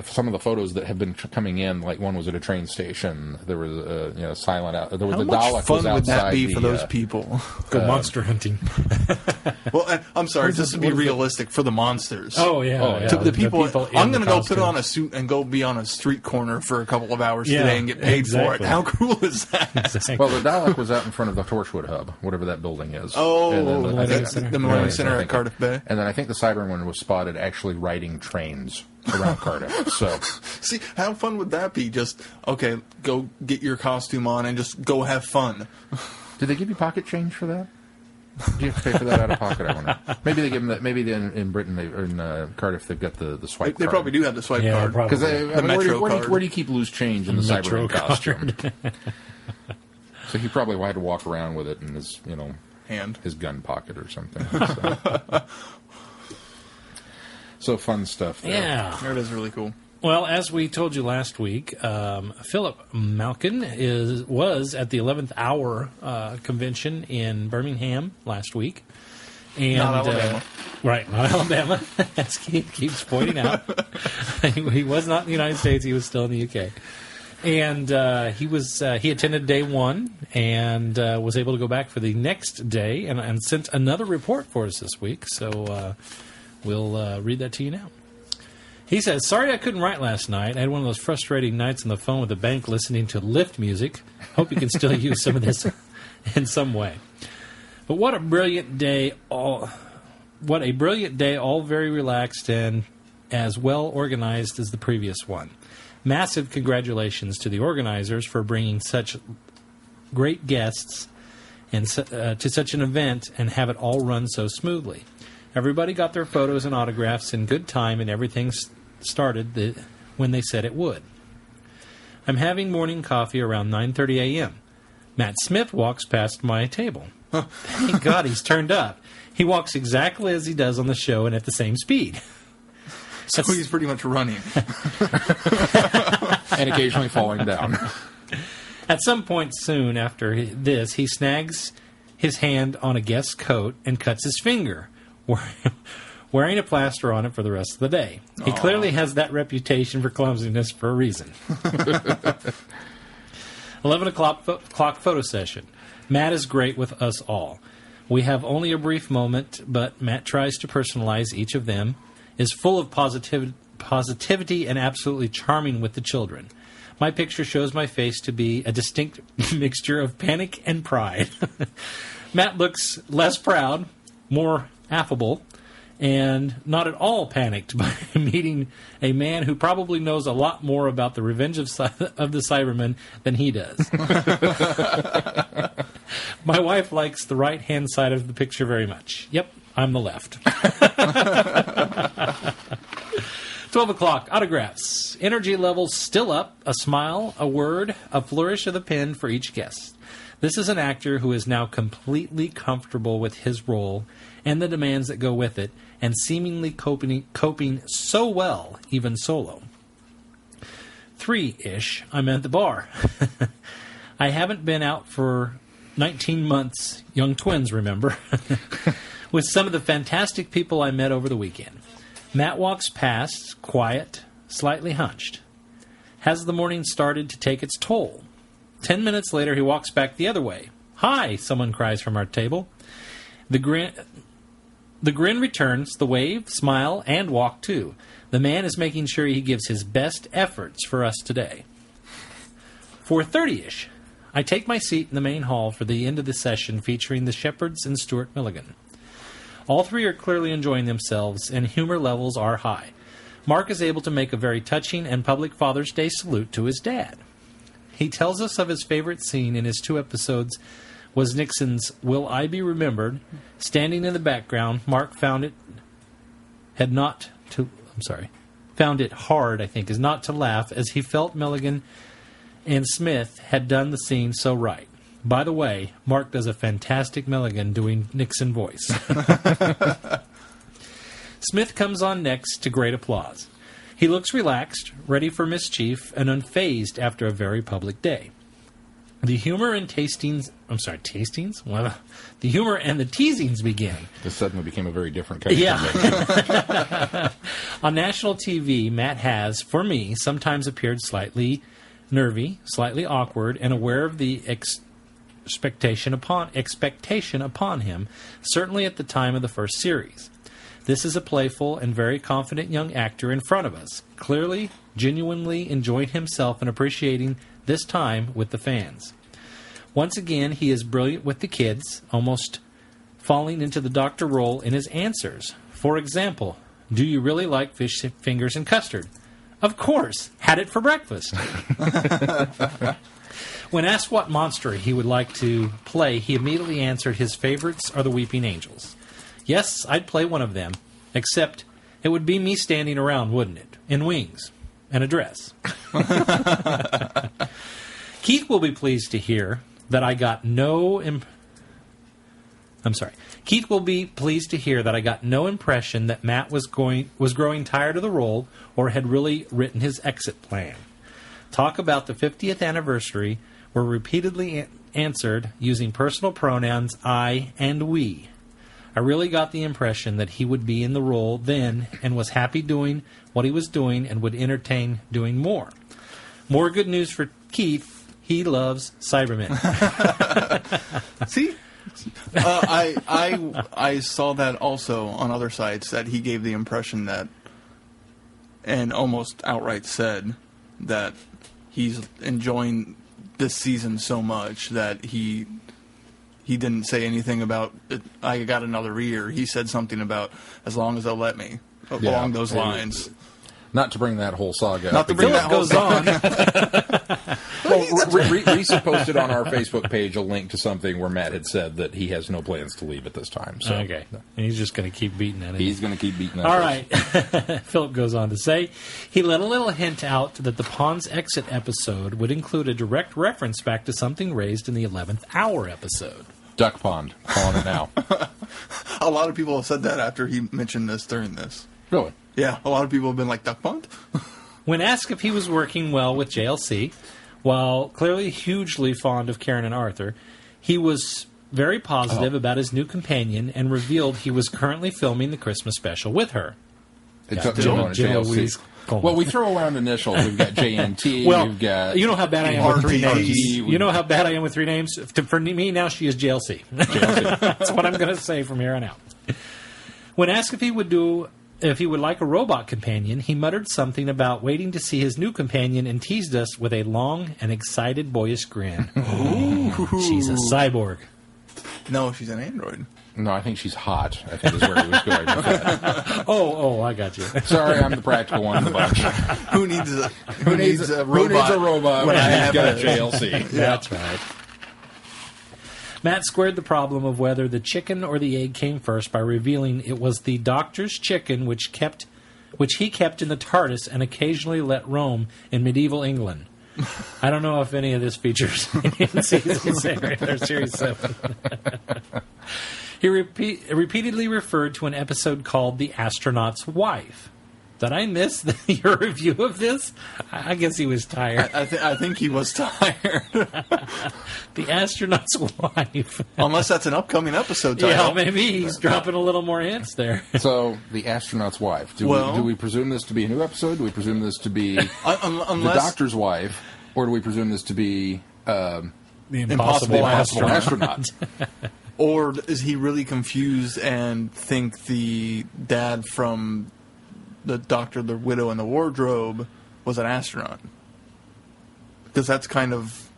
[SPEAKER 3] some of the photos that have been coming in, like one was at a train station. There was silent out. There was
[SPEAKER 2] How
[SPEAKER 3] the
[SPEAKER 2] much
[SPEAKER 3] Dalek
[SPEAKER 2] fun
[SPEAKER 3] was
[SPEAKER 2] would
[SPEAKER 3] outside
[SPEAKER 2] that be
[SPEAKER 3] the,
[SPEAKER 2] for those people?
[SPEAKER 4] Go monster hunting.
[SPEAKER 2] Well, I'm sorry, just to be realistic, for the monsters.
[SPEAKER 4] Oh, yeah.
[SPEAKER 2] To the people,
[SPEAKER 4] in
[SPEAKER 2] I'm
[SPEAKER 4] the
[SPEAKER 2] going to go put
[SPEAKER 4] costume.
[SPEAKER 2] on a suit and go be on a street corner for a couple of hours
[SPEAKER 4] Yeah,
[SPEAKER 2] today and get paid for it.
[SPEAKER 4] exactly.
[SPEAKER 2] How cool is that?
[SPEAKER 4] Exactly.
[SPEAKER 3] Well, the Dalek was out in front of the Torchwood Hub, whatever that building is.
[SPEAKER 2] Oh,
[SPEAKER 3] And then
[SPEAKER 4] Millennium Center.
[SPEAKER 2] the Millennium
[SPEAKER 3] Right,
[SPEAKER 2] Center
[SPEAKER 3] I
[SPEAKER 2] at
[SPEAKER 3] think-
[SPEAKER 2] Cardiff Bay.
[SPEAKER 3] And then I think the Cyberman was spotted actually riding trains around Cardiff. So
[SPEAKER 2] See, how fun would that be? Just, okay, go get your costume on and just go have fun.
[SPEAKER 3] did they give you pocket change for that? Do you have to pay for that out of pocket? I wonder. Maybe they give them that. Maybe in Britain, or in Cardiff, they've got the swipe
[SPEAKER 2] They
[SPEAKER 3] card.
[SPEAKER 2] probably do have the swipe
[SPEAKER 4] Yeah,
[SPEAKER 2] card.
[SPEAKER 4] probably.
[SPEAKER 3] Because
[SPEAKER 2] Metro
[SPEAKER 3] where
[SPEAKER 2] card.
[SPEAKER 3] do you keep loose change in the
[SPEAKER 4] Metro
[SPEAKER 3] Cyberman costume? So he probably had to walk around with it in his,
[SPEAKER 2] Hand.
[SPEAKER 3] his gun pocket or something. So fun stuff there.
[SPEAKER 4] Yeah.
[SPEAKER 2] That is really cool.
[SPEAKER 4] Well, as we told you last week, Philip Malkin was at the 11th Hour convention in Birmingham last week. And,
[SPEAKER 2] Not Alabama.
[SPEAKER 4] Right, not Alabama, as Keith keeps pointing out. He was not in the United States, he was still in the UK. And he attended day one and was able to go back for the next day and sent another report for us this week. So we'll read that to you now. He says, "Sorry I couldn't write last night. I had one of those frustrating nights on the phone with the bank listening to lift music. Hope you can still use some of this in some way. But what a brilliant day, all very relaxed and as well organized as the previous one. Massive congratulations to the organizers for bringing such great guests and to such an event and have it all run so smoothly. Everybody got their photos and autographs in good time, and everything started when they said it would. I'm having morning coffee around 9:30 a.m. Matt Smith walks past my table. Thank God he's turned up. He walks exactly as he does on the show and at the same speed.
[SPEAKER 2] So he's pretty much running.
[SPEAKER 3] And occasionally falling down.
[SPEAKER 4] At some point soon after this, he snags his hand on a guest's coat and cuts his finger, wearing a plaster on it for the rest of the day. He clearly has that reputation for clumsiness for a reason. 11 o'clock photo session. Matt is great with us all. We have only a brief moment, but Matt tries to personalize each of them, is full of positivity and absolutely charming with the children. My picture shows my face to be a distinct mixture of panic and pride. Matt looks less proud, more affable, and not at all panicked by meeting a man who probably knows a lot more about the revenge of the Cybermen than he does. My wife likes the right-hand side of the picture very much. Yep, I'm the left. 12 o'clock, autographs. Energy levels still up, a smile, a word, a flourish of the pen for each guest. This is an actor who is now completely comfortable with his role and the demands that go with it, and seemingly coping so well, even solo. 3-ish, I'm at the bar. I haven't been out for 19 months, young twins, remember, with some of the fantastic people I met over the weekend. Matt walks past, quiet, slightly hunched. Has the morning started to take its toll? 10 minutes later, he walks back the other way. Hi, someone cries from our table. The grin returns, the wave, smile, and walk too. The man is making sure he gives his best efforts for us today. 4:30-ish. I take my seat in the main hall for the end of the session featuring the Shepherds and Stuart Milligan. All three are clearly enjoying themselves, and humor levels are high. Mark is able to make a very touching and public Father's Day salute to his dad. He tells us of his favorite scene in his 2 episodes was Nixon's Will I Be Remembered. Standing in the background, Mark found it hard, I think, is not to laugh, as he felt Milligan and Smith had done the scene so right. By the way, Mark does a fantastic Milligan doing Nixon voice. Smith comes on next to great applause. He looks relaxed, ready for mischief, and unfazed after a very public day. The humor and tastings... tastings? Well, the humor and the teasings begin.
[SPEAKER 3] This suddenly became a very different kind of
[SPEAKER 4] Yeah. On national TV, Matt has, for me, sometimes appeared slightly nervy, slightly awkward, and aware of the expectation upon him, certainly at the time of the first series. This is a playful and very confident young actor in front of us, clearly, genuinely enjoying himself and appreciating this time with the fans. Once again, he is brilliant with the kids, almost falling into the doctor role in his answers. For example, do you really like fish fingers and custard? Of course, had it for breakfast. When asked what monster he would like to play, he immediately answered his favorites are the Weeping Angels. Yes, I'd play one of them, except it would be me standing around, wouldn't it? In wings and a dress. Keith will be pleased to hear that I got no... Keith will be pleased to hear that I got no impression that Matt was growing tired of the role or had really written his exit plan. Talk about the 50th anniversary were repeatedly answered using personal pronouns I and we. I really got the impression that he would be in the role then and was happy doing what he was doing and would entertain doing more. More good news for Keith. He loves Cybermen.
[SPEAKER 2] See? I saw that also on other sites, that he gave the impression that, and almost outright said, that he's enjoying this season so much that he didn't say anything about I got another year. He said something about as long as they'll let me, along those lines.
[SPEAKER 3] Not to bring that whole saga
[SPEAKER 2] Not
[SPEAKER 3] up
[SPEAKER 2] to bring
[SPEAKER 3] again.
[SPEAKER 2] that whole saga.
[SPEAKER 3] Well, Reese posted on our Facebook page a link to something where Matt had said that he has no plans to leave at this time. So
[SPEAKER 4] Okay. And he's just going to keep beating at it.
[SPEAKER 3] he's going to keep beating that.
[SPEAKER 4] All
[SPEAKER 3] horse.
[SPEAKER 4] right. Philip goes on to say, he let a little hint out that the Pawn's Exit episode would include a direct reference back to something raised in the 11th Hour episode.
[SPEAKER 3] Duck Pond, calling it now.
[SPEAKER 2] A lot of people have said that after he mentioned this during this.
[SPEAKER 3] Really?
[SPEAKER 2] Yeah, a lot of people have been like, Duck Pond?
[SPEAKER 4] When asked if he was working well with JLC, while clearly hugely fond of Karen and Arthur, he was very positive about his new companion and revealed he was currently filming the Christmas special with her.
[SPEAKER 3] It's up to JLC. Well, we throw around initials. We've got JNT.
[SPEAKER 4] Well,
[SPEAKER 3] we've got
[SPEAKER 4] you know how bad I am with 3 names.
[SPEAKER 3] RTG.
[SPEAKER 4] You know how bad I am with 3 names? For me, now she is JLC. That's what I'm going to say from here on out. When asked if he would like a robot companion, he muttered something about waiting to see his new companion and teased us with a long and excited boyish grin. Ooh. She's a cyborg.
[SPEAKER 2] No, she's an android.
[SPEAKER 3] No, I think she's hot. I think is where he was going with that.
[SPEAKER 4] Oh, I got you.
[SPEAKER 3] Sorry, I'm the practical one in the bunch.
[SPEAKER 2] Who needs a robot?
[SPEAKER 3] Who needs a robot when he's got a JLC?
[SPEAKER 4] Yeah. That's right. Matt squared the problem of whether the chicken or the egg came first by revealing it was the doctor's chicken which he kept in the TARDIS and occasionally let roam in medieval England. I don't know if any of this features in Season 6 or Series 7. He repeatedly referred to an episode called The Astronaut's Wife. Did I miss your review of this? I guess he was tired.
[SPEAKER 2] I think he was tired.
[SPEAKER 4] The Astronaut's Wife.
[SPEAKER 2] Unless that's an upcoming episode title.
[SPEAKER 4] Yeah, maybe he's dropping a little more hints there.
[SPEAKER 3] So, The Astronaut's Wife. Do we presume this to be a new episode? Do we presume this to be the Doctor's Wife? Or do we presume this to be
[SPEAKER 4] the Impossible
[SPEAKER 3] Astronaut?
[SPEAKER 2] Or is he really confused and think the dad from the Doctor, the Widow, and the Wardrobe was an astronaut? Because that's kind of...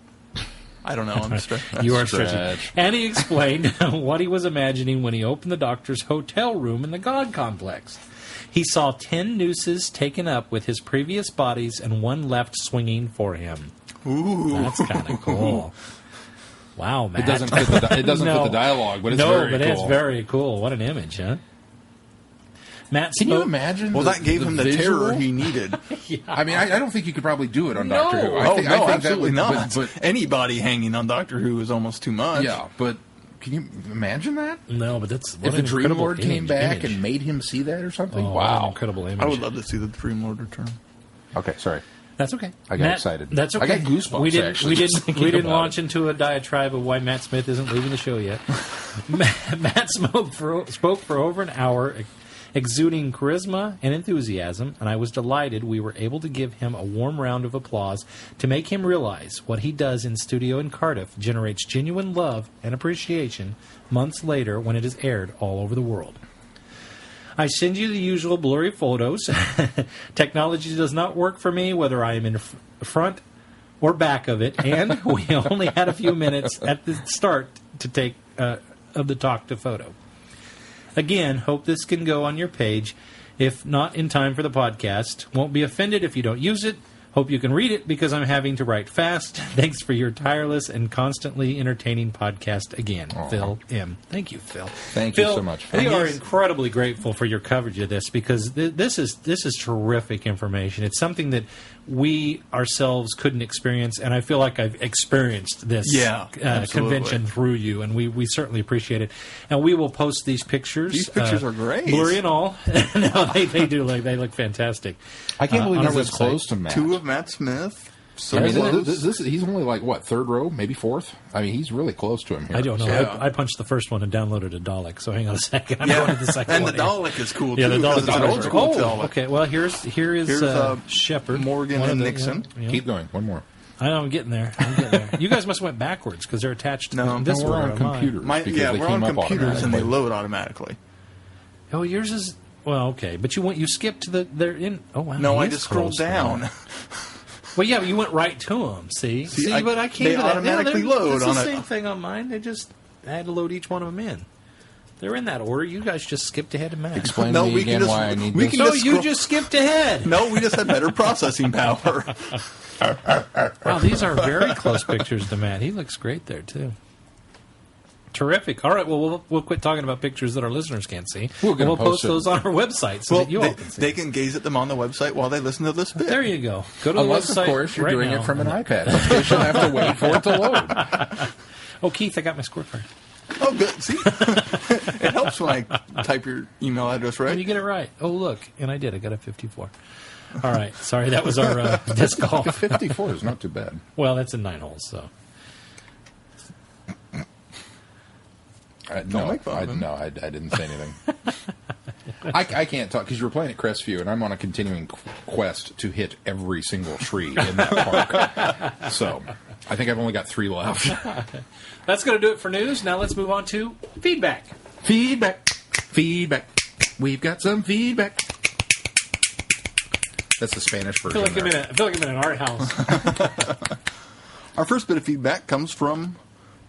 [SPEAKER 2] I don't know. I'm stretching.
[SPEAKER 4] You are stretching. And he explained what he was imagining when he opened the Doctor's hotel room in the God Complex. He saw 10 nooses taken up with his previous bodies and one left swinging for him.
[SPEAKER 2] Ooh.
[SPEAKER 4] That's kind of cool. Wow, Matt.
[SPEAKER 3] It doesn't fit the dialogue, but it's very cool.
[SPEAKER 4] It's very cool. What an image, huh? Matt
[SPEAKER 3] Can you imagine?
[SPEAKER 2] Well, that gave him the terror he needed.
[SPEAKER 4] Yeah.
[SPEAKER 3] I mean, I don't think you could probably do it on Doctor Who.
[SPEAKER 2] I think absolutely not. But anybody hanging on Doctor Who is almost too much.
[SPEAKER 3] Yeah, but can you imagine that?
[SPEAKER 4] No, but that's...
[SPEAKER 3] If the Dream Lord came back and made him see that or something?
[SPEAKER 4] Oh,
[SPEAKER 3] wow.
[SPEAKER 4] What an incredible image.
[SPEAKER 2] I would love to see the Dream Lord return.
[SPEAKER 3] Okay, sorry.
[SPEAKER 4] That's okay.
[SPEAKER 3] I got excited.
[SPEAKER 4] That's okay.
[SPEAKER 3] I got goosebumps,
[SPEAKER 4] We didn't launch into a diatribe of why Matt Smith isn't leaving the show yet. Matt spoke for over an hour, exuding charisma and enthusiasm, and I was delighted we were able to give him a warm round of applause to make him realize what he does in studio in Cardiff generates genuine love and appreciation months later when it is aired all over the world. I send you the usual blurry photos. Technology does not work for me, whether I am in front or back of it, and we only had a few minutes at the start to take of the talk to photo. Again, hope this can go on your page, if not in time for the podcast. Won't be offended if you don't use it. Hope you can read it because I'm having to write fast. Thanks for your tireless and constantly entertaining podcast again. Aww. Phil M. Thank you, Phil.
[SPEAKER 3] Thank you so much, Phil.
[SPEAKER 4] We are incredibly grateful for your coverage of this because this is terrific information. It's something that we ourselves couldn't experience, and I feel like I've experienced this convention through you, and we certainly appreciate it. And we will post these pictures.
[SPEAKER 2] These pictures are great.
[SPEAKER 4] Blurry and all. No, they do they look fantastic.
[SPEAKER 3] I can't believe this is close to Matt.
[SPEAKER 2] 2 of Matt Smith. So
[SPEAKER 3] I mean, he's only like, what, 3rd row, maybe 4th? I mean, he's really close to him here.
[SPEAKER 4] I don't know.
[SPEAKER 2] Yeah.
[SPEAKER 4] I punched the first one and downloaded a Dalek, so hang on a second. I'm going to the second
[SPEAKER 2] and
[SPEAKER 4] one.
[SPEAKER 2] the Dalek is cool, too.
[SPEAKER 4] Yeah, the Dalek
[SPEAKER 2] is an old school Dalek.
[SPEAKER 4] Okay, well, here's Shepard.
[SPEAKER 2] Morgan and Nixon.
[SPEAKER 3] Keep going. One more.
[SPEAKER 4] I know, I'm getting there. You guys must have went backwards because they're attached to this
[SPEAKER 3] we're
[SPEAKER 4] one.
[SPEAKER 3] on computers.
[SPEAKER 2] We're on computers and they load automatically.
[SPEAKER 4] Oh, yours is... Well, okay, but you skipped to they're in... Oh, wow.
[SPEAKER 2] No, I just scrolled down.
[SPEAKER 4] Well, yeah, but you went right to them. See, but I can't.
[SPEAKER 2] They automatically load
[SPEAKER 4] it's
[SPEAKER 2] on
[SPEAKER 4] the
[SPEAKER 2] it.
[SPEAKER 4] same thing on mine. I had to load each one of them in. They're in that order. You guys just skipped ahead of Matt.
[SPEAKER 3] Explain to me again why I need this.
[SPEAKER 4] You just skipped ahead.
[SPEAKER 2] No, we just had better processing power.
[SPEAKER 4] Wow, these are very close pictures to Matt. He looks great there too. Terrific. All right, well, we'll quit talking about pictures that our listeners can't see. We'll post those on our website so that you all can see.
[SPEAKER 2] They can gaze at them on the website while they listen to this bit.
[SPEAKER 4] There you go. Go to
[SPEAKER 3] Unless,
[SPEAKER 4] the website.
[SPEAKER 3] Of course, you're
[SPEAKER 4] right
[SPEAKER 3] doing
[SPEAKER 4] now.
[SPEAKER 3] it from an iPad. You shouldn't have to wait for it to load.
[SPEAKER 4] Oh, Keith, I got my scorecard.
[SPEAKER 2] Oh, good. See? It helps when I type your email address right.
[SPEAKER 4] When you get it right. Oh, look. And I did. I got a 54. All right. Sorry, that was our disc golf.
[SPEAKER 3] 54 is not too bad.
[SPEAKER 4] Well, that's in 9 holes, so.
[SPEAKER 2] Don't make fun of him.
[SPEAKER 3] No, I didn't say anything. I can't talk because you were playing at Crestview, and I'm on a continuing quest to hit every single tree in that park. So I think I've only got 3 left.
[SPEAKER 4] That's going to do it for news. Now let's move on to feedback.
[SPEAKER 3] Feedback. We've got some feedback. That's the Spanish version.
[SPEAKER 4] I feel like I'm in an art house.
[SPEAKER 2] Our first bit of feedback comes from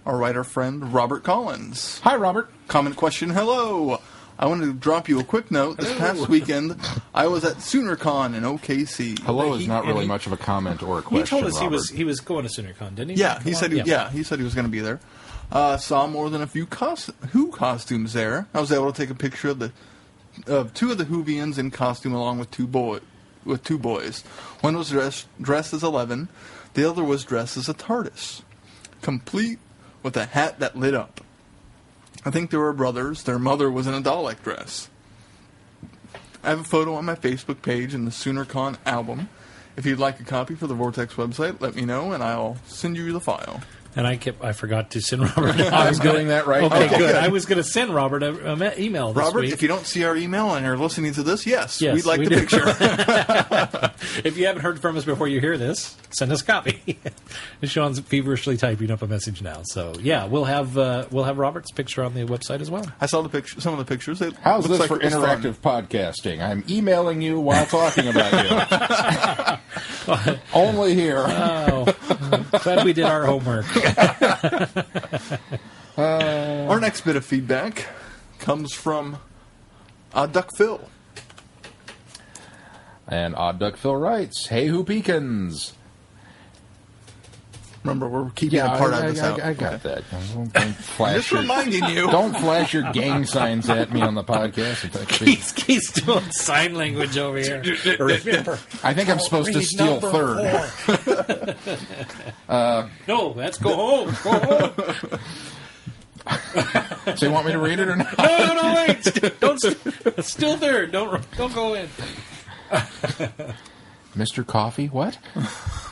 [SPEAKER 2] our writer friend, Robert Collins.
[SPEAKER 3] Hi, Robert.
[SPEAKER 2] Comment, question, hello. I wanted to drop you a quick note. This past weekend, I was at Soonercon in OKC.
[SPEAKER 3] Hello is not really much of a comment or a question.
[SPEAKER 4] He told us
[SPEAKER 3] Robert.
[SPEAKER 4] he was going to Soonercon, didn't he?
[SPEAKER 2] Yeah, he said he was going to be there. Saw more than a few Who costumes there. I was able to take a picture of 2 of the Whovians in costume along with 2 boys. One was dressed as 11. The other was dressed as a TARDIS, complete with a hat that lit up. I think they were brothers. Their mother was in a Dalek dress. I have a photo on my Facebook page in the Soonercon album. If you'd like a copy for the Vortex website, let me know, and I'll send you the file.
[SPEAKER 4] And I forgot to send Robert.
[SPEAKER 3] I'm doing that right now.
[SPEAKER 4] Okay, good. I was going to send Robert an email this
[SPEAKER 2] Robert,
[SPEAKER 4] week.
[SPEAKER 2] if you don't see our email and are listening to this, yes we'd like the picture.
[SPEAKER 4] If you haven't heard from us before you hear this, send us a copy. Sean's feverishly typing up a message now. So yeah, we'll have Robert's picture on the website as well.
[SPEAKER 2] I saw some of the pictures.
[SPEAKER 3] How's this for interactive podcasting? I'm emailing you while talking about you. Only here.
[SPEAKER 4] Oh, glad we did our homework.
[SPEAKER 2] Our next bit of feedback comes from Duck Phil.
[SPEAKER 3] And Odd Duck Phil writes, "Hey, who peekins?"
[SPEAKER 2] Remember, we're keeping a part of this out.
[SPEAKER 3] I got that. Don't flash
[SPEAKER 2] Just reminding you.
[SPEAKER 3] Don't flash your gang signs at me on the podcast.
[SPEAKER 4] He's doing sign language over here. Remember,
[SPEAKER 3] I think I'm supposed to steal third.
[SPEAKER 4] No, let's go home. Go home.
[SPEAKER 3] So you want me to read it or not?
[SPEAKER 4] No, wait. Don't still third. Don't go in.
[SPEAKER 3] Mr. Coffee, what?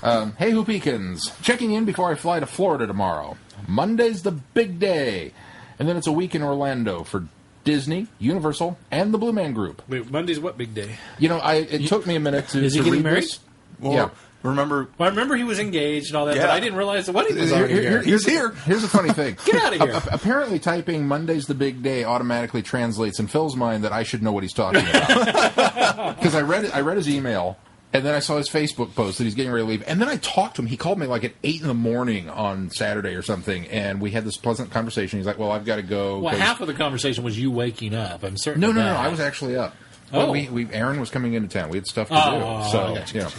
[SPEAKER 3] Hey, Hoopikins. Checking in before I fly to Florida tomorrow. Monday's the big day. And then it's a week in Orlando for Disney, Universal, and the Blue Man Group.
[SPEAKER 4] Wait, Monday's what big day?
[SPEAKER 3] You know, it took me a minute to
[SPEAKER 4] Is he getting
[SPEAKER 3] read
[SPEAKER 4] married?
[SPEAKER 3] this.
[SPEAKER 2] Well,
[SPEAKER 3] yeah.
[SPEAKER 2] Remember?
[SPEAKER 4] Well, I remember he was engaged and all that,
[SPEAKER 2] Yeah.
[SPEAKER 4] but I didn't realize the wedding was already here.
[SPEAKER 2] He's here.
[SPEAKER 3] Here's a funny thing.
[SPEAKER 4] Get out of here.
[SPEAKER 3] Apparently, typing Monday's the big day automatically translates in Phil's mind that I should know what he's talking about. Because I read his email, and then I saw his Facebook post that he's getting ready to leave. And then I talked to him. He called me like at 8 in the morning on Saturday or something, and we had this pleasant conversation. He's like, well, I've got to go.
[SPEAKER 4] Well, half of the conversation was you waking up. I'm certain.
[SPEAKER 3] No,
[SPEAKER 4] of that.
[SPEAKER 3] I was actually up.
[SPEAKER 4] Oh.
[SPEAKER 3] Well, Aaron was coming into town. We had stuff to
[SPEAKER 4] Oh,
[SPEAKER 3] do. So,
[SPEAKER 4] gotcha.
[SPEAKER 3] you know.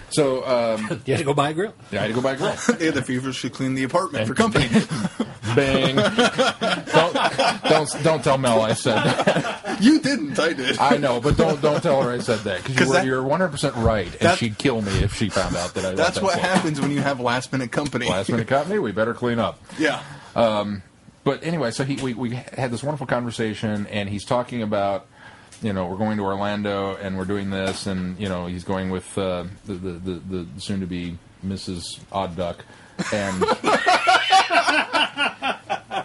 [SPEAKER 3] So,
[SPEAKER 4] You had to go buy a grill.
[SPEAKER 3] I had to go buy a grill.
[SPEAKER 2] They had to feverishly clean the apartment for company.
[SPEAKER 3] Bang. Don't tell Mel I said that.
[SPEAKER 2] You didn't. I did.
[SPEAKER 3] I know, but don't tell her I said that because you're 100% right, and
[SPEAKER 2] that-
[SPEAKER 3] she'd kill me if she found out that I.
[SPEAKER 2] That's what happens when you have last minute company.
[SPEAKER 3] Last minute company, we better clean up.
[SPEAKER 2] Yeah.
[SPEAKER 3] But anyway, so we had this wonderful conversation, and he's talking about, you know, we're going to Orlando and we're doing this, and you know, he's going with the soon to be Mrs. Odd Duck and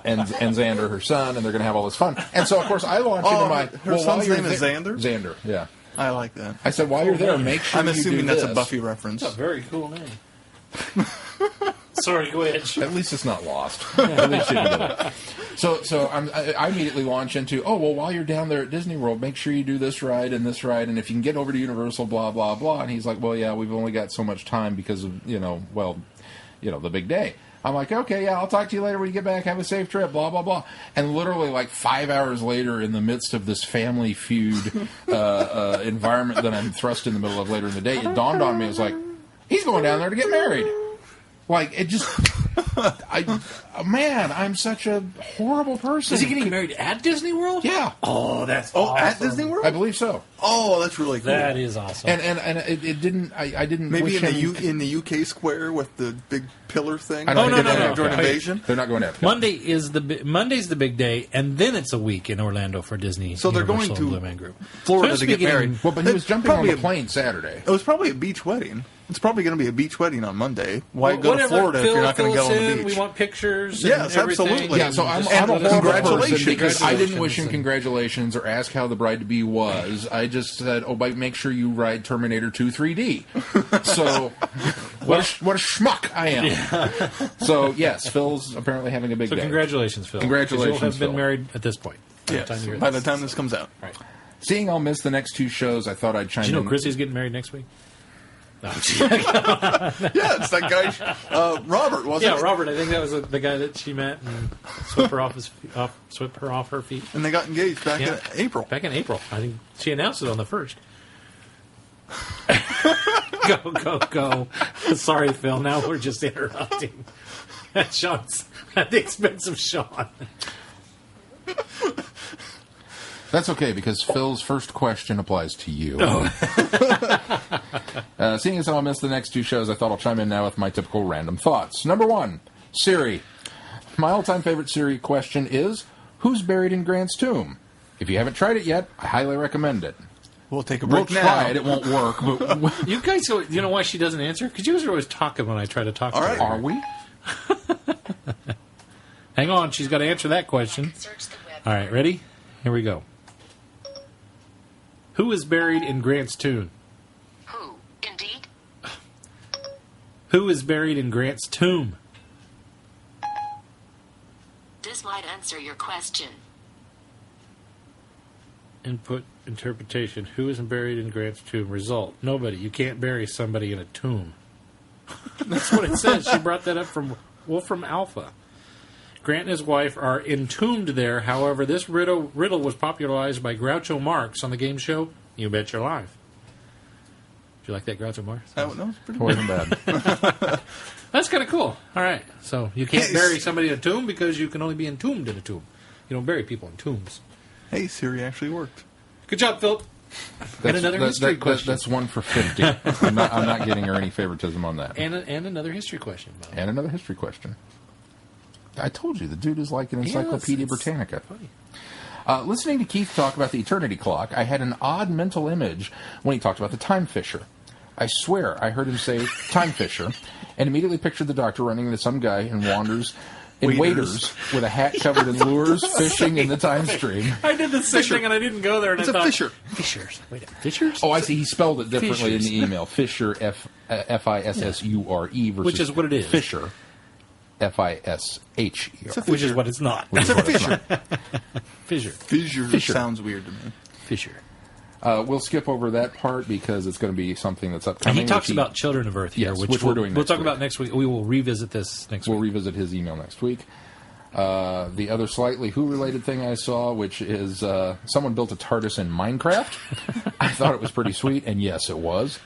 [SPEAKER 3] and Xander, her son, and they're going to have all this fun. And so, of course, I launch into my.
[SPEAKER 2] Her son's name is Xander?
[SPEAKER 3] Xander, yeah.
[SPEAKER 2] I like that.
[SPEAKER 3] I said, while you're there, make sure
[SPEAKER 2] I'm
[SPEAKER 3] you
[SPEAKER 2] assuming
[SPEAKER 3] do
[SPEAKER 2] that's
[SPEAKER 3] this.
[SPEAKER 2] a Buffy reference.
[SPEAKER 4] That's a very cool name. Sorry, go ahead.
[SPEAKER 3] At least it's not lost. At least you can do it. So I immediately launch into, oh, well, while you're down there at Disney World, make sure you do this ride, and if you can get over to Universal, blah, blah, blah. And he's like, well, yeah, we've only got so much time because of, the big day. I'm like, okay, yeah, I'll talk to you later when you get back. Have a safe trip, blah, blah, blah. And literally like 5 hours later, in the midst of this family feud environment that I'm thrust in the middle of later in the day, it dawned on me, it was like, he's going down there to get married. Like, it just... I'm such a horrible person.
[SPEAKER 4] Is he getting married at Disney World?
[SPEAKER 3] Yeah.
[SPEAKER 4] Oh, that's awesome.
[SPEAKER 2] At Disney World?
[SPEAKER 3] I believe so.
[SPEAKER 2] Oh, that's really cool.
[SPEAKER 4] That is awesome.
[SPEAKER 3] And it didn't... I didn't
[SPEAKER 2] Maybe
[SPEAKER 3] wish him...
[SPEAKER 2] in the UK square with the big pillar thing.
[SPEAKER 3] I don't think
[SPEAKER 4] no,
[SPEAKER 3] they're
[SPEAKER 4] no.
[SPEAKER 3] going
[SPEAKER 2] Invasion.
[SPEAKER 3] They're not going to.
[SPEAKER 4] Monday's the big day, and then it's a week in Orlando for Disney.
[SPEAKER 2] So they're
[SPEAKER 4] Universal
[SPEAKER 2] going to
[SPEAKER 4] Blue Man Group.
[SPEAKER 2] Florida
[SPEAKER 4] Supposed
[SPEAKER 2] to
[SPEAKER 4] be
[SPEAKER 2] get married.
[SPEAKER 3] Well, but he was jumping on the plane Saturday.
[SPEAKER 2] It was probably a beach wedding. It's probably going to be a beach wedding on Monday. Why
[SPEAKER 4] Well,
[SPEAKER 2] go
[SPEAKER 4] whatever.
[SPEAKER 2] to Florida if
[SPEAKER 4] Fill
[SPEAKER 2] you're not going to
[SPEAKER 4] us
[SPEAKER 2] go on the
[SPEAKER 4] in.
[SPEAKER 2] beach?
[SPEAKER 4] We want pictures.
[SPEAKER 2] Yes,
[SPEAKER 4] and everything.
[SPEAKER 2] absolutely.
[SPEAKER 3] Yeah, so I'm
[SPEAKER 4] Just
[SPEAKER 3] a horrible
[SPEAKER 2] congratulations.
[SPEAKER 3] person because I didn't wish him
[SPEAKER 4] and-
[SPEAKER 3] congratulations or ask how the bride-to-be was. I just said, oh, but make sure you ride Terminator 2 3D. So, what a schmuck I am. So, yes, Phil's apparently having a big
[SPEAKER 4] So
[SPEAKER 3] day.
[SPEAKER 4] congratulations, Phil.
[SPEAKER 3] Congratulations,
[SPEAKER 4] 'Cause you'll have been
[SPEAKER 3] Phil.
[SPEAKER 4] married at this point.
[SPEAKER 2] Yes, by the time this comes out.
[SPEAKER 4] Right.
[SPEAKER 3] Seeing I'll miss the next 2 shows, I thought I'd chime
[SPEAKER 4] Did you know
[SPEAKER 3] in.
[SPEAKER 4] Chrissy's getting married next week? No.
[SPEAKER 2] Yeah, it's that guy, Robert, wasn't
[SPEAKER 4] Yeah,
[SPEAKER 2] it?
[SPEAKER 4] Robert. I think that was the guy that she met and swept her off her feet.
[SPEAKER 2] And they got engaged back
[SPEAKER 4] Yeah.
[SPEAKER 2] in April.
[SPEAKER 4] Back in April. I think she announced it on the 1st. Go. Sorry, Phil. Now we're just interrupting. Sean's at the expense of Sean.
[SPEAKER 3] That's okay, because Phil's first question applies to you. Seeing as I'll miss the next 2 shows, I thought I'll chime in now with my typical random thoughts. Number 1, Siri. My all-time favorite Siri question is, who's buried in Grant's tomb? If you haven't tried it yet, I highly recommend it.
[SPEAKER 2] We'll take a
[SPEAKER 3] We'll
[SPEAKER 2] break now.
[SPEAKER 3] try it. It won't work. But
[SPEAKER 4] You guys, you know why she doesn't answer? Because you guys are always talking when I try to talk
[SPEAKER 2] All
[SPEAKER 4] to
[SPEAKER 2] right.
[SPEAKER 4] her.
[SPEAKER 3] are we?
[SPEAKER 4] Hang on, she's got to answer that question.
[SPEAKER 5] Search the web.
[SPEAKER 4] All right, ready? Here we go. Who is buried in Grant's tomb?
[SPEAKER 5] Who? Indeed?
[SPEAKER 4] Who is buried in Grant's tomb?
[SPEAKER 5] This might answer your question.
[SPEAKER 4] Input, interpretation. Who is buried in Grant's tomb? Result. Nobody. You can't bury somebody in a tomb. That's what it says. She brought that up from Wolfram Alpha. Grant and his wife are entombed there. However, this riddle was popularized by Groucho Marx on the game show You Bet Your Life. Do you like that, Groucho Marx?
[SPEAKER 2] That was pretty
[SPEAKER 3] It wasn't bad.
[SPEAKER 4] That's kind of cool. All right. So you can't
[SPEAKER 2] Hey,
[SPEAKER 4] bury somebody in a tomb because you can only be entombed in a tomb. You don't bury people in tombs.
[SPEAKER 2] Hey, Siri actually worked.
[SPEAKER 4] Good job, Philip. And another history question.
[SPEAKER 3] That's 1 for 50. I'm not getting her any favoritism on that.
[SPEAKER 4] And another history question. Bob.
[SPEAKER 3] And another history question. I told you, the dude is like an Encyclopedia
[SPEAKER 4] it's
[SPEAKER 3] Britannica.
[SPEAKER 4] funny.
[SPEAKER 3] Listening to Keith talk about the eternity clock, I had an odd mental image when he talked about the time fisher. I swear I heard him say time fisher, and immediately pictured the doctor running into some guy in waders with a hat covered in lures, fishing in the time stream.
[SPEAKER 4] I did the same thing and I didn't go there. And
[SPEAKER 2] It's
[SPEAKER 4] I
[SPEAKER 2] a
[SPEAKER 4] thought,
[SPEAKER 2] fisher.
[SPEAKER 4] Fishers. Wait, Fishers?
[SPEAKER 3] Oh, I see. He spelled it differently
[SPEAKER 4] Fishers.
[SPEAKER 3] in the email. Fisher, F-I-S-S-U-R-E versus
[SPEAKER 4] Which is what it is.
[SPEAKER 3] Fisher, F-I-S-H-E-R.
[SPEAKER 4] Which is what it's not.
[SPEAKER 3] Which is what it's not.
[SPEAKER 4] Fissure.
[SPEAKER 2] Fissure sounds weird to me.
[SPEAKER 4] Fisher.
[SPEAKER 3] We'll skip over that part because it's going to be something that's
[SPEAKER 4] And
[SPEAKER 3] upcoming.
[SPEAKER 4] he talks
[SPEAKER 3] which
[SPEAKER 4] about Children of Earth here,
[SPEAKER 3] Yes,
[SPEAKER 4] which
[SPEAKER 3] which we're doing
[SPEAKER 4] we'll
[SPEAKER 3] next
[SPEAKER 4] talk
[SPEAKER 3] week.
[SPEAKER 4] about next week. We will revisit this next
[SPEAKER 3] We'll
[SPEAKER 4] week.
[SPEAKER 3] revisit his email next week. The other slightly Who-related thing I saw, which is someone built a TARDIS in Minecraft. I thought it was pretty sweet, and yes, it was.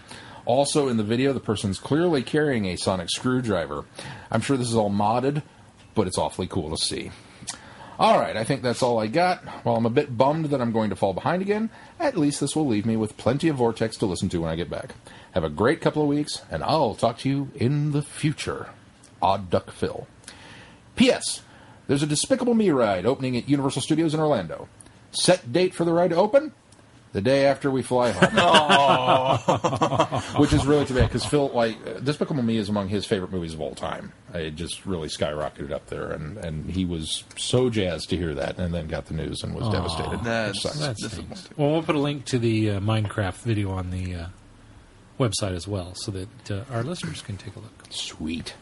[SPEAKER 3] Also, in the video, the person's clearly carrying a sonic screwdriver. I'm sure this is all modded, but it's awfully cool to see. All right, I think that's all I got. While I'm a bit bummed that I'm going to fall behind again, at least this will leave me with plenty of Vortex to listen to when I get back. Have a great couple of weeks, and I'll talk to you in the future. Odd Duck Phil. P.S. There's a Despicable Me ride opening at Universal Studios in Orlando. Set date for the ride to open? The day after we fly home. Which is really too bad, because Phil, Despicable Me is among his favorite movies of all time. It just really skyrocketed up there, and he was so jazzed to hear that, and then got the news and was devastated.
[SPEAKER 2] That's-
[SPEAKER 3] Which sucks.
[SPEAKER 4] That's
[SPEAKER 2] disappointing.
[SPEAKER 4] nice. Well, we'll put a link to the Minecraft video on the website as well, so that our listeners can take a look.
[SPEAKER 3] Sweet.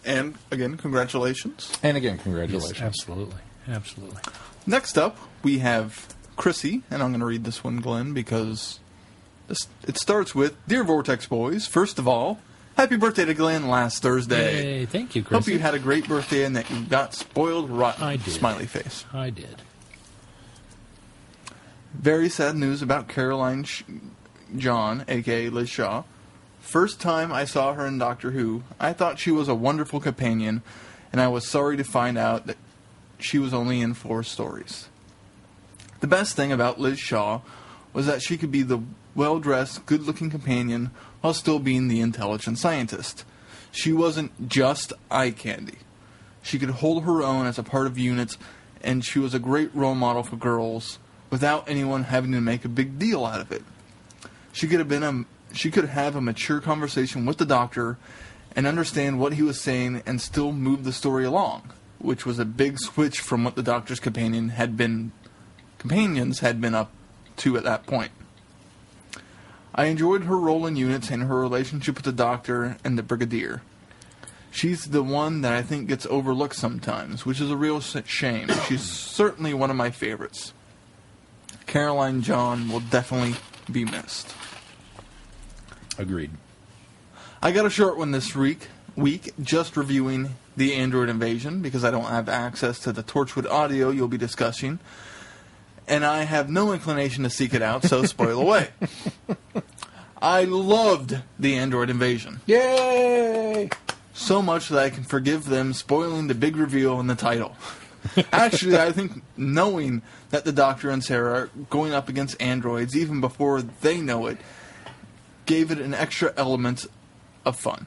[SPEAKER 2] And again, congratulations.
[SPEAKER 3] And again, congratulations.
[SPEAKER 4] Yes, absolutely. Absolutely.
[SPEAKER 2] Next up, we have Chrissy, and I'm going to read this one, Glenn, because it starts with, Dear Vortex Boys, first of all, happy birthday to Glenn last Thursday.
[SPEAKER 4] Hey, thank you, Chris.
[SPEAKER 2] Hope you had a great birthday and that you got spoiled rotten.
[SPEAKER 4] I did.
[SPEAKER 2] Smiley face.
[SPEAKER 4] I did.
[SPEAKER 2] Very sad news about Caroline John, a.k.a. Liz Shaw. First time I saw her in Doctor Who, I thought she was a wonderful companion, and I was sorry to find out that she was only in 4 stories. The best thing about Liz Shaw was that she could be the well-dressed, good-looking companion while still being the intelligent scientist. She wasn't just eye candy. She could hold her own as a part of units, and she was a great role model for girls without anyone having to make a big deal out of it. She could have been she could have a mature conversation with the Doctor and understand what he was saying and still move the story along, which was a big switch from what the Doctor's companions had been up to at that point. I enjoyed her role in units and her relationship with the Doctor and the Brigadier. She's the one that I think gets overlooked sometimes, which is a real shame. She's certainly one of my favorites. Caroline John will definitely be missed.
[SPEAKER 3] Agreed.
[SPEAKER 2] I got a short one this week, just reviewing the Android invasion, because I don't have access to the Torchwood audio you'll be discussing, and I have no inclination to seek it out, so spoil away. I loved the Android invasion.
[SPEAKER 3] Yay!
[SPEAKER 2] So much that I can forgive them spoiling the big reveal in the title. Actually, I think knowing that the Doctor and Sarah are going up against androids even before they know it gave it an extra element of fun.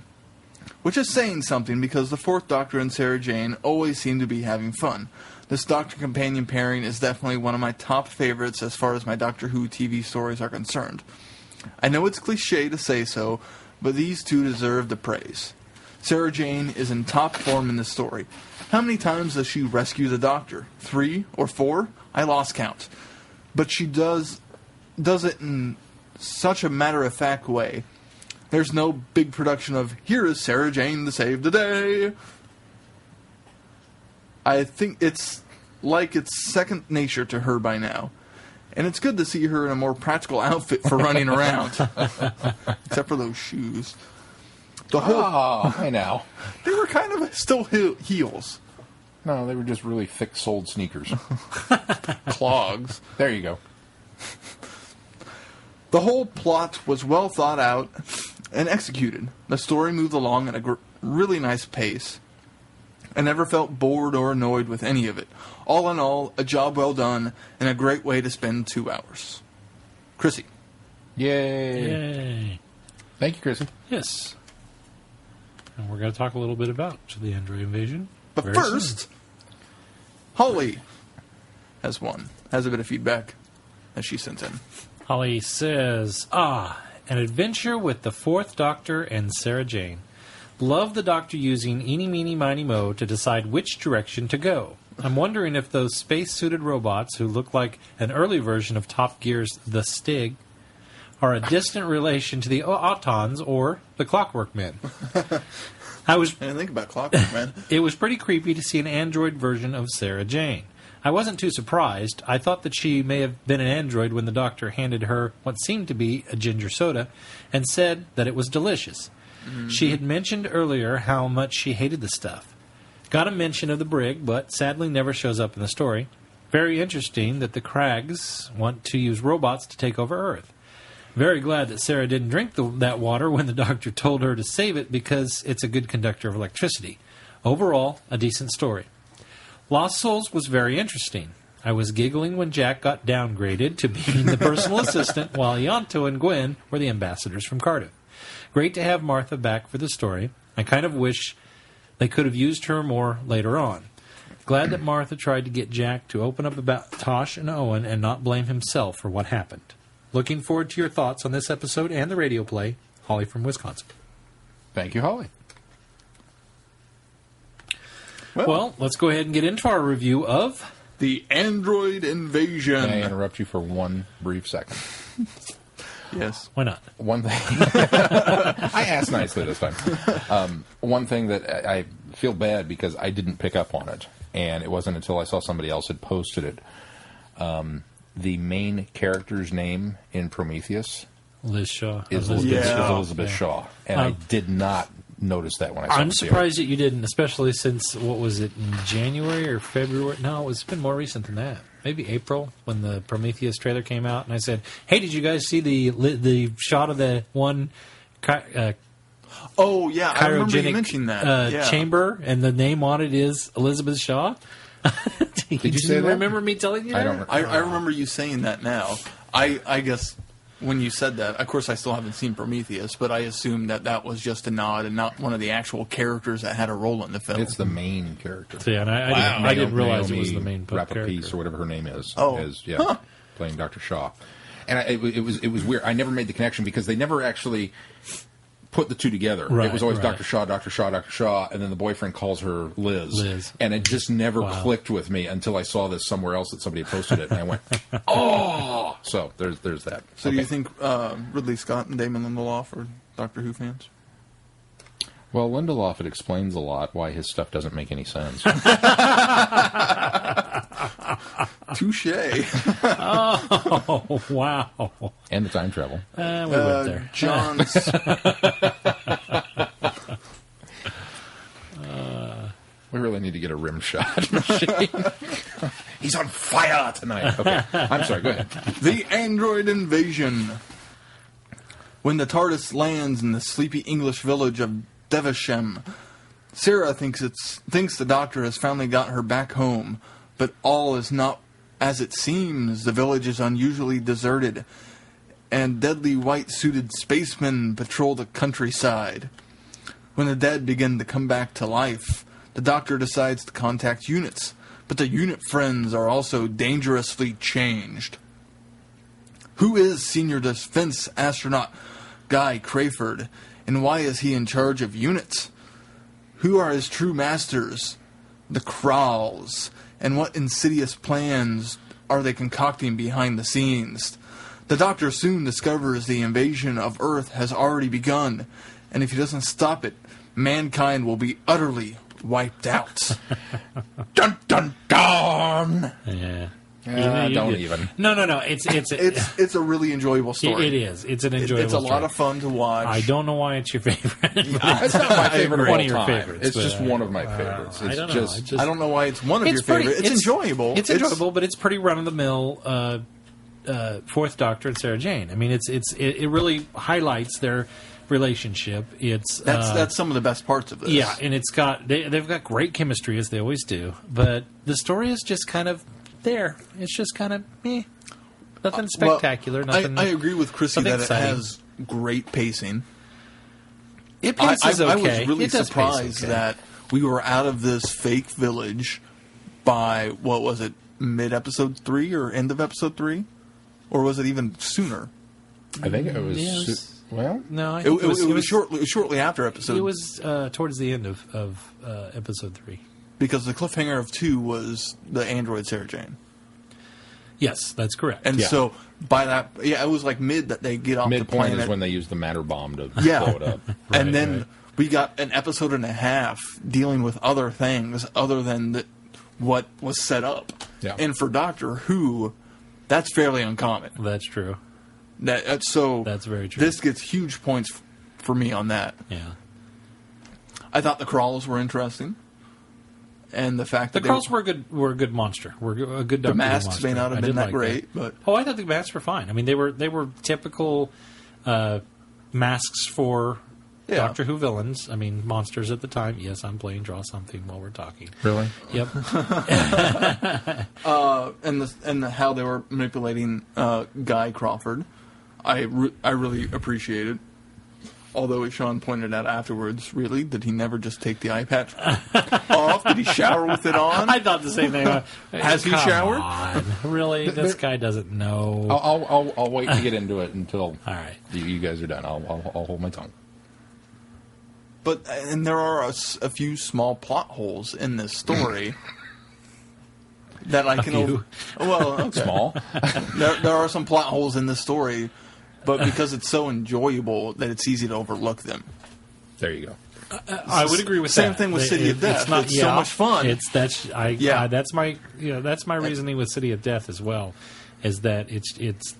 [SPEAKER 2] Which is saying something, because the Fourth Doctor and Sarah Jane always seem to be having fun. This Doctor-companion pairing is definitely one of my top favorites as far as my Doctor Who TV stories are concerned. I know it's cliché to say so, but these two deserve the praise. Sarah Jane is in top form in this story. How many times does she rescue the Doctor? 3 or 4? I lost count. But she does it in such a matter-of-fact way. There's no big production of, here is Sarah Jane to save the day. I think it's like it's second nature to her by now. And it's good to see her in a more practical outfit for running around. Except for those shoes. The whole,
[SPEAKER 3] I know.
[SPEAKER 2] They were kind of still heels.
[SPEAKER 3] No, they were just really thick-soled sneakers.
[SPEAKER 2] Clogs.
[SPEAKER 3] There you go.
[SPEAKER 2] The whole plot was well thought out and executed. The story moved along at a really nice pace. I never felt bored or annoyed with any of it. All in all, a job well done and a great way to spend 2 hours. Chrissy.
[SPEAKER 3] Yay. Thank you, Chrissy.
[SPEAKER 4] Yes. And we're going to talk a little bit about the Android invasion.
[SPEAKER 2] But
[SPEAKER 4] very
[SPEAKER 2] first,
[SPEAKER 4] soon.
[SPEAKER 2] Holly has a bit of feedback that she sent in.
[SPEAKER 4] Holly says, an adventure with the Fourth Doctor and Sarah Jane. Love the Doctor using eeny, meeny, miny, mo to decide which direction to go. I'm wondering if those space-suited robots who look like an early version of Top Gear's The Stig are a distant relation to the Autons or the Clockwork Men. I didn't
[SPEAKER 2] think about Clockwork Men.
[SPEAKER 4] It was pretty creepy to see an android version of Sarah Jane. I wasn't too surprised. I thought that she may have been an android when the Doctor handed her what seemed to be a ginger soda and said that it was delicious. Mm-hmm. She had mentioned earlier how much she hated the stuff. Got a mention of the brig, but sadly never shows up in the story. Very interesting that the Krags want to use robots to take over Earth. Very glad that Sarah didn't drink that water when the Doctor told her to save it because it's a good conductor of electricity. Overall, a decent story. Lost Souls was very interesting. I was giggling when Jack got downgraded to being the personal assistant while Ianto and Gwen were the ambassadors from Cardiff. Great to have Martha back for the story. I kind of wish they could have used her more later on. Glad that Martha tried to get Jack to open up about Tosh and Owen and not blame himself for what happened. Looking forward to your thoughts on this episode and the radio play. Holly from Wisconsin.
[SPEAKER 3] Thank you, Holly.
[SPEAKER 2] Well,
[SPEAKER 4] let's go ahead and get into our review of
[SPEAKER 2] the Android invasion.
[SPEAKER 3] May I interrupt you for one brief second?
[SPEAKER 2] Yes.
[SPEAKER 4] Why not?
[SPEAKER 3] One thing. I asked nicely this time. One thing that I feel bad because I didn't pick up on it, and it wasn't until I saw somebody else had posted it. The main character's name in Prometheus
[SPEAKER 4] Liz Shaw.
[SPEAKER 3] is Elizabeth Shaw, and I did not notice that when I saw it.
[SPEAKER 4] I'm surprised that you didn't, especially since, what was it, in January or February? No, it's been more recent than that. Maybe April, when the Prometheus trailer came out, and I said, hey, did you guys see the shot of the one
[SPEAKER 2] oh, yeah, I remember you mentioning that.
[SPEAKER 4] Chamber, and the name on it is Elizabeth Shaw?
[SPEAKER 3] Did you say that?
[SPEAKER 4] Remember me telling you that?
[SPEAKER 2] I remember you saying that now. I guess when you said that, of course I still haven't seen Prometheus, but I assumed that was just a nod and not one of the actual characters that had a role in the film.
[SPEAKER 3] It's the main character.
[SPEAKER 4] So, yeah, and I didn't realize it was the main character.
[SPEAKER 3] Rapapiece, or whatever her name is.
[SPEAKER 2] Oh.
[SPEAKER 3] Playing Dr. Shaw. And it was weird. I never made the connection because they never actually put the two together.
[SPEAKER 4] Right,
[SPEAKER 3] it was always
[SPEAKER 4] right.
[SPEAKER 3] Dr. Shaw, and then the boyfriend calls her Liz. And it just never clicked with me until I saw this somewhere else that somebody had posted it, and I went, oh! So there's that.
[SPEAKER 2] So do you think Ridley Scott and Damon Lindelof are Doctor Who fans?
[SPEAKER 3] Well, Lindelof, it explains a lot why his stuff doesn't make any sense.
[SPEAKER 2] Touche.
[SPEAKER 4] Oh, wow.
[SPEAKER 3] And the time travel.
[SPEAKER 4] We went there.
[SPEAKER 2] John's...
[SPEAKER 3] We really need to get a rim shot machine. He's on fire tonight. Okay, I'm sorry, go ahead.
[SPEAKER 2] The android invasion. When the TARDIS lands in the sleepy English village of Devasham, Sarah thinks the Doctor has finally got her back home, but all is not as it seems. The village is unusually deserted, and deadly white-suited spacemen patrol the countryside. When the dead begin to come back to life, the Doctor decides to contact units, but the unit friends are also dangerously changed. Who is Senior Defense Astronaut Guy Crayford, and why is he in charge of units? Who are his true masters, the Kralls, and what insidious plans are they concocting behind the scenes? The Doctor soon discovers the invasion of Earth has already begun, and if he doesn't stop it, mankind will be utterly wiped out.
[SPEAKER 3] Dun dun dun!
[SPEAKER 4] Yeah.
[SPEAKER 3] Don't even.
[SPEAKER 4] No. It's
[SPEAKER 2] a really enjoyable story.
[SPEAKER 4] It is. It's an enjoyable
[SPEAKER 2] It's a
[SPEAKER 4] story.
[SPEAKER 2] lot of fun to watch.
[SPEAKER 4] I don't know why it's your favorite.
[SPEAKER 3] It's not my favorite of
[SPEAKER 4] One
[SPEAKER 3] all
[SPEAKER 4] of your
[SPEAKER 3] time.
[SPEAKER 4] favorites,
[SPEAKER 3] It's
[SPEAKER 4] but,
[SPEAKER 3] just one of my favorites.
[SPEAKER 4] I
[SPEAKER 3] It's
[SPEAKER 4] don't know.
[SPEAKER 2] I don't know why it's one of your favorites. It's enjoyable.
[SPEAKER 4] It's enjoyable, but it's pretty run-of-the-mill Fourth Doctor and Sarah Jane. I mean, it really highlights their relationship.
[SPEAKER 2] That's some of the best parts of this.
[SPEAKER 4] Yeah, and they've got great chemistry, as they always do, but the story is just kind of there. It's just kind of meh. Nothing spectacular. Nothing.
[SPEAKER 2] I agree with Chrissy that
[SPEAKER 4] exciting.
[SPEAKER 2] it has great pacing.
[SPEAKER 4] It paces okay.
[SPEAKER 2] I was really
[SPEAKER 4] It does
[SPEAKER 2] surprised
[SPEAKER 4] pace okay.
[SPEAKER 2] that we were out of this fake village by, what was it, mid-episode 3 or end of episode 3? Or was it even sooner?
[SPEAKER 3] I think it was... Well,
[SPEAKER 4] no, I
[SPEAKER 2] It
[SPEAKER 4] think
[SPEAKER 2] was shortly after episode...
[SPEAKER 4] It was towards the end of episode 3.
[SPEAKER 2] Because the cliffhanger of 2 was the android Sarah Jane.
[SPEAKER 4] Yes, that's correct.
[SPEAKER 2] And so, by that... Yeah, it was like mid that they get off the planet.
[SPEAKER 3] Midpoint is when they use the matter bomb to blow it up.
[SPEAKER 2] And then we got an episode and a half dealing with other things other than what was set up.
[SPEAKER 3] Yeah.
[SPEAKER 2] And for Doctor Who, that's fairly uncommon.
[SPEAKER 4] That's true.
[SPEAKER 2] That's
[SPEAKER 4] very true.
[SPEAKER 2] This gets huge points for me on that.
[SPEAKER 4] Yeah.
[SPEAKER 2] I thought the Kralls were interesting. And the fact that
[SPEAKER 4] the Kralls were a good monster. Were a good
[SPEAKER 2] the masks
[SPEAKER 4] monster.
[SPEAKER 2] may not have been that great, but
[SPEAKER 4] I thought the masks were fine. I mean, they were typical masks for Doctor Who villains. I mean, monsters at the time. Yes, I'm playing Draw Something while we're talking.
[SPEAKER 3] Really?
[SPEAKER 4] Yep.
[SPEAKER 2] and how they were manipulating Guy Crawford, I really appreciated. Although, as Sean pointed out afterwards, really, did he never just take the eye patch off? Did he shower with it on?
[SPEAKER 4] I thought the same thing.
[SPEAKER 2] Has he showered?
[SPEAKER 4] On. Really? This guy doesn't know.
[SPEAKER 3] I'll wait to get into it until
[SPEAKER 4] all right.
[SPEAKER 3] You guys are done. I'll hold my tongue.
[SPEAKER 2] And there are a few small plot holes in this story that I can.
[SPEAKER 3] Small.
[SPEAKER 2] There are some plot holes in this story. But because it's so enjoyable that it's easy to overlook them.
[SPEAKER 3] There you go.
[SPEAKER 4] I would agree with
[SPEAKER 2] Same
[SPEAKER 4] that.
[SPEAKER 2] Same thing with City of Death. It's so much fun.
[SPEAKER 4] That's my reasoning with City of Death as well, is that it's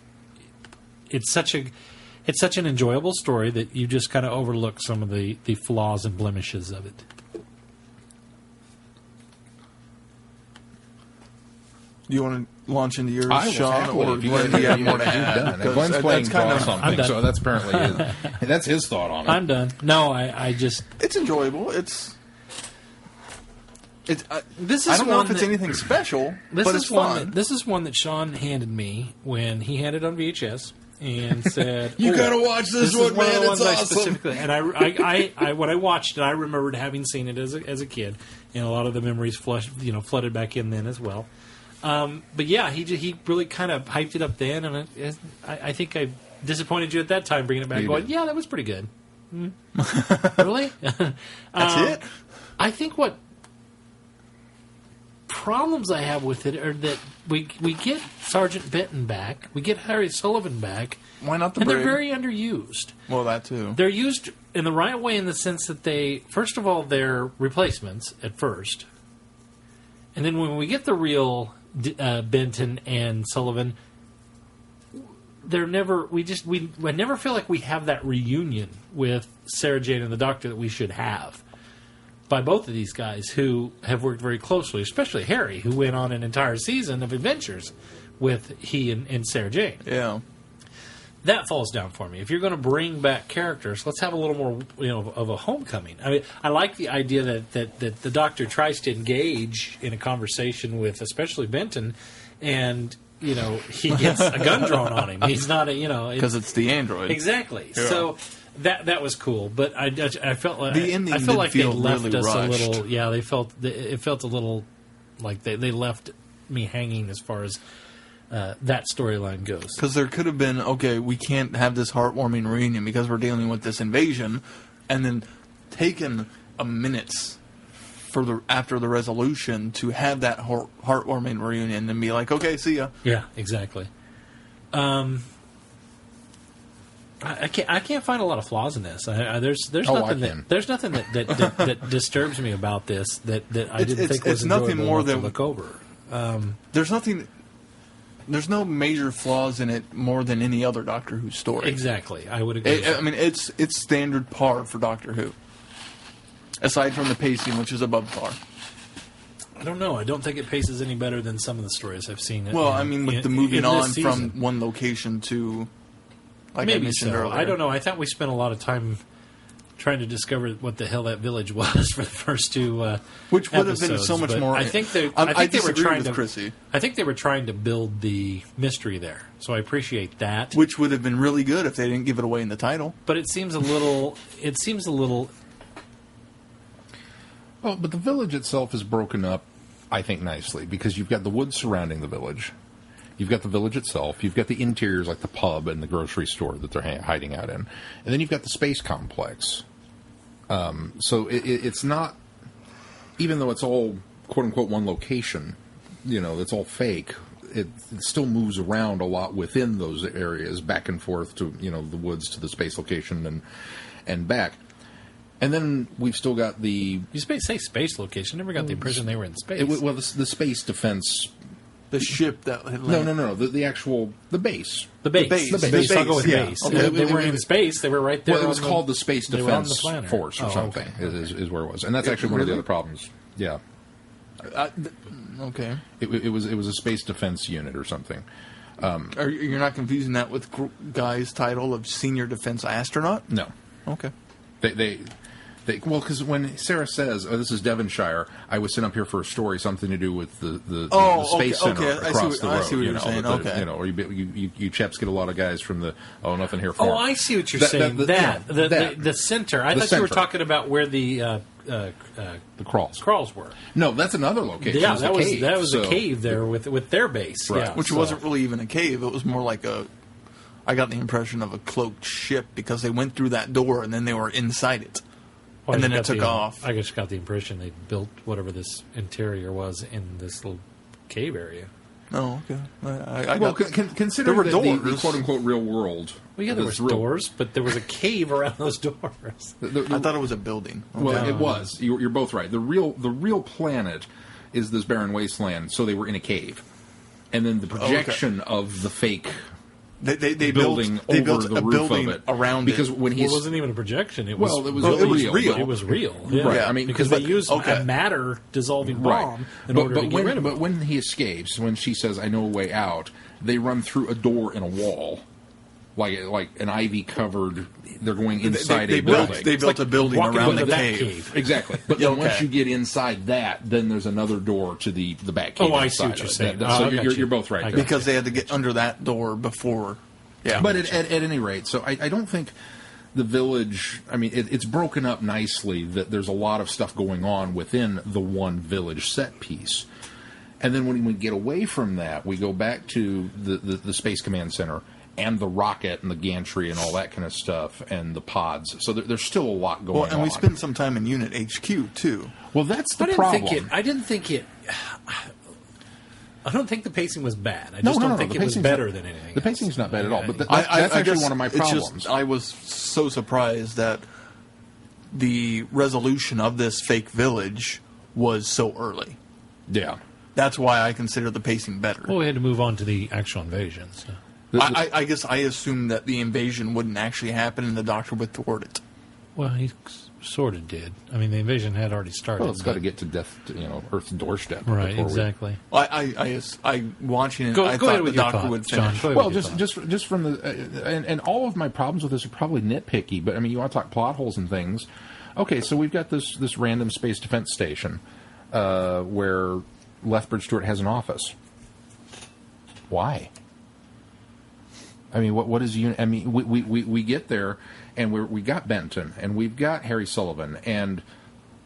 [SPEAKER 4] such an enjoyable story that you just kind of overlook some of the flaws and blemishes of it.
[SPEAKER 2] Do you want to launch into yours,
[SPEAKER 3] Sean,
[SPEAKER 2] or Glenn? Do you have more to add?
[SPEAKER 3] Glen's playing Draw
[SPEAKER 2] of
[SPEAKER 3] Something, so that's apparently that's his thought on it.
[SPEAKER 4] I'm done. No, I just...
[SPEAKER 2] It's enjoyable. This
[SPEAKER 4] is
[SPEAKER 2] I don't know if it's anything special, but it's fun.
[SPEAKER 4] This is one that Sean handed me when he had it on VHS and said,
[SPEAKER 2] "You gotta watch this one, man. It's awesome."
[SPEAKER 4] And I when I watched it, I remembered having seen it as a kid, and a lot of the memories flooded back in then as well. But yeah, he really kind of hyped it up then, and I think I disappointed you at that time bringing it back.
[SPEAKER 3] You
[SPEAKER 4] Going,
[SPEAKER 3] did.
[SPEAKER 4] yeah, that was pretty good. Really?
[SPEAKER 2] That's it?
[SPEAKER 4] I think what problems I have with it are that we get Sergeant Benton back, we get Harry Sullivan back.
[SPEAKER 2] Why not the
[SPEAKER 4] and they're
[SPEAKER 2] Brig?
[SPEAKER 4] very underused.
[SPEAKER 2] Well, that too.
[SPEAKER 4] They're used in the right way in the sense that first of all, they're replacements at first. And then when we get the real Benton and Sullivan, they're never. I never feel like we have that reunion with Sarah Jane and the Doctor that we should have by both of these guys who have worked very closely, especially Harry, who went on an entire season of adventures with he and Sarah Jane.
[SPEAKER 2] Yeah.
[SPEAKER 4] That falls down for me. If you're going to bring back characters, let's have a little more, of a homecoming. I mean, I like the idea that the Doctor tries to engage in a conversation with, especially Benton, and he gets a gun drawn on him. He's not
[SPEAKER 2] Because it's the android.
[SPEAKER 4] Exactly.
[SPEAKER 2] Yeah.
[SPEAKER 4] So that was cool, but I felt like
[SPEAKER 2] The ending
[SPEAKER 4] I felt like they
[SPEAKER 2] feel
[SPEAKER 4] left
[SPEAKER 2] really
[SPEAKER 4] us
[SPEAKER 2] rushed.
[SPEAKER 4] a little. Yeah, it felt a little like they left me hanging as far as that storyline goes.
[SPEAKER 2] Because there could have been, okay, we can't have this heartwarming reunion because we're dealing with this invasion, and then taken a minutes after the resolution to have that heartwarming reunion and be like, okay, see ya.
[SPEAKER 4] Yeah, exactly. I can't find a lot of flaws in this. There's nothing that disturbs me about this that I didn't think was
[SPEAKER 2] it's nothing
[SPEAKER 4] enjoyable
[SPEAKER 2] more
[SPEAKER 4] enough to
[SPEAKER 2] than
[SPEAKER 4] look over.
[SPEAKER 2] There's no major flaws in it more than any other Doctor Who story.
[SPEAKER 4] Exactly, I would agree.
[SPEAKER 2] I mean, it's standard par for Doctor Who. Aside from the pacing, which is above par.
[SPEAKER 4] I don't know. I don't think it paces any better than some of the stories I've seen.
[SPEAKER 2] Well, I mean, with the moving
[SPEAKER 4] in
[SPEAKER 2] on
[SPEAKER 4] this season.
[SPEAKER 2] from one location to, like I
[SPEAKER 4] Maybe
[SPEAKER 2] mentioned
[SPEAKER 4] so.
[SPEAKER 2] earlier.
[SPEAKER 4] I don't know. I thought we spent a lot of time trying to discover what the hell that village was for the first two
[SPEAKER 2] Which would have been
[SPEAKER 4] episodes,
[SPEAKER 2] so much
[SPEAKER 4] but
[SPEAKER 2] more.
[SPEAKER 4] I think they
[SPEAKER 2] I
[SPEAKER 4] they were
[SPEAKER 2] disagree
[SPEAKER 4] trying
[SPEAKER 2] with
[SPEAKER 4] to.
[SPEAKER 2] Chrissy.
[SPEAKER 4] I think they were trying to build the mystery there, so I appreciate that.
[SPEAKER 2] Which would have been really good if they didn't give it away in the title.
[SPEAKER 4] But it seems a little.
[SPEAKER 3] Well, but the village itself is broken up, I think, nicely, because you've got the woods surrounding the village. You've got the village itself. You've got the interiors, like the pub and the grocery store that they're hiding out in. And then you've got the space complex. So it's not, even though it's all, quote-unquote, one location, it's all fake, it still moves around a lot within those areas, back and forth to, the woods to the space location and back. And then we've still got the...
[SPEAKER 4] You say space location. I never got the impression they were in space.
[SPEAKER 3] The space defense...
[SPEAKER 2] The ship that had
[SPEAKER 3] No. The actual... The base.
[SPEAKER 4] The base.
[SPEAKER 2] The base.
[SPEAKER 4] I'll go with
[SPEAKER 2] Yeah.
[SPEAKER 4] base.
[SPEAKER 2] Okay.
[SPEAKER 4] They weren't in space. They were right there.
[SPEAKER 3] Well, it was called the Space
[SPEAKER 4] they were on the
[SPEAKER 3] Defense
[SPEAKER 4] planner.
[SPEAKER 3] Force or something,
[SPEAKER 4] okay.
[SPEAKER 3] is where it was. And that's actually one of the other problems. Yeah.
[SPEAKER 2] Okay.
[SPEAKER 3] It was a space defense unit or something.
[SPEAKER 2] You're not confusing that with Guy's title of Senior Defense Astronaut?
[SPEAKER 3] No.
[SPEAKER 2] Okay.
[SPEAKER 3] Well, because when Sarah says, "Oh, this is Devonshire," I was sent up here for a story, something to do with the space center across the road.
[SPEAKER 2] I see what you're saying. Okay.
[SPEAKER 3] Or you chaps get a lot of guys from the nothing here for.
[SPEAKER 4] Oh, I see what you're saying. The center. I thought you were talking about where the crawls were.
[SPEAKER 3] No, that's another location.
[SPEAKER 4] Yeah, that was
[SPEAKER 3] a
[SPEAKER 4] a cave there with their base.
[SPEAKER 3] Right.
[SPEAKER 4] Yeah,
[SPEAKER 2] Which wasn't really even a cave. It was more like I got the impression of a cloaked ship because they went through that door and then they were inside it.
[SPEAKER 4] Well,
[SPEAKER 2] and then it took off.
[SPEAKER 4] I just got the impression they built whatever this interior was in this little cave area.
[SPEAKER 2] Oh, okay.
[SPEAKER 3] Consider
[SPEAKER 2] there were
[SPEAKER 3] the
[SPEAKER 2] doors.
[SPEAKER 3] quote-unquote real world.
[SPEAKER 4] Well, yeah, there was doors, but there was a cave around those doors.
[SPEAKER 2] I thought it was a building. Okay.
[SPEAKER 3] Well, it was. You're both right. The real planet is this barren wasteland, so they were in a cave. And then the projection of the fake...
[SPEAKER 2] They
[SPEAKER 3] building
[SPEAKER 2] built
[SPEAKER 3] over the
[SPEAKER 2] a
[SPEAKER 3] roof
[SPEAKER 2] building
[SPEAKER 3] of it
[SPEAKER 2] around
[SPEAKER 3] because
[SPEAKER 2] it.
[SPEAKER 3] when
[SPEAKER 4] It wasn't even a projection. It was
[SPEAKER 3] real.
[SPEAKER 4] It was real. Yeah.
[SPEAKER 3] Right. I mean,
[SPEAKER 4] because they used a matter dissolving bomb in order to get rid of it.
[SPEAKER 3] But when he escapes, when she says, "I know a way out," they run through a door in a wall, like an ivy covered. They're going inside a building.
[SPEAKER 2] They built a building around the
[SPEAKER 4] cave.
[SPEAKER 3] Exactly. But then once you get inside that, then there's another door to the back cave.
[SPEAKER 4] Oh, I see what you're saying.
[SPEAKER 3] So you're both right there.
[SPEAKER 2] Because they had to get under that door before. Yeah.
[SPEAKER 3] But at any rate, so I don't think the village, I mean, it's broken up nicely that there's a lot of stuff going on within the one village set piece. And then when we get away from that, we go back to the Space Command Center and the rocket and the gantry and all that kind of stuff and the pods. So there's still a lot going on.
[SPEAKER 2] Well, and we spend some time in Unit HQ, too.
[SPEAKER 3] Well, that's the problem.
[SPEAKER 4] I don't think the pacing was bad. I just don't think it was better than anything.
[SPEAKER 3] The pacing's not bad at all, but that's actually one of my problems.
[SPEAKER 2] I was so surprised that the resolution of this fake village was so early.
[SPEAKER 3] Yeah.
[SPEAKER 2] That's why I consider the pacing better.
[SPEAKER 4] Well, we had to move on to the actual invasion. So.
[SPEAKER 2] I guess I assumed that the invasion wouldn't actually happen and the Doctor would thwart it.
[SPEAKER 4] Well, he sort of did. I mean, the invasion had already started.
[SPEAKER 3] Well, it's got to get to Earth's doorstep.
[SPEAKER 4] Right, exactly.
[SPEAKER 2] I watching it, I
[SPEAKER 4] go
[SPEAKER 2] thought
[SPEAKER 4] ahead with
[SPEAKER 2] the
[SPEAKER 4] your
[SPEAKER 2] Doctor
[SPEAKER 4] thought,
[SPEAKER 2] would finish.
[SPEAKER 4] John,
[SPEAKER 3] Well, just from the... and all of my problems with this are probably nitpicky, but, I mean, you want to talk plot holes and things. Okay, so we've got this random space defense station where Lethbridge Stewart has an office. Why? I mean, what is unit? I mean, we get there, and we got Benton, and we've got Harry Sullivan, and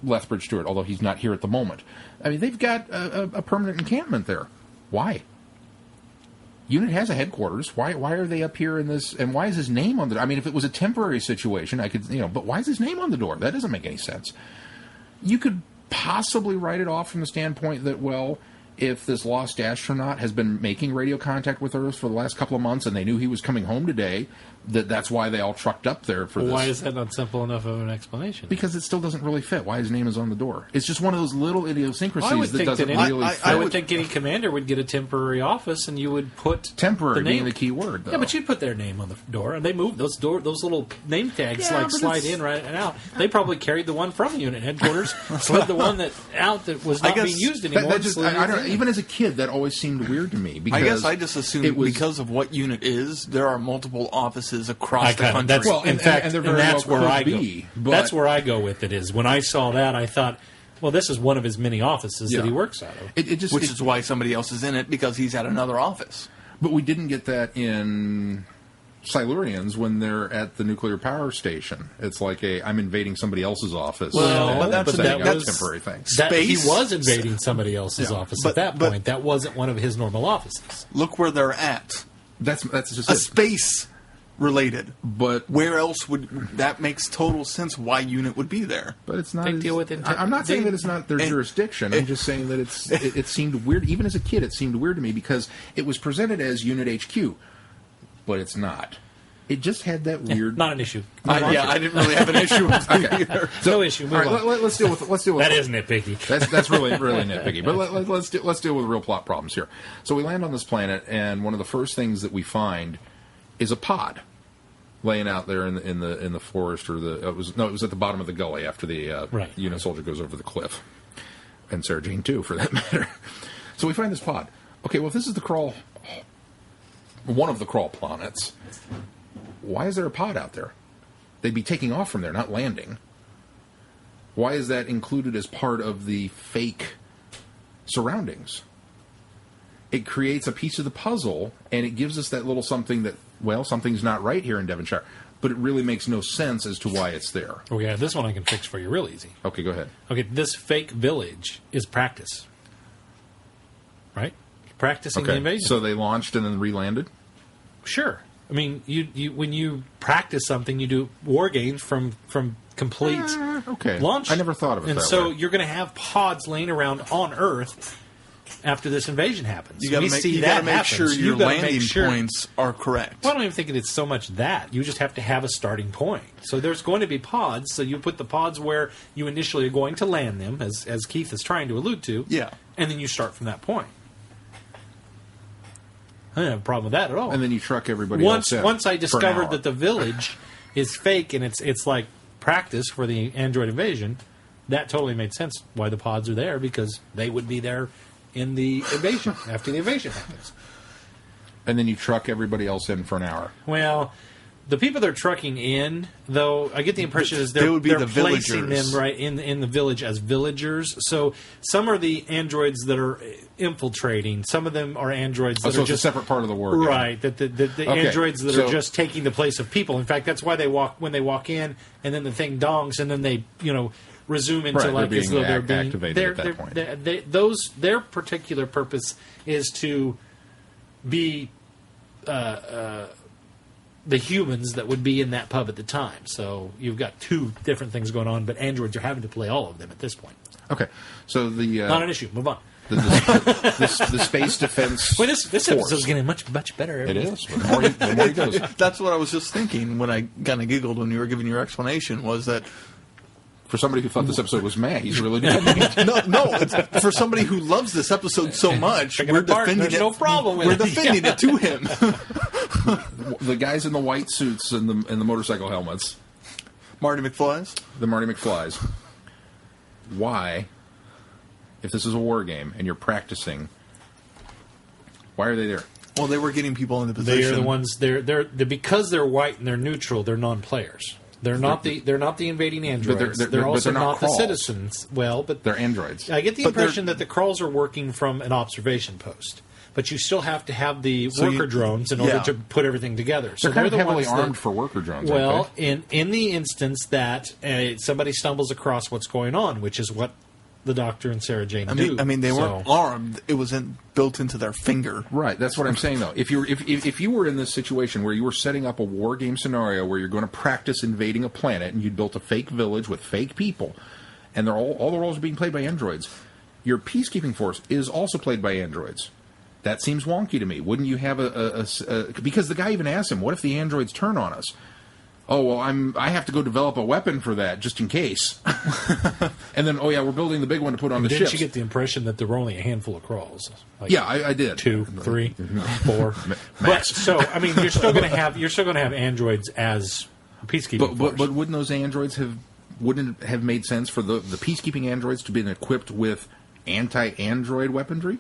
[SPEAKER 3] Lethbridge Stewart, although he's not here at the moment. I mean, they've got a permanent encampment there. Why? Unit has a headquarters. Why are they up here in this? And why is his name on the? I mean, if it was a temporary situation, I could, but why is his name on the door? That doesn't make any sense. You could possibly write it off from the standpoint that, well, if this lost astronaut has been making radio contact with Earth for the last couple of months and they knew he was coming home today, that's why they all trucked up there for this.
[SPEAKER 4] Why is that not simple enough of an explanation?
[SPEAKER 3] Because it still doesn't really fit why his name is on the door. It's just one of those little idiosyncrasies that doesn't really fit.
[SPEAKER 4] I would think any commander would get a temporary office and you would put
[SPEAKER 3] temporary being the key word, though.
[SPEAKER 4] Yeah, but you'd put their name on the door, and they move those little name tags slide in right and out. They probably carried the one from unit headquarters, slid the one that was not being used anymore.
[SPEAKER 3] Even as a kid, that always seemed weird to me. Because
[SPEAKER 2] I guess I just assumed because of what unit is, there are multiple offices across the country.
[SPEAKER 4] That's where I go. That's where I go with it. Is when I saw that, I thought, well, this is one of his many offices that he works out of.
[SPEAKER 2] Which is why somebody else is in it, because he's at another office.
[SPEAKER 3] But we didn't get that in Silurians when they're at the nuclear power station. It's like I'm invading somebody else's office.
[SPEAKER 2] Well, that's
[SPEAKER 3] a temporary thing.
[SPEAKER 4] He was invading somebody else's office at that point. That wasn't one of his normal offices.
[SPEAKER 2] Look where they're at.
[SPEAKER 3] That's just
[SPEAKER 2] a space related.
[SPEAKER 3] But
[SPEAKER 2] where else would that makes total sense why unit would be there?
[SPEAKER 3] But it's not.
[SPEAKER 4] Deal with it.
[SPEAKER 3] I'm not saying that it's not their jurisdiction. I'm just saying that it seemed weird. Even as a kid, it seemed weird to me because it was presented as Unit HQ, but it's not. It just had that weird.
[SPEAKER 4] Not an issue.
[SPEAKER 2] I didn't really have an issue with it either.
[SPEAKER 4] So, no issue.
[SPEAKER 3] All right, let's deal with
[SPEAKER 4] that is nitpicky.
[SPEAKER 3] That's really nitpicky. But let's deal with real plot problems here. So we land on this planet, and one of the first things that we find is a pod laying out there in the forest, or it was at the bottom of the gully after the unit soldier goes over the cliff, and Sarah Jane too, for that matter. So we find this pod. Okay, well, if this is one of the crawl planets, why is there a pod out there? They'd be taking off from there, not landing. Why is that included as part of the fake surroundings? It creates a piece of the puzzle, and it gives us that little something that, well, something's not right here in Devonshire, but it really makes no sense as to why it's there.
[SPEAKER 4] Oh, yeah, this one I can fix for you real easy.
[SPEAKER 3] Okay, go ahead.
[SPEAKER 4] Okay, this fake village is practice. Right? Practicing the invasion.
[SPEAKER 3] So they launched and then re-landed?
[SPEAKER 4] Sure. I mean, you when you practice something, you do war games from complete launch.
[SPEAKER 3] I never thought of it
[SPEAKER 4] and
[SPEAKER 3] that
[SPEAKER 4] so
[SPEAKER 3] way.
[SPEAKER 4] You're going to have pods laying around on Earth after this invasion happens.
[SPEAKER 2] You got to make sure your landing points are correct.
[SPEAKER 4] Well, I don't even think it's so much that. You just have to have a starting point. So there's going to be pods, so you put the pods where you initially are going to land them, as Keith is trying to allude to.
[SPEAKER 2] Yeah.
[SPEAKER 4] And then you start from that point. I don't have a problem with that at all.
[SPEAKER 3] And then you truck everybody else in.
[SPEAKER 4] Once I discovered that the village is fake and it's like practice for the android invasion, that totally made sense why the pods are there, because they would be there in the invasion, after the invasion happens.
[SPEAKER 3] And then you truck everybody else in for an hour.
[SPEAKER 4] Well, the people they're trucking in, though, I get the impression is they're placing them right in the village as villagers. So some are the androids that are infiltrating. Some of them are androids that are just
[SPEAKER 3] a separate part of the war.
[SPEAKER 4] Right, the androids that are just taking the place of people. In fact, that's why when they walk in, and then the thing dongs, and then they resume into
[SPEAKER 3] Right,
[SPEAKER 4] like
[SPEAKER 3] they're
[SPEAKER 4] as though they're
[SPEAKER 3] being
[SPEAKER 4] being
[SPEAKER 3] activated
[SPEAKER 4] they're,
[SPEAKER 3] at that
[SPEAKER 4] they're,
[SPEAKER 3] point.
[SPEAKER 4] their particular purpose is to be the humans that would be in that pub at the time. So you've got two different things going on, but androids are having to play all of them at this point.
[SPEAKER 3] Okay, so the
[SPEAKER 4] Not an issue. Move on.
[SPEAKER 3] the space defense.
[SPEAKER 4] Well, this
[SPEAKER 3] force.
[SPEAKER 4] episode's getting much better.
[SPEAKER 3] It is. The more he goes.
[SPEAKER 2] That's what I was just thinking when I kind of giggled when you were giving your explanation. Was that
[SPEAKER 3] For somebody who thought this episode was mad, he's really defending it.
[SPEAKER 2] no? It's for somebody who loves this episode so much.
[SPEAKER 4] Picking
[SPEAKER 2] We're
[SPEAKER 4] apart,
[SPEAKER 2] defending
[SPEAKER 4] there's
[SPEAKER 2] it.
[SPEAKER 4] no problem with
[SPEAKER 2] We're
[SPEAKER 4] it.
[SPEAKER 2] defending it to him.
[SPEAKER 3] The guys in the white suits and the motorcycle helmets,
[SPEAKER 2] Marty McFly's.
[SPEAKER 3] the Marty McFlys. Why, if this is a war game and you're practicing, why are they there?
[SPEAKER 2] Well, they were getting people into position.
[SPEAKER 4] They are the ones. They're because they're white and they're neutral. They're non-players. They're not the invading androids.
[SPEAKER 3] they're-
[SPEAKER 4] They're
[SPEAKER 3] but
[SPEAKER 4] also
[SPEAKER 3] they're not
[SPEAKER 4] not the
[SPEAKER 3] Kralls.
[SPEAKER 4] citizens. Well, but
[SPEAKER 3] They're androids.
[SPEAKER 4] I get the
[SPEAKER 2] But
[SPEAKER 4] impression
[SPEAKER 2] they're-
[SPEAKER 4] that the Kralls are working from an observation post. But you still have to have the
[SPEAKER 2] So
[SPEAKER 4] worker drones in order to put everything together. So
[SPEAKER 3] They're kind of
[SPEAKER 4] the
[SPEAKER 3] heavily
[SPEAKER 4] ones that-
[SPEAKER 3] armed for worker drones.
[SPEAKER 4] Well,
[SPEAKER 3] aren't
[SPEAKER 4] in the instance that somebody stumbles across what's going on, which is what the Doctor and Sarah Jane do.
[SPEAKER 2] I mean, they weren't armed. It was built into their finger.
[SPEAKER 3] they? Right. That's what I'm saying, though. If you were in this situation where you were setting up a war game scenario where you're going to practice invading a planet and you built a fake village with fake people, and they're all the roles are being played by androids, your peacekeeping force is also played by androids. That seems wonky to me. Wouldn't you have because the guy even asked him, "What if the androids turn on us?" Oh, well, I have to go develop a weapon for that just in case. And then, oh yeah, we're building the big one to put on the
[SPEAKER 4] Didn't
[SPEAKER 3] ships.
[SPEAKER 4] you get the impression that there were only a handful of Kralls? Like
[SPEAKER 3] Yeah, I did.
[SPEAKER 4] 2, 3, 4. But
[SPEAKER 3] Max.
[SPEAKER 4] so I mean, you're still going to have androids as peacekeeping force.
[SPEAKER 3] But wouldn't those androids wouldn't it have made sense for the peacekeeping androids to be equipped with anti-android weaponry?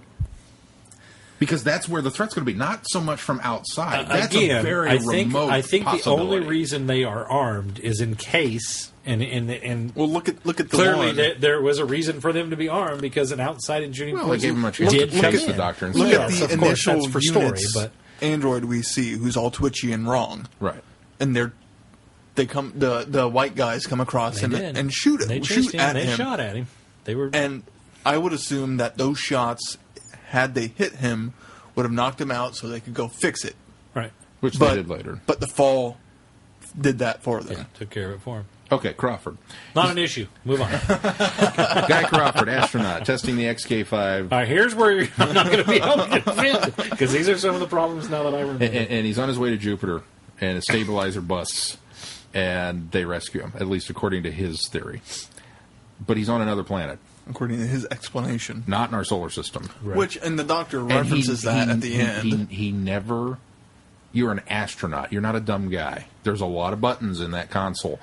[SPEAKER 3] Because that's where the threat's going to be, not so much from outside. That's
[SPEAKER 4] Again,
[SPEAKER 3] a very
[SPEAKER 4] I think
[SPEAKER 3] remote
[SPEAKER 4] the only
[SPEAKER 3] possibility.
[SPEAKER 4] reason they are armed is in case, and
[SPEAKER 2] Well, look at the
[SPEAKER 4] clearly
[SPEAKER 2] one.
[SPEAKER 4] there was a reason for them to be armed because an outside intruding
[SPEAKER 3] Well, they
[SPEAKER 4] force
[SPEAKER 3] gave them a chance
[SPEAKER 4] did
[SPEAKER 3] to
[SPEAKER 4] come
[SPEAKER 3] chase the
[SPEAKER 4] in.
[SPEAKER 3] Doctor and
[SPEAKER 2] Look
[SPEAKER 3] stuff.
[SPEAKER 2] at
[SPEAKER 4] Yes,
[SPEAKER 2] the
[SPEAKER 4] of course,
[SPEAKER 2] initial
[SPEAKER 4] that's for story,
[SPEAKER 2] units
[SPEAKER 4] but
[SPEAKER 2] android we see, who's all twitchy and wrong,
[SPEAKER 3] Right.
[SPEAKER 2] and the white guys come across him and shoot
[SPEAKER 4] They
[SPEAKER 2] him,
[SPEAKER 4] chased
[SPEAKER 2] shoot
[SPEAKER 4] him.
[SPEAKER 2] at
[SPEAKER 4] They
[SPEAKER 2] him.
[SPEAKER 4] shot at him. They were
[SPEAKER 2] And I would assume that those shots, had they hit him, would have knocked him out so they could go fix it.
[SPEAKER 4] right.
[SPEAKER 3] Which
[SPEAKER 2] But
[SPEAKER 3] they did later.
[SPEAKER 2] But the fall did that for them.
[SPEAKER 4] Yeah, took care of it for him.
[SPEAKER 3] Okay, Crawford.
[SPEAKER 4] Not an issue. Move on.
[SPEAKER 3] Guy Crawford, astronaut, testing the XK5.
[SPEAKER 4] All right, here's where I'm not going to be able to defend because these are some of the problems now that I remember.
[SPEAKER 3] And he's on his way to Jupiter, and a stabilizer busts, and they rescue him, at least according to his theory. But he's on another planet,
[SPEAKER 2] According to his explanation.
[SPEAKER 3] not in our solar system.
[SPEAKER 4] Right.
[SPEAKER 2] Which, and the Doctor
[SPEAKER 3] And
[SPEAKER 2] references that at the end.
[SPEAKER 3] He never... You're an astronaut. You're not a dumb guy. There's a lot of buttons in that console.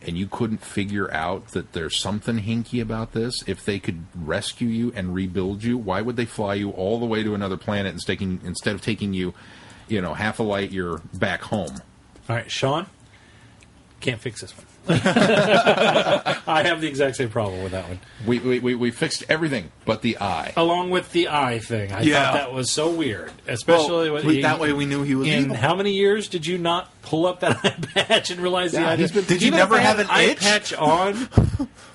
[SPEAKER 3] And you couldn't figure out that there's something hinky about this? If they could rescue you and rebuild you, why would they fly you all the way to another planet instead of taking you, half a light year back home?
[SPEAKER 4] All right, Sean, can't fix this one. I have the exact same problem with that one.
[SPEAKER 3] We fixed everything but the eye.
[SPEAKER 4] Along with the eye thing. I
[SPEAKER 2] Yeah.
[SPEAKER 4] thought that was so weird. Especially
[SPEAKER 2] that way we knew he was
[SPEAKER 4] in
[SPEAKER 2] evil.
[SPEAKER 4] how many years did you not pull up that eye patch and realize the eye?
[SPEAKER 2] Did you
[SPEAKER 4] Even
[SPEAKER 2] never
[SPEAKER 4] if I had
[SPEAKER 2] have an
[SPEAKER 4] eye
[SPEAKER 2] itch?
[SPEAKER 4] patch on?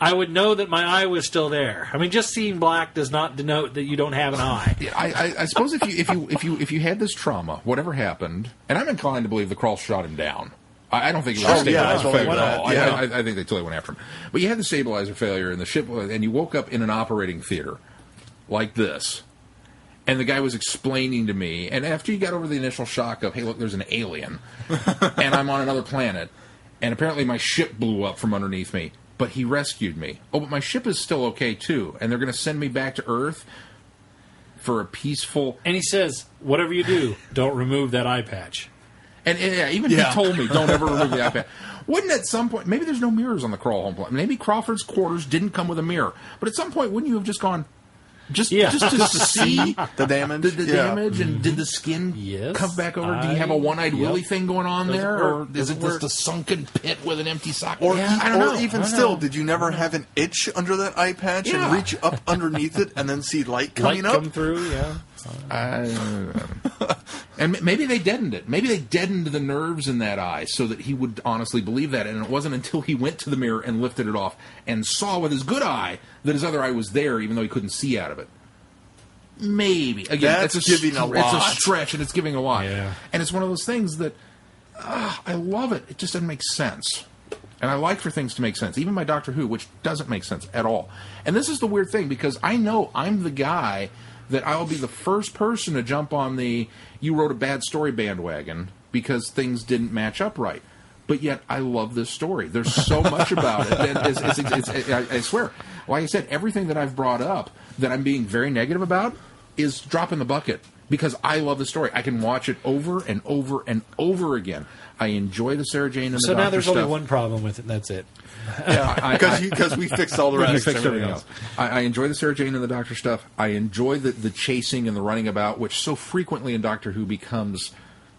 [SPEAKER 4] I would know that my eye was still there. I mean, just seeing black does not denote that you don't have an eye.
[SPEAKER 3] I suppose if you had this trauma, whatever happened, and I'm inclined to believe the Kralls shot him down. I don't think it was a
[SPEAKER 2] yeah,
[SPEAKER 3] stabilizer
[SPEAKER 2] I
[SPEAKER 3] failure
[SPEAKER 2] believe
[SPEAKER 3] at all.
[SPEAKER 2] that, yeah.
[SPEAKER 3] I think they totally went after him. But you had the stabilizer failure in the ship, and you woke up in an operating theater like this. And the guy was explaining to me, and after you got over the initial shock of, hey, look, there's an alien, and I'm on another planet, and apparently my ship blew up from underneath me, but he rescued me. Oh, but my ship is still okay, too, and they're going to send me back to Earth for a peaceful...
[SPEAKER 4] And he says, whatever you do, don't remove that eye patch.
[SPEAKER 3] And he told me, don't ever remove the iPad. Wouldn't at some point, maybe there's no mirrors on the Krull home planet. Maybe Crawford's quarters didn't come with a mirror. But at some point, wouldn't you have just gone, just to see
[SPEAKER 2] the damage?
[SPEAKER 3] the damage, and did the skin
[SPEAKER 4] Yes,
[SPEAKER 3] come back over? Do you have a one-eyed
[SPEAKER 4] yep.
[SPEAKER 3] Willy thing going on
[SPEAKER 4] Doesn't
[SPEAKER 3] there?
[SPEAKER 4] work.
[SPEAKER 3] Or is it
[SPEAKER 4] Doesn't
[SPEAKER 3] just a sunken pit with an empty socket?
[SPEAKER 2] Or,
[SPEAKER 3] I don't know.
[SPEAKER 2] even still, did you never have an itch under that eye patch
[SPEAKER 3] Yeah.
[SPEAKER 2] and reach up underneath it and then see light
[SPEAKER 4] Light
[SPEAKER 2] coming up?
[SPEAKER 4] come through, yeah.
[SPEAKER 3] And maybe they deadened it. Maybe they deadened the nerves in that eye so that he would honestly believe that. And it wasn't until he went to the mirror and lifted it off and saw with his good eye that his other eye was there, even though he couldn't see out of it. Maybe. Again,
[SPEAKER 2] That's giving a lot.
[SPEAKER 3] It's a stretch, and it's giving a lot.
[SPEAKER 4] Yeah.
[SPEAKER 3] And it's one of those things that, I love it. It just doesn't make sense. And I like for things to make sense. Even my Doctor Who, which doesn't make sense at all. And this is the weird thing, because I know I'm the guy that I'll be the first person to jump on the you wrote a bad story bandwagon because things didn't match up right. But yet, I love this story. There's so much about it. That I swear. Like I said, everything that I've brought up that I'm being very negative about is drop in the bucket. Because I love the story. I can watch it over and over and over again. I enjoy the Sarah Jane and the Doctor
[SPEAKER 4] So now there's only
[SPEAKER 3] stuff.
[SPEAKER 4] one problem with it, and that's it.
[SPEAKER 2] Because we fixed all the rest.
[SPEAKER 3] Fixed everything else. I enjoy the Sarah Jane and the Doctor stuff. I enjoy the chasing and the running about, which so frequently in Doctor Who becomes,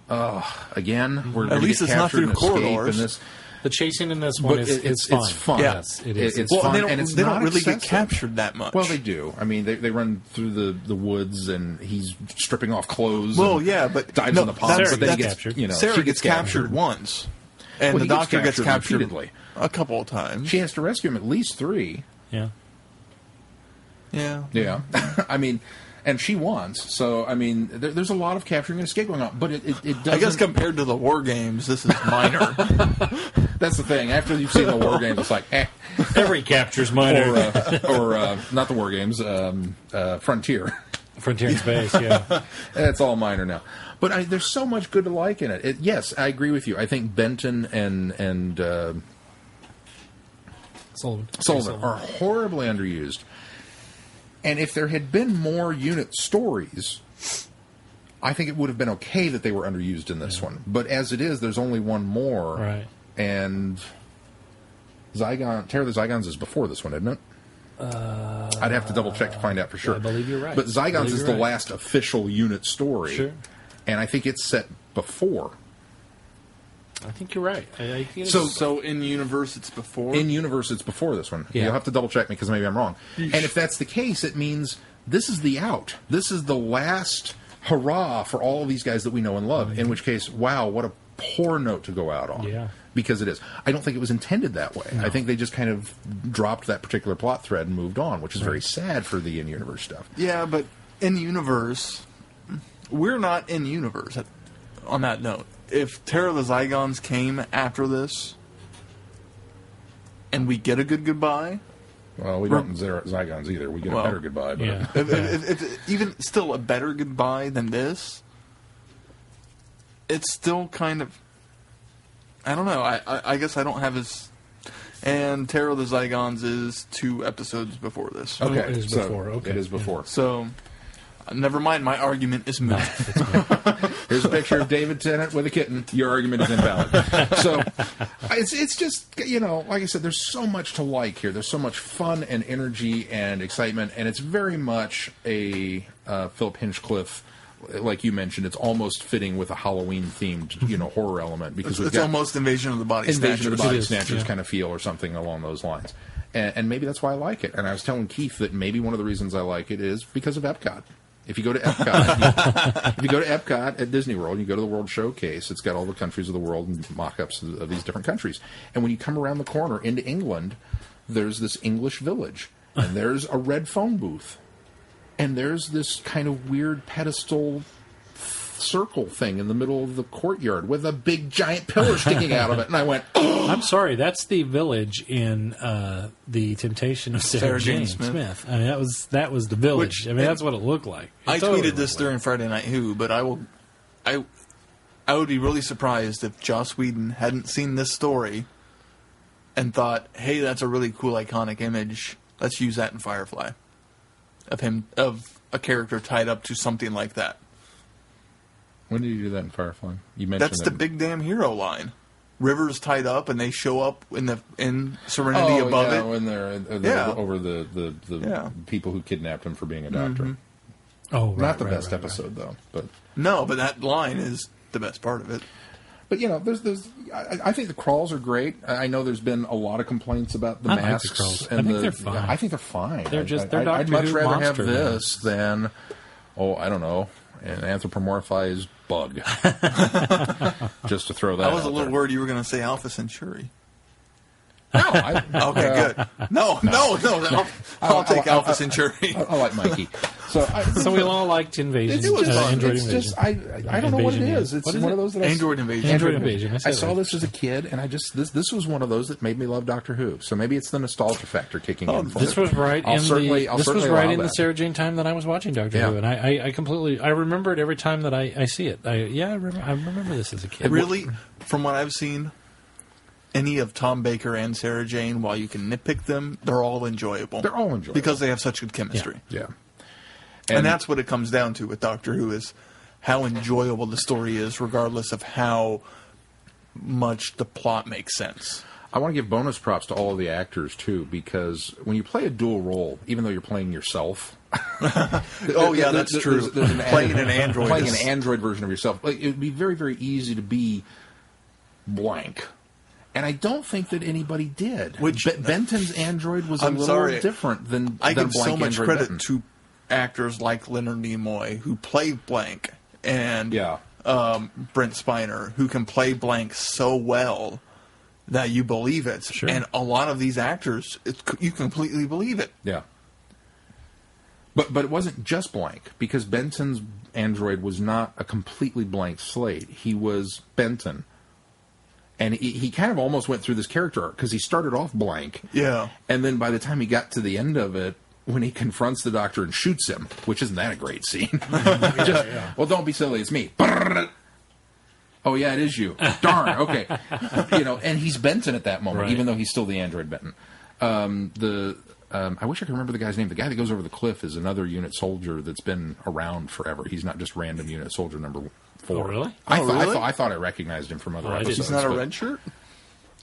[SPEAKER 3] again, we're
[SPEAKER 2] At least
[SPEAKER 3] get
[SPEAKER 2] it's not
[SPEAKER 3] captured
[SPEAKER 2] through
[SPEAKER 3] and escape
[SPEAKER 2] corridors.
[SPEAKER 3] And this.
[SPEAKER 4] The chasing in this one
[SPEAKER 3] But
[SPEAKER 4] is fun.
[SPEAKER 3] it's fun.
[SPEAKER 2] Yeah.
[SPEAKER 4] Yes, it is.
[SPEAKER 3] It's
[SPEAKER 2] Well,
[SPEAKER 3] fun,
[SPEAKER 2] they don't,
[SPEAKER 3] and it's
[SPEAKER 2] they
[SPEAKER 3] not
[SPEAKER 2] don't really get
[SPEAKER 3] excessive.
[SPEAKER 2] captured that much.
[SPEAKER 3] Well, they do. I mean, they run through the woods, and he's stripping off clothes.
[SPEAKER 2] Well,
[SPEAKER 3] and
[SPEAKER 2] yeah, but
[SPEAKER 3] dives
[SPEAKER 2] no,
[SPEAKER 3] in the pond.
[SPEAKER 2] Sarah
[SPEAKER 3] But then he
[SPEAKER 4] gets
[SPEAKER 3] gets
[SPEAKER 4] captured.
[SPEAKER 2] Sarah
[SPEAKER 3] she
[SPEAKER 2] gets captured once, and
[SPEAKER 3] Well,
[SPEAKER 2] the
[SPEAKER 3] he gets
[SPEAKER 2] Doctor gets captured
[SPEAKER 3] repeatedly.
[SPEAKER 2] a couple of times.
[SPEAKER 3] She has to rescue him at least 3.
[SPEAKER 4] Yeah.
[SPEAKER 2] Yeah.
[SPEAKER 3] Yeah, I mean, and she wants. So I mean, there's a lot of capturing and escape going on, but it doesn't.
[SPEAKER 2] I guess compared to the War Games, this is minor.
[SPEAKER 3] That's the thing. After you've seen the War Games, it's like,
[SPEAKER 4] Every capture's minor.
[SPEAKER 3] or not the War Games, Frontier.
[SPEAKER 4] Frontier in Space, yeah.
[SPEAKER 3] It's all minor now. But there's so much good to like in it. Yes, I agree with you. I think Benton and Sullivan are horribly underused. And if there had been more unit stories, I think it would have been okay that they were underused in this one. But as it is, there's only one more.
[SPEAKER 4] Right.
[SPEAKER 3] And Terror of the Zygons is before this one, isn't it? I'd have to double check to find out for sure.
[SPEAKER 4] I believe you're right.
[SPEAKER 3] But Zygons is the
[SPEAKER 4] right.
[SPEAKER 3] last official unit story.
[SPEAKER 4] Sure.
[SPEAKER 3] And I think it's set before.
[SPEAKER 4] I think you're right. I think
[SPEAKER 2] So in universe, it's before.
[SPEAKER 3] In universe, it's before this one.
[SPEAKER 4] Yeah.
[SPEAKER 3] You'll have to double check me because maybe I'm wrong. And if that's the case, it means this is the out. This is the last hurrah for all of these guys that we know and love. In which case, wow, what a poor note to go out on.
[SPEAKER 4] Yeah.
[SPEAKER 3] Because it is. I don't think it was intended that way. No. I think they just kind of dropped that particular plot thread and moved on, which is very sad for the in-universe stuff.
[SPEAKER 2] Yeah, but in universe, we're not in universe. On that note, if Terror of the Zygons came after this, and we get a good goodbye.
[SPEAKER 3] Well, we don't Zygons either. We get a better goodbye. But
[SPEAKER 4] Yeah.
[SPEAKER 2] if even still a better goodbye than this, it's still kind of. I don't know. I guess I don't have as. And Terror of the Zygons is 2 episodes before this.
[SPEAKER 3] Okay,
[SPEAKER 4] It is
[SPEAKER 3] so
[SPEAKER 4] before, okay.
[SPEAKER 3] It is before.
[SPEAKER 2] So, never mind. My argument is moot.
[SPEAKER 3] Here's a picture of David Tennant with a kitten. Your argument is invalid. So, it's just, like I said, there's so much to like here. There's so much fun and energy and excitement, and it's very much a Philip Hinchcliffe. Like you mentioned, it's almost fitting with a Halloween-themed, horror element because
[SPEAKER 2] It's almost Invasion of the Body Snatchers.
[SPEAKER 3] Invasion of the Body
[SPEAKER 4] It is,
[SPEAKER 3] Snatchers
[SPEAKER 4] yeah.
[SPEAKER 3] kind of feel or something along those lines. And maybe that's why I like it. And I was telling Keith that maybe one of the reasons I like it is because of Epcot. If you go to Epcot at Disney World, you go to the World Showcase, it's got all the countries of the world and mock-ups of these different countries. And when you come around the corner into England, there's this English village, and there's a red phone booth. And there's this kind of weird pedestal circle thing in the middle of the courtyard with a big giant pillar sticking out of it. And I went, oh!
[SPEAKER 4] I'm sorry, that's the village in The Temptation of Sarah Jane Smith. I mean, that was the village. That's what it looked like.
[SPEAKER 2] I tweeted this during Friday Night Who, but I would be really surprised if Joss Whedon hadn't seen this story and thought, hey, that's a really cool, iconic image. Let's use that in Firefly. Of a character tied up to something like that.
[SPEAKER 3] When did you do that in Firefly? You mentioned
[SPEAKER 2] That's the big damn hero line. River's tied up, and they show up in Serenity above it.
[SPEAKER 3] When they're over the people who kidnapped him for being a doctor.
[SPEAKER 2] Mm-hmm.
[SPEAKER 4] Oh, right,
[SPEAKER 3] Not the
[SPEAKER 4] right,
[SPEAKER 3] best
[SPEAKER 4] right,
[SPEAKER 3] episode though, but
[SPEAKER 2] No, but that line is the best part of it.
[SPEAKER 3] But I think the crawls are great. I know there's been a lot of complaints about the
[SPEAKER 4] I like the
[SPEAKER 3] masks.
[SPEAKER 4] crawls.
[SPEAKER 3] And
[SPEAKER 4] I think they're fine.
[SPEAKER 3] I think they're fine.
[SPEAKER 4] They're Doctor
[SPEAKER 3] I'd much
[SPEAKER 4] Who
[SPEAKER 3] rather
[SPEAKER 4] monster
[SPEAKER 3] have this than, I don't know, an anthropomorphized bug. Just to throw that
[SPEAKER 2] I was a
[SPEAKER 3] out
[SPEAKER 2] little
[SPEAKER 3] there.
[SPEAKER 2] worried you were going to say Alpha Centauri.
[SPEAKER 3] No,
[SPEAKER 2] Okay, good. No. I'll take Alpha Centauri.
[SPEAKER 3] I like Mikey.
[SPEAKER 4] So we all liked Invasion.
[SPEAKER 3] It was fun.
[SPEAKER 4] Android
[SPEAKER 3] It's
[SPEAKER 4] Invasion.
[SPEAKER 3] just I don't know what it is. It's
[SPEAKER 4] What is
[SPEAKER 3] one
[SPEAKER 4] it?
[SPEAKER 3] of those that
[SPEAKER 2] Android Invasion.
[SPEAKER 4] Android Invasion.
[SPEAKER 3] I saw this as a kid, and I just this was one of those that made me love Doctor Who. So maybe it's the nostalgia factor kicking in. For
[SPEAKER 4] This
[SPEAKER 3] me.
[SPEAKER 4] was right
[SPEAKER 3] I'll
[SPEAKER 4] in
[SPEAKER 3] certainly
[SPEAKER 4] the
[SPEAKER 3] allow
[SPEAKER 4] Sarah Jane time that I was watching Doctor
[SPEAKER 3] Yeah.
[SPEAKER 4] Who, and I completely remember it every time that I see it. I remember this as a kid.
[SPEAKER 2] Really, from what I've seen, any of Tom Baker and Sarah Jane, while you can nitpick them, they're all enjoyable.
[SPEAKER 3] They're all enjoyable
[SPEAKER 2] because they have such good chemistry.
[SPEAKER 3] Yeah,
[SPEAKER 2] And that's what it comes down to with Doctor Who is how enjoyable the story is, regardless of how much the plot makes sense.
[SPEAKER 3] I want to give bonus props to all of the actors too, because when you play a dual role, even though you're playing yourself.
[SPEAKER 2] Oh yeah, that's true.
[SPEAKER 3] There's
[SPEAKER 2] Playing an android,
[SPEAKER 3] playing an android version of yourself. Like, it would be very, very easy to be blank. And I don't think that anybody did.
[SPEAKER 2] Which
[SPEAKER 3] Benton's android was a little different than
[SPEAKER 2] I
[SPEAKER 3] than
[SPEAKER 2] give
[SPEAKER 3] blank
[SPEAKER 2] so much
[SPEAKER 3] android
[SPEAKER 2] credit
[SPEAKER 3] Benton.
[SPEAKER 2] to actors like Leonard Nimoy who play blank and Brent Spiner who can play blank so well that you believe it.
[SPEAKER 4] Sure.
[SPEAKER 2] And a lot of these actors, you completely believe it.
[SPEAKER 3] Yeah. But it wasn't just blank, because Benton's android was not a completely blank slate. He was Benton. And he kind of almost went through this character arc, because he started off blank.
[SPEAKER 2] Yeah.
[SPEAKER 3] And then by the time he got to the end of it, when he confronts the Doctor and shoots him, which isn't that a great scene? Well, don't be silly, it's me. Oh, yeah, it is you. Darn, okay. And he's Benton at that moment, even though he's still the android Benton. I wish I could remember the guy's name. The guy that goes over the cliff is another unit soldier that's been around forever. He's not just random unit soldier number 4.
[SPEAKER 4] Oh, really?
[SPEAKER 3] I thought I recognized him from other episodes.
[SPEAKER 2] He's not a red shirt?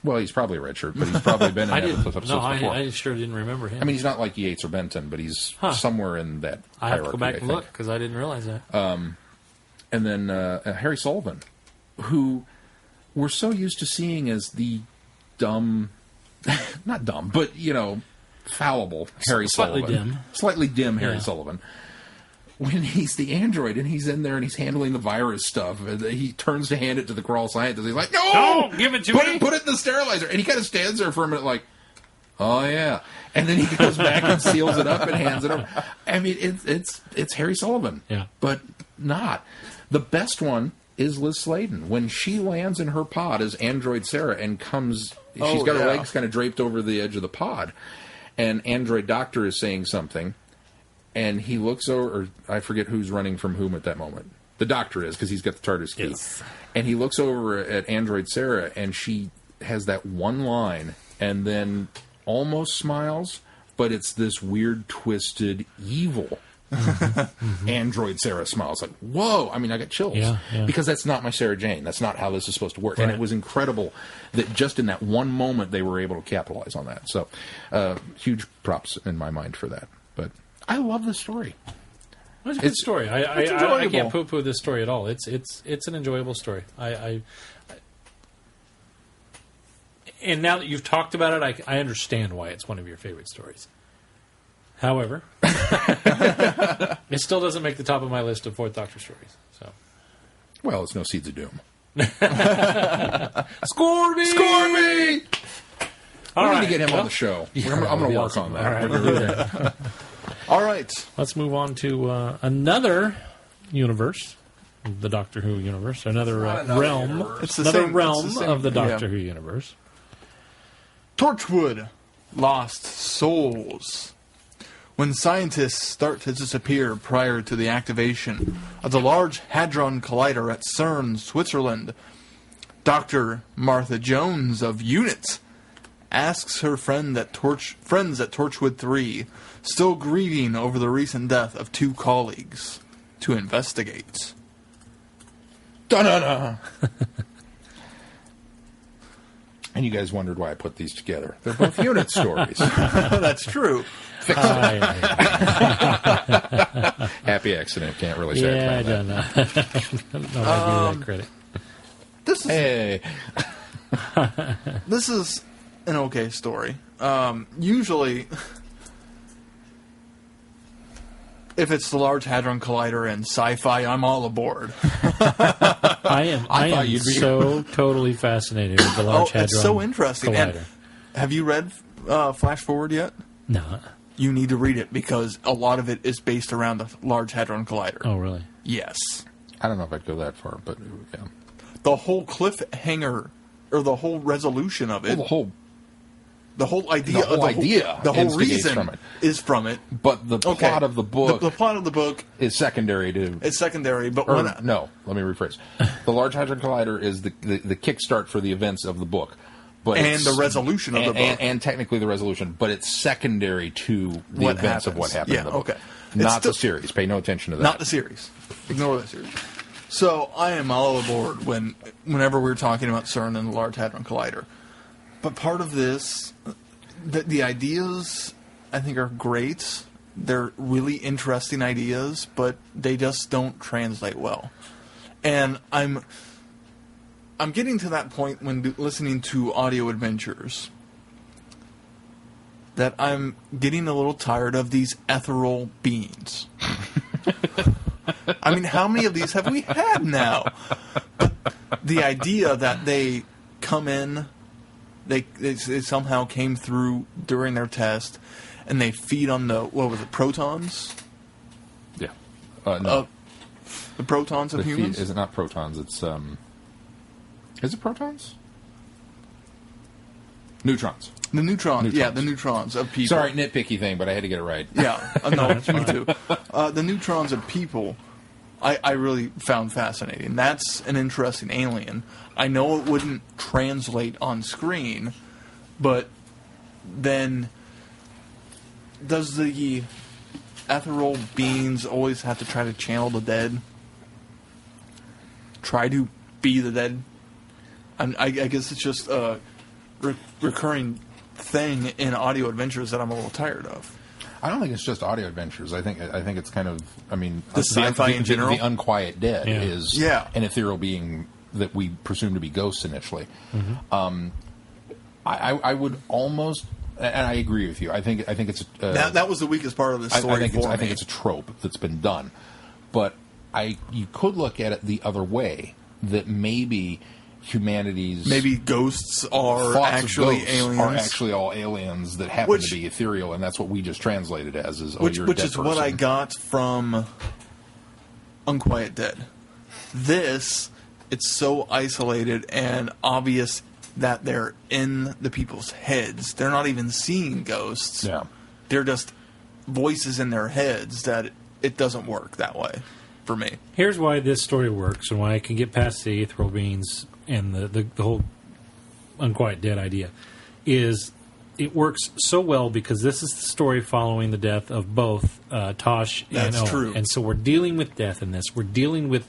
[SPEAKER 3] Well, he's probably a red shirt, but he's probably been in episodes before.
[SPEAKER 4] I sure didn't remember him.
[SPEAKER 3] I mean, he's not like Yates or Benton, but he's somewhere in that
[SPEAKER 4] I
[SPEAKER 3] hierarchy.
[SPEAKER 4] have to go back and look, because I didn't realize that.
[SPEAKER 3] And then Harry Sullivan, who we're so used to seeing as the dumb, not dumb, but, fallible Harry Sullivan. Slightly dim Harry Sullivan. When he's the android and he's in there and he's handling the virus stuff, and he turns to hand it to the crawl scientist. He's like, "No,
[SPEAKER 4] don't give it to me.
[SPEAKER 3] Put it in the sterilizer." And he kind of stands there for a minute, like, "Oh yeah," and then he goes back and seals it up and hands it over. I mean, it's Harry Sullivan, but not. The best one is Liz Sladen when she lands in her pod as Android Sarah and comes. She's got her legs kind of draped over the edge of the pod, and Android Doctor is saying something. And he looks over, or I forget who's running from whom at that moment. The Doctor is, because he's got the TARDIS key.
[SPEAKER 4] Yes.
[SPEAKER 3] And he looks over at Android Sarah, and she has that one line, and then almost smiles, but it's this weird, twisted, evil Android Sarah smiles. Like, whoa! I mean, I got chills.
[SPEAKER 4] Yeah.
[SPEAKER 3] Because that's not my Sarah Jane. That's not how this is supposed to work. Right. And it was incredible that just in that one moment they were able to capitalize on that. So, huge props in my mind for that. But I love this story.
[SPEAKER 4] It's a good story. I can't poo-poo this story at all. It's an enjoyable story. And now that you've talked about it, I understand why it's one of your favorite stories. However, it still doesn't make the top of my list of Fourth Doctor stories. So,
[SPEAKER 3] well, it's no Seeds of Doom.
[SPEAKER 4] Score me!
[SPEAKER 3] We're going to get him
[SPEAKER 4] on
[SPEAKER 3] the show.
[SPEAKER 4] Yeah,
[SPEAKER 3] I'm going to work
[SPEAKER 4] awesome.
[SPEAKER 3] on that.
[SPEAKER 4] All right, we'll do that.
[SPEAKER 2] All right.
[SPEAKER 4] Let's move on to another universe, the Doctor Who universe, another realm.
[SPEAKER 2] It's the
[SPEAKER 4] another
[SPEAKER 2] same,
[SPEAKER 4] realm
[SPEAKER 2] it's the same,
[SPEAKER 4] of the Doctor Who universe.
[SPEAKER 2] Torchwood, Lost Souls. When scientists start to disappear prior to the activation of the Large Hadron Collider at CERN, Switzerland, Dr. Martha Jones of UNIT asks her friends at Torchwood 3, still grieving over the recent death of 2 colleagues, to investigate.
[SPEAKER 3] Da-da-da. And you guys wondered why I put these together. They're both unit stories.
[SPEAKER 2] That's true.
[SPEAKER 3] Happy accident. Can't really say
[SPEAKER 4] I
[SPEAKER 3] that.
[SPEAKER 4] don't know. I don't know if I give you that credit.
[SPEAKER 2] This is an okay story. Usually, If it's the Large Hadron Collider and sci-fi, I'm all aboard.
[SPEAKER 4] I am
[SPEAKER 3] you'd be
[SPEAKER 4] so totally fascinated with the Large Hadron
[SPEAKER 2] it's so interesting.
[SPEAKER 4] Collider.
[SPEAKER 2] And have you read Flash Forward yet?
[SPEAKER 4] No.
[SPEAKER 2] You need to read it because a lot of it is based around the Large Hadron Collider.
[SPEAKER 4] Oh, really?
[SPEAKER 2] Yes.
[SPEAKER 3] I don't know if I'd go that far, but yeah.
[SPEAKER 2] The whole cliffhanger, or the whole resolution of it,
[SPEAKER 3] Well,
[SPEAKER 2] the whole idea,
[SPEAKER 3] the whole
[SPEAKER 2] reason
[SPEAKER 3] from it.
[SPEAKER 2] is from it.
[SPEAKER 3] But the plot of the book
[SPEAKER 2] the plot of the book
[SPEAKER 3] is secondary to.
[SPEAKER 2] It's secondary, but
[SPEAKER 3] No, let me rephrase. The Large Hadron Collider is the kickstart for the events of the book. But
[SPEAKER 2] and the resolution of the book.
[SPEAKER 3] And technically the resolution, but it's secondary to the events of what happened in the book.
[SPEAKER 2] Okay.
[SPEAKER 3] Not the series. Pay no attention to that.
[SPEAKER 2] Not the series. Ignore the series. So I am all aboard whenever we're talking about CERN and the Large Hadron Collider. But part of this, the ideas, I think, are great. They're really interesting ideas, but they just don't translate well. And I'm getting to that point when listening to audio adventures that I'm getting a little tired of these ethereal beings. I mean, how many of these have we had now? But the idea that they come in, they somehow came through during their test, and they feed on protons?
[SPEAKER 3] Yeah. No.
[SPEAKER 2] The protons of humans?
[SPEAKER 3] Is it not protons? It's Is it protons? Neutrons.
[SPEAKER 2] The neutrons. Yeah, the neutrons of people.
[SPEAKER 3] Sorry, nitpicky thing, but I had to get it right.
[SPEAKER 2] Yeah, no, me too. The neutrons of people, I really found fascinating. That's an interesting alien. I know it wouldn't translate on screen, but then does the ethereal beings always have to try to channel the dead? Try to be the dead? I guess it's just a recurring thing in audio adventures that I'm a little tired of.
[SPEAKER 3] I don't think it's just audio adventures. I think it's kind of, I mean,
[SPEAKER 2] the sci-fi in general.
[SPEAKER 3] The Unquiet Dead is
[SPEAKER 2] an
[SPEAKER 3] ethereal being that we presume to be ghosts initially. Mm-hmm. I would almost, and I agree with you. I think it's
[SPEAKER 2] that was the weakest part of the story.
[SPEAKER 3] I think it's a trope that's been done, but you could look at it the other way, that maybe
[SPEAKER 2] ghosts are actually aliens.
[SPEAKER 3] Are actually all aliens that happen to be ethereal, and that's what we just translated as
[SPEAKER 2] which is what I got from Unquiet Dead. This, it's so isolated and obvious that they're in the people's heads. They're not even seeing ghosts.
[SPEAKER 3] Yeah.
[SPEAKER 2] They're just voices in their heads that it doesn't work that way for me.
[SPEAKER 4] Here's why this story works and why I can get past the ethereal beings and the whole Unquiet Dead idea is it works so well because this is the story following the death of both Tosh and Owen.
[SPEAKER 2] True.
[SPEAKER 4] And so we're dealing with death in this. We're dealing with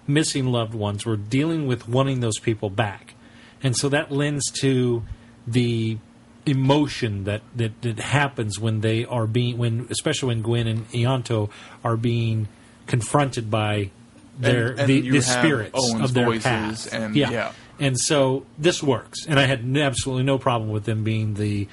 [SPEAKER 4] missing loved ones. We're dealing with wanting those people back. And so that lends to the emotion that happens when they are especially when Gwen and Ianto are being confronted by the spirits
[SPEAKER 2] Owen's
[SPEAKER 4] of their
[SPEAKER 2] voices
[SPEAKER 4] past.
[SPEAKER 2] And
[SPEAKER 4] and so this works, and I had absolutely no problem with them being the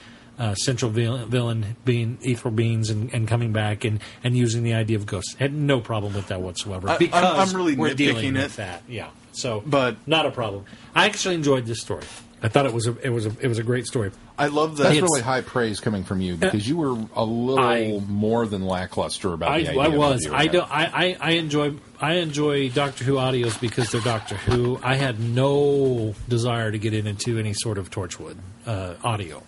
[SPEAKER 4] central villain, being ethereal beings and coming back and using the idea of ghosts. I had no problem with that whatsoever because
[SPEAKER 2] I'm really
[SPEAKER 4] we're dealing
[SPEAKER 2] nitpicking
[SPEAKER 4] with that. Yeah, so
[SPEAKER 2] but
[SPEAKER 4] not a problem. I actually enjoyed this story. I thought it was a great story.
[SPEAKER 2] I love that.
[SPEAKER 3] That's really high praise coming from you because you were a little more than lackluster about the idea.
[SPEAKER 4] I was. I enjoy Doctor Who audios because they're Doctor Who. I had no desire to get into any sort of Torchwood audio.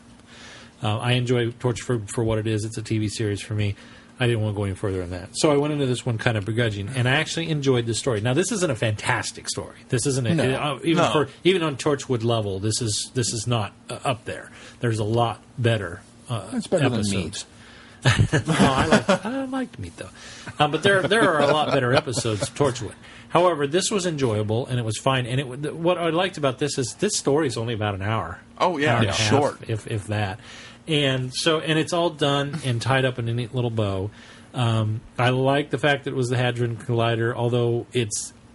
[SPEAKER 4] I enjoy Torchwood for what it is. It's a TV series for me. I didn't want to go any further than that. So I went into this one kind of begrudging, and I actually enjoyed the story. Now, this isn't a fantastic story. This isn't even on Torchwood level. This is not up there. There's a lot better.
[SPEAKER 3] It's better
[SPEAKER 4] episodes.
[SPEAKER 3] than meat.
[SPEAKER 4] No, I liked meat though, but there are a lot better episodes of Torchwood. However, this was enjoyable and it was fine. And what I liked about this is this story is only about an hour.
[SPEAKER 2] Oh yeah,
[SPEAKER 4] hour and a half,
[SPEAKER 2] short
[SPEAKER 4] if that. And it's all done and tied up in a neat little bow. I like the fact that it was the Hadron Collider, although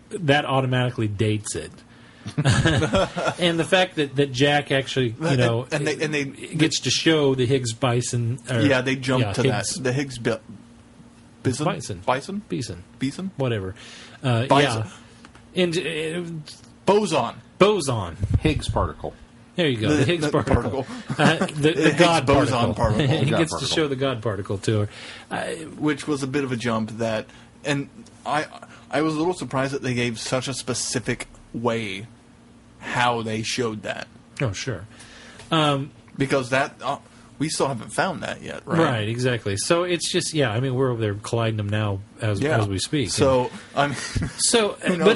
[SPEAKER 4] that automatically dates it. And the fact that Jack actually,
[SPEAKER 2] they
[SPEAKER 4] gets to show the Higgs boson.
[SPEAKER 2] They jumped to Higgs. That. The Higgs Bison.
[SPEAKER 4] Bison. Whatever.
[SPEAKER 2] Bison.
[SPEAKER 4] Yeah. And boson.
[SPEAKER 3] Higgs particle.
[SPEAKER 4] There you go. The Higgs particle. The God
[SPEAKER 2] boson
[SPEAKER 4] particle. He
[SPEAKER 3] God
[SPEAKER 4] gets
[SPEAKER 3] particle.
[SPEAKER 4] to show the God particle to her.
[SPEAKER 2] Which was a bit of a jump. And I was a little surprised that they gave such a specific way how they showed that.
[SPEAKER 4] Oh, sure.
[SPEAKER 2] Because we still haven't found that yet, right?
[SPEAKER 4] Right, exactly. So it's just, we're over there colliding them now as we speak.
[SPEAKER 2] So,
[SPEAKER 4] but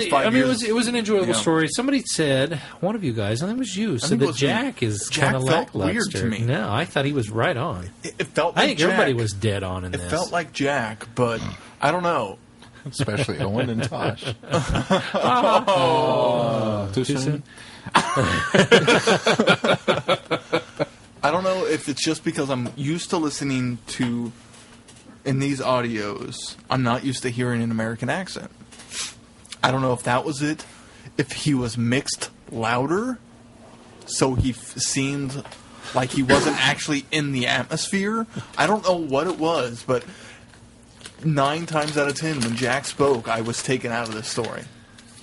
[SPEAKER 4] it was an enjoyable story. Somebody said, one of you guys, I think it was you, said that Jack is kind of lackluster.
[SPEAKER 2] Weird to me.
[SPEAKER 4] No, I thought he was right on.
[SPEAKER 2] It felt like
[SPEAKER 4] I think
[SPEAKER 2] Jack.
[SPEAKER 4] everybody was dead on in this.
[SPEAKER 2] It felt like Jack, but I don't know.
[SPEAKER 3] Especially Owen and Tosh.
[SPEAKER 4] Too soon?
[SPEAKER 2] I don't know if it's just because I'm used to listening to, in these audios, I'm not used to hearing an American accent. I don't know if that was it. If he was mixed louder, so he seemed like he wasn't actually in the atmosphere. I don't know what it was, but 9 times out of 10, when Jack spoke, I was taken out of this story.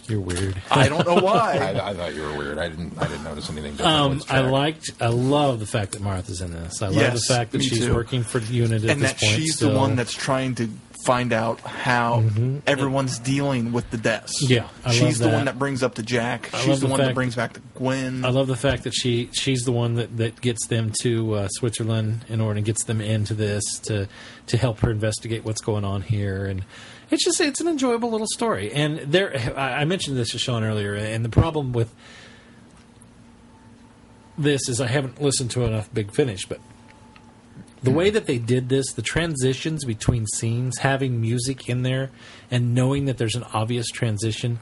[SPEAKER 4] You're weird.
[SPEAKER 2] I don't know why.
[SPEAKER 3] I thought you were weird. I didn't notice anything different.
[SPEAKER 4] I love the fact that Martha's in this. I love the fact that she's working for the unit at
[SPEAKER 2] and
[SPEAKER 4] this
[SPEAKER 2] that
[SPEAKER 4] point.
[SPEAKER 2] She's the one that's trying to find out how everyone's dealing with the deaths.
[SPEAKER 4] Yeah,
[SPEAKER 2] she's the one that brings up to Jack. She's the one that brings back to Gwen.
[SPEAKER 4] I love the fact that she's the one that gets them to Switzerland in order and gets them into this to help her investigate what's going on here. And it's an enjoyable little story. And I mentioned this to Sean earlier, and the problem with this is I haven't listened to enough Big Finish, but the way that they did this, the transitions between scenes, having music in there, and knowing that there's an obvious transition,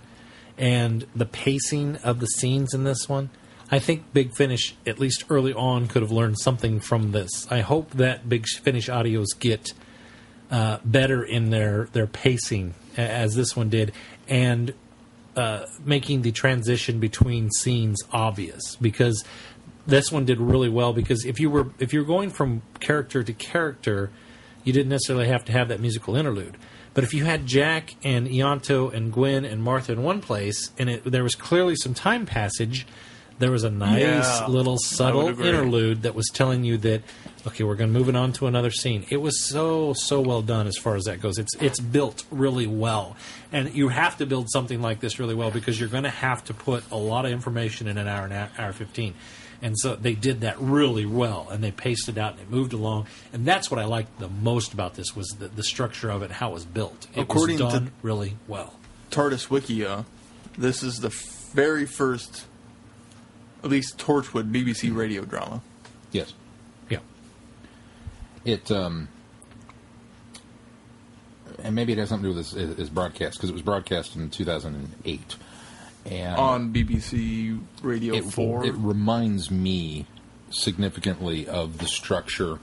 [SPEAKER 4] and the pacing of the scenes in this one, I think Big Finish, at least early on, could have learned something from this. I hope that Big Finish audios get better in their pacing, as this one did, and making the transition between scenes obvious, because this one did really well. Because if you're going from character to character, you didn't necessarily have to have that musical interlude. But if you had Jack and Ianto and Gwen and Martha in one place, and there was clearly some time passage, there was a nice little subtle interlude that was telling you that, okay, we're going to move it on to another scene. It was so well done as far as that goes. It's built really well. And you have to build something like this really well because you're going to have to put a lot of information in an hour 15. And so they did that really well, and they paced it out, and it moved along. And that's what I liked the most about this, was the structure of it, how it was built. It was done really well.
[SPEAKER 2] TARDIS Wikia, this is the very first, at least Torchwood BBC radio drama.
[SPEAKER 3] Yes.
[SPEAKER 4] Yeah.
[SPEAKER 3] It, and maybe it has something to do with this broadcast, because it was broadcast in 2008. And
[SPEAKER 2] on BBC Radio 4.
[SPEAKER 3] It reminds me significantly of the structure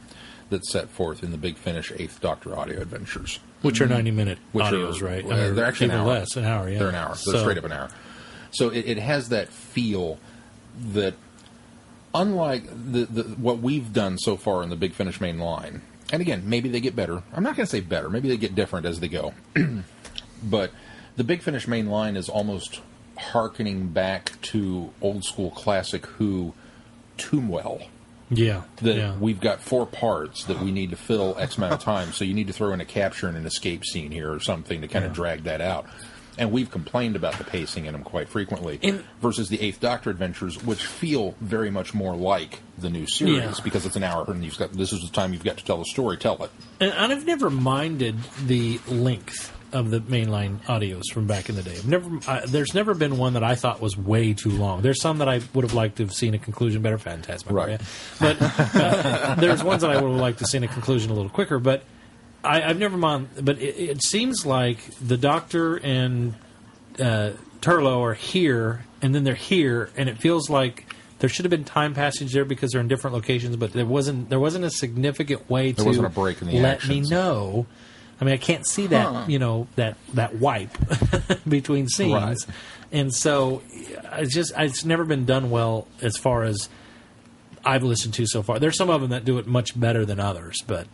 [SPEAKER 3] that's set forth in the Big Finish 8th Doctor audio adventures.
[SPEAKER 4] Which are 90-minute audios, right?
[SPEAKER 3] They're actually an hour.
[SPEAKER 4] Less, an hour, yeah.
[SPEAKER 3] They're an hour. They're straight up an hour. So it has that feel that, unlike what we've done so far in the Big Finish main line, and again, maybe they get better. I'm not going to say better. Maybe they get different as they go. But the Big Finish main line is almost hearkening back to old school classic Who Tombwell.
[SPEAKER 4] Yeah.
[SPEAKER 3] We've got 4 parts that we need to fill X amount of time, so you need to throw in a capture and an escape scene here or something to kind of drag that out. And we've complained about the pacing in them quite frequently, versus the 8th Doctor adventures, which feel very much more like the new series, because it's an hour and this is the time you've got to tell the story, tell it.
[SPEAKER 4] And I've never minded the length of the mainline audios from back in the day. There's never been one that I thought was way too long. There's some that I would have liked to have seen a conclusion better, Phantasmagoria.
[SPEAKER 3] Right.
[SPEAKER 4] But there's ones that I would have liked to have seen a conclusion a little quicker. But I've never mind. But it seems like the Doctor and Turlough are here, and then they're here, and it feels like there should have been time passage there because they're in different locations. But there wasn't a significant way
[SPEAKER 3] there wasn't a break in the
[SPEAKER 4] let
[SPEAKER 3] actions.
[SPEAKER 4] me know. I mean, I can't see that, that wipe between scenes.
[SPEAKER 3] Right.
[SPEAKER 4] And so it's never been done well as far as I've listened to so far. There's some of them that do it much better than others, but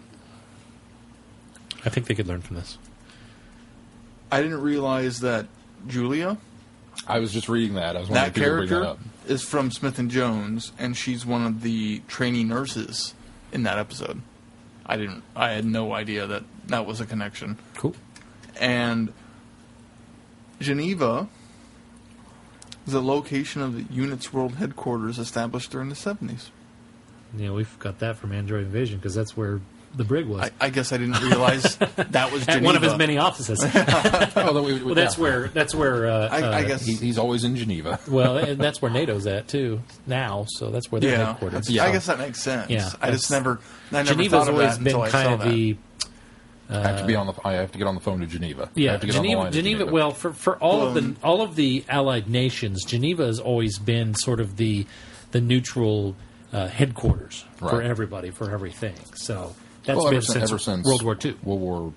[SPEAKER 4] I think they could learn from this.
[SPEAKER 2] I didn't realize that Julia,
[SPEAKER 3] I was just reading that. I was
[SPEAKER 2] that
[SPEAKER 3] wondering if you were bringing
[SPEAKER 2] character,
[SPEAKER 3] that up.
[SPEAKER 2] is from Smith & Jones, and she's one of the trainee nurses in that episode. I had no idea that was a connection.
[SPEAKER 4] Cool.
[SPEAKER 2] And Geneva is a location of the unit's world headquarters established during the 70s.
[SPEAKER 4] Yeah, we've got that from Android Invasion because that's where the brig was.
[SPEAKER 2] I guess I didn't realize that was Geneva.
[SPEAKER 4] At one of his many offices. Well, that's where.
[SPEAKER 2] I guess
[SPEAKER 3] He's always in Geneva.
[SPEAKER 4] Well, and that's where NATO's at too now. So that's where they're headquartered.
[SPEAKER 2] I guess that makes sense.
[SPEAKER 4] Yeah,
[SPEAKER 2] I never
[SPEAKER 4] Geneva's
[SPEAKER 2] thought of
[SPEAKER 4] always
[SPEAKER 2] that
[SPEAKER 4] been
[SPEAKER 2] until I
[SPEAKER 4] kind
[SPEAKER 2] saw
[SPEAKER 4] of
[SPEAKER 2] that.
[SPEAKER 4] the.
[SPEAKER 3] I have to get on the phone to Geneva. I
[SPEAKER 4] Yeah,
[SPEAKER 3] have to get on the line to
[SPEAKER 4] Geneva. Well, for all of the allied nations, Geneva has always been sort of the neutral headquarters for
[SPEAKER 3] Right.
[SPEAKER 4] everybody, for everything. So that's been since World War II.
[SPEAKER 3] World War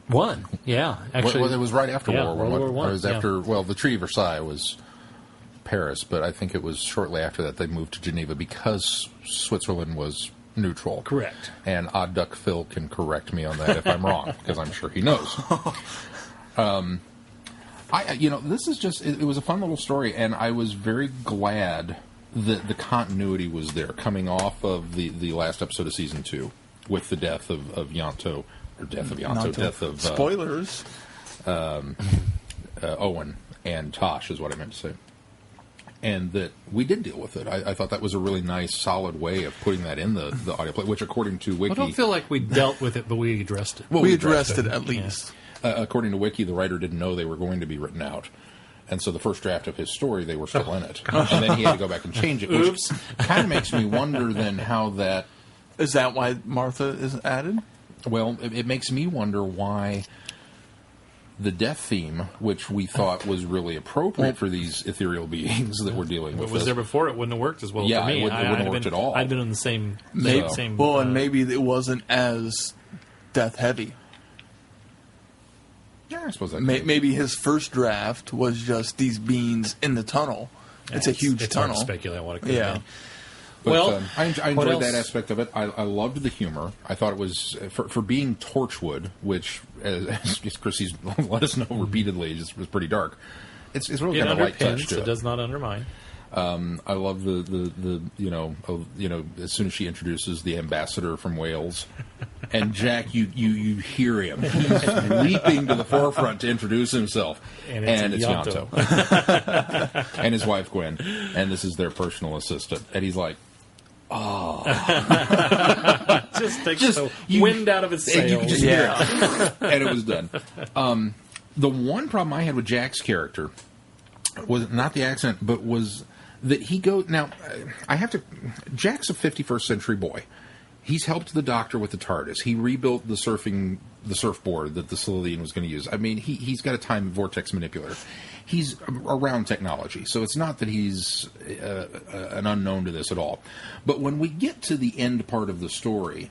[SPEAKER 4] One. Yeah, actually,
[SPEAKER 3] Well, it was right after
[SPEAKER 4] yeah,
[SPEAKER 3] World War
[SPEAKER 4] War
[SPEAKER 3] It was after. Well, the Treaty of Versailles was Paris, but I think it was shortly after that they moved to Geneva because Switzerland was neutral.
[SPEAKER 4] Correct.
[SPEAKER 3] And Odd Duck Phil can correct me on that if I'm wrong, because I'm sure he knows. This is just, it was a fun little story, and I was very glad that the continuity was there, coming off of the last episode of Season 2, with the death of Yonto, or death of...
[SPEAKER 2] Spoilers.
[SPEAKER 3] Owen and Tosh is what I meant to say. And that we did deal with it. I thought that was a really nice, solid way of putting that in the audio play, which according to Wiki...
[SPEAKER 4] I don't feel like we dealt with it, but we addressed it.
[SPEAKER 2] Well, we addressed it at least.
[SPEAKER 3] According to Wiki, the writer didn't know they were going to be written out. And so the first draft of his story, they were still in it. And then he had to go back and change it, which kind of makes me wonder then how that...
[SPEAKER 2] Is that why Martha is added?
[SPEAKER 3] Well, it makes me wonder why the death theme, which we thought was really appropriate for these ethereal beings that we're dealing with.
[SPEAKER 4] If it was there before, it wouldn't have worked as well
[SPEAKER 3] Yeah,
[SPEAKER 4] for me.
[SPEAKER 3] it wouldn't have worked at all.
[SPEAKER 4] I'd been in the same... same
[SPEAKER 2] Well, and maybe it wasn't as death-heavy.
[SPEAKER 3] Yeah, I suppose that
[SPEAKER 2] Maybe his first draft was just these beings in the tunnel. It's a huge
[SPEAKER 4] it's
[SPEAKER 2] tunnel.
[SPEAKER 4] Hard to speculate what it could have been.
[SPEAKER 3] But,
[SPEAKER 4] Well,
[SPEAKER 3] I
[SPEAKER 4] what
[SPEAKER 3] enjoyed that
[SPEAKER 4] else?
[SPEAKER 3] aspect of it. I loved the humor. I thought it was, for being Torchwood, which, as Chrissy's let us know repeatedly, was pretty dark. It's really
[SPEAKER 4] It
[SPEAKER 3] got a light touch
[SPEAKER 4] underpins.
[SPEAKER 3] to
[SPEAKER 4] It
[SPEAKER 3] it.
[SPEAKER 4] does not undermine.
[SPEAKER 3] I love the as soon as she introduces the ambassador from Wales, and Jack, you hear him. He's leaping to the forefront to introduce himself,
[SPEAKER 4] And it's
[SPEAKER 3] Yonto. And his wife Gwen, and this is their personal assistant, and he's like,
[SPEAKER 4] Just takes
[SPEAKER 3] Just-
[SPEAKER 4] the
[SPEAKER 3] you-
[SPEAKER 4] wind out of his
[SPEAKER 3] and you
[SPEAKER 4] sails.
[SPEAKER 3] could just hear it. And it was done. The one problem I had with Jack's character was not the accent, but was that he goes... Now, I have to... Jack's a 51st century boy. He's helped the Doctor with the TARDIS. He rebuilt the surfboard that the Silurian was going to use. I mean, he's got a time vortex manipulator. He's around technology, so it's not that he's an unknown to this at all. But when we get to the end part of the story,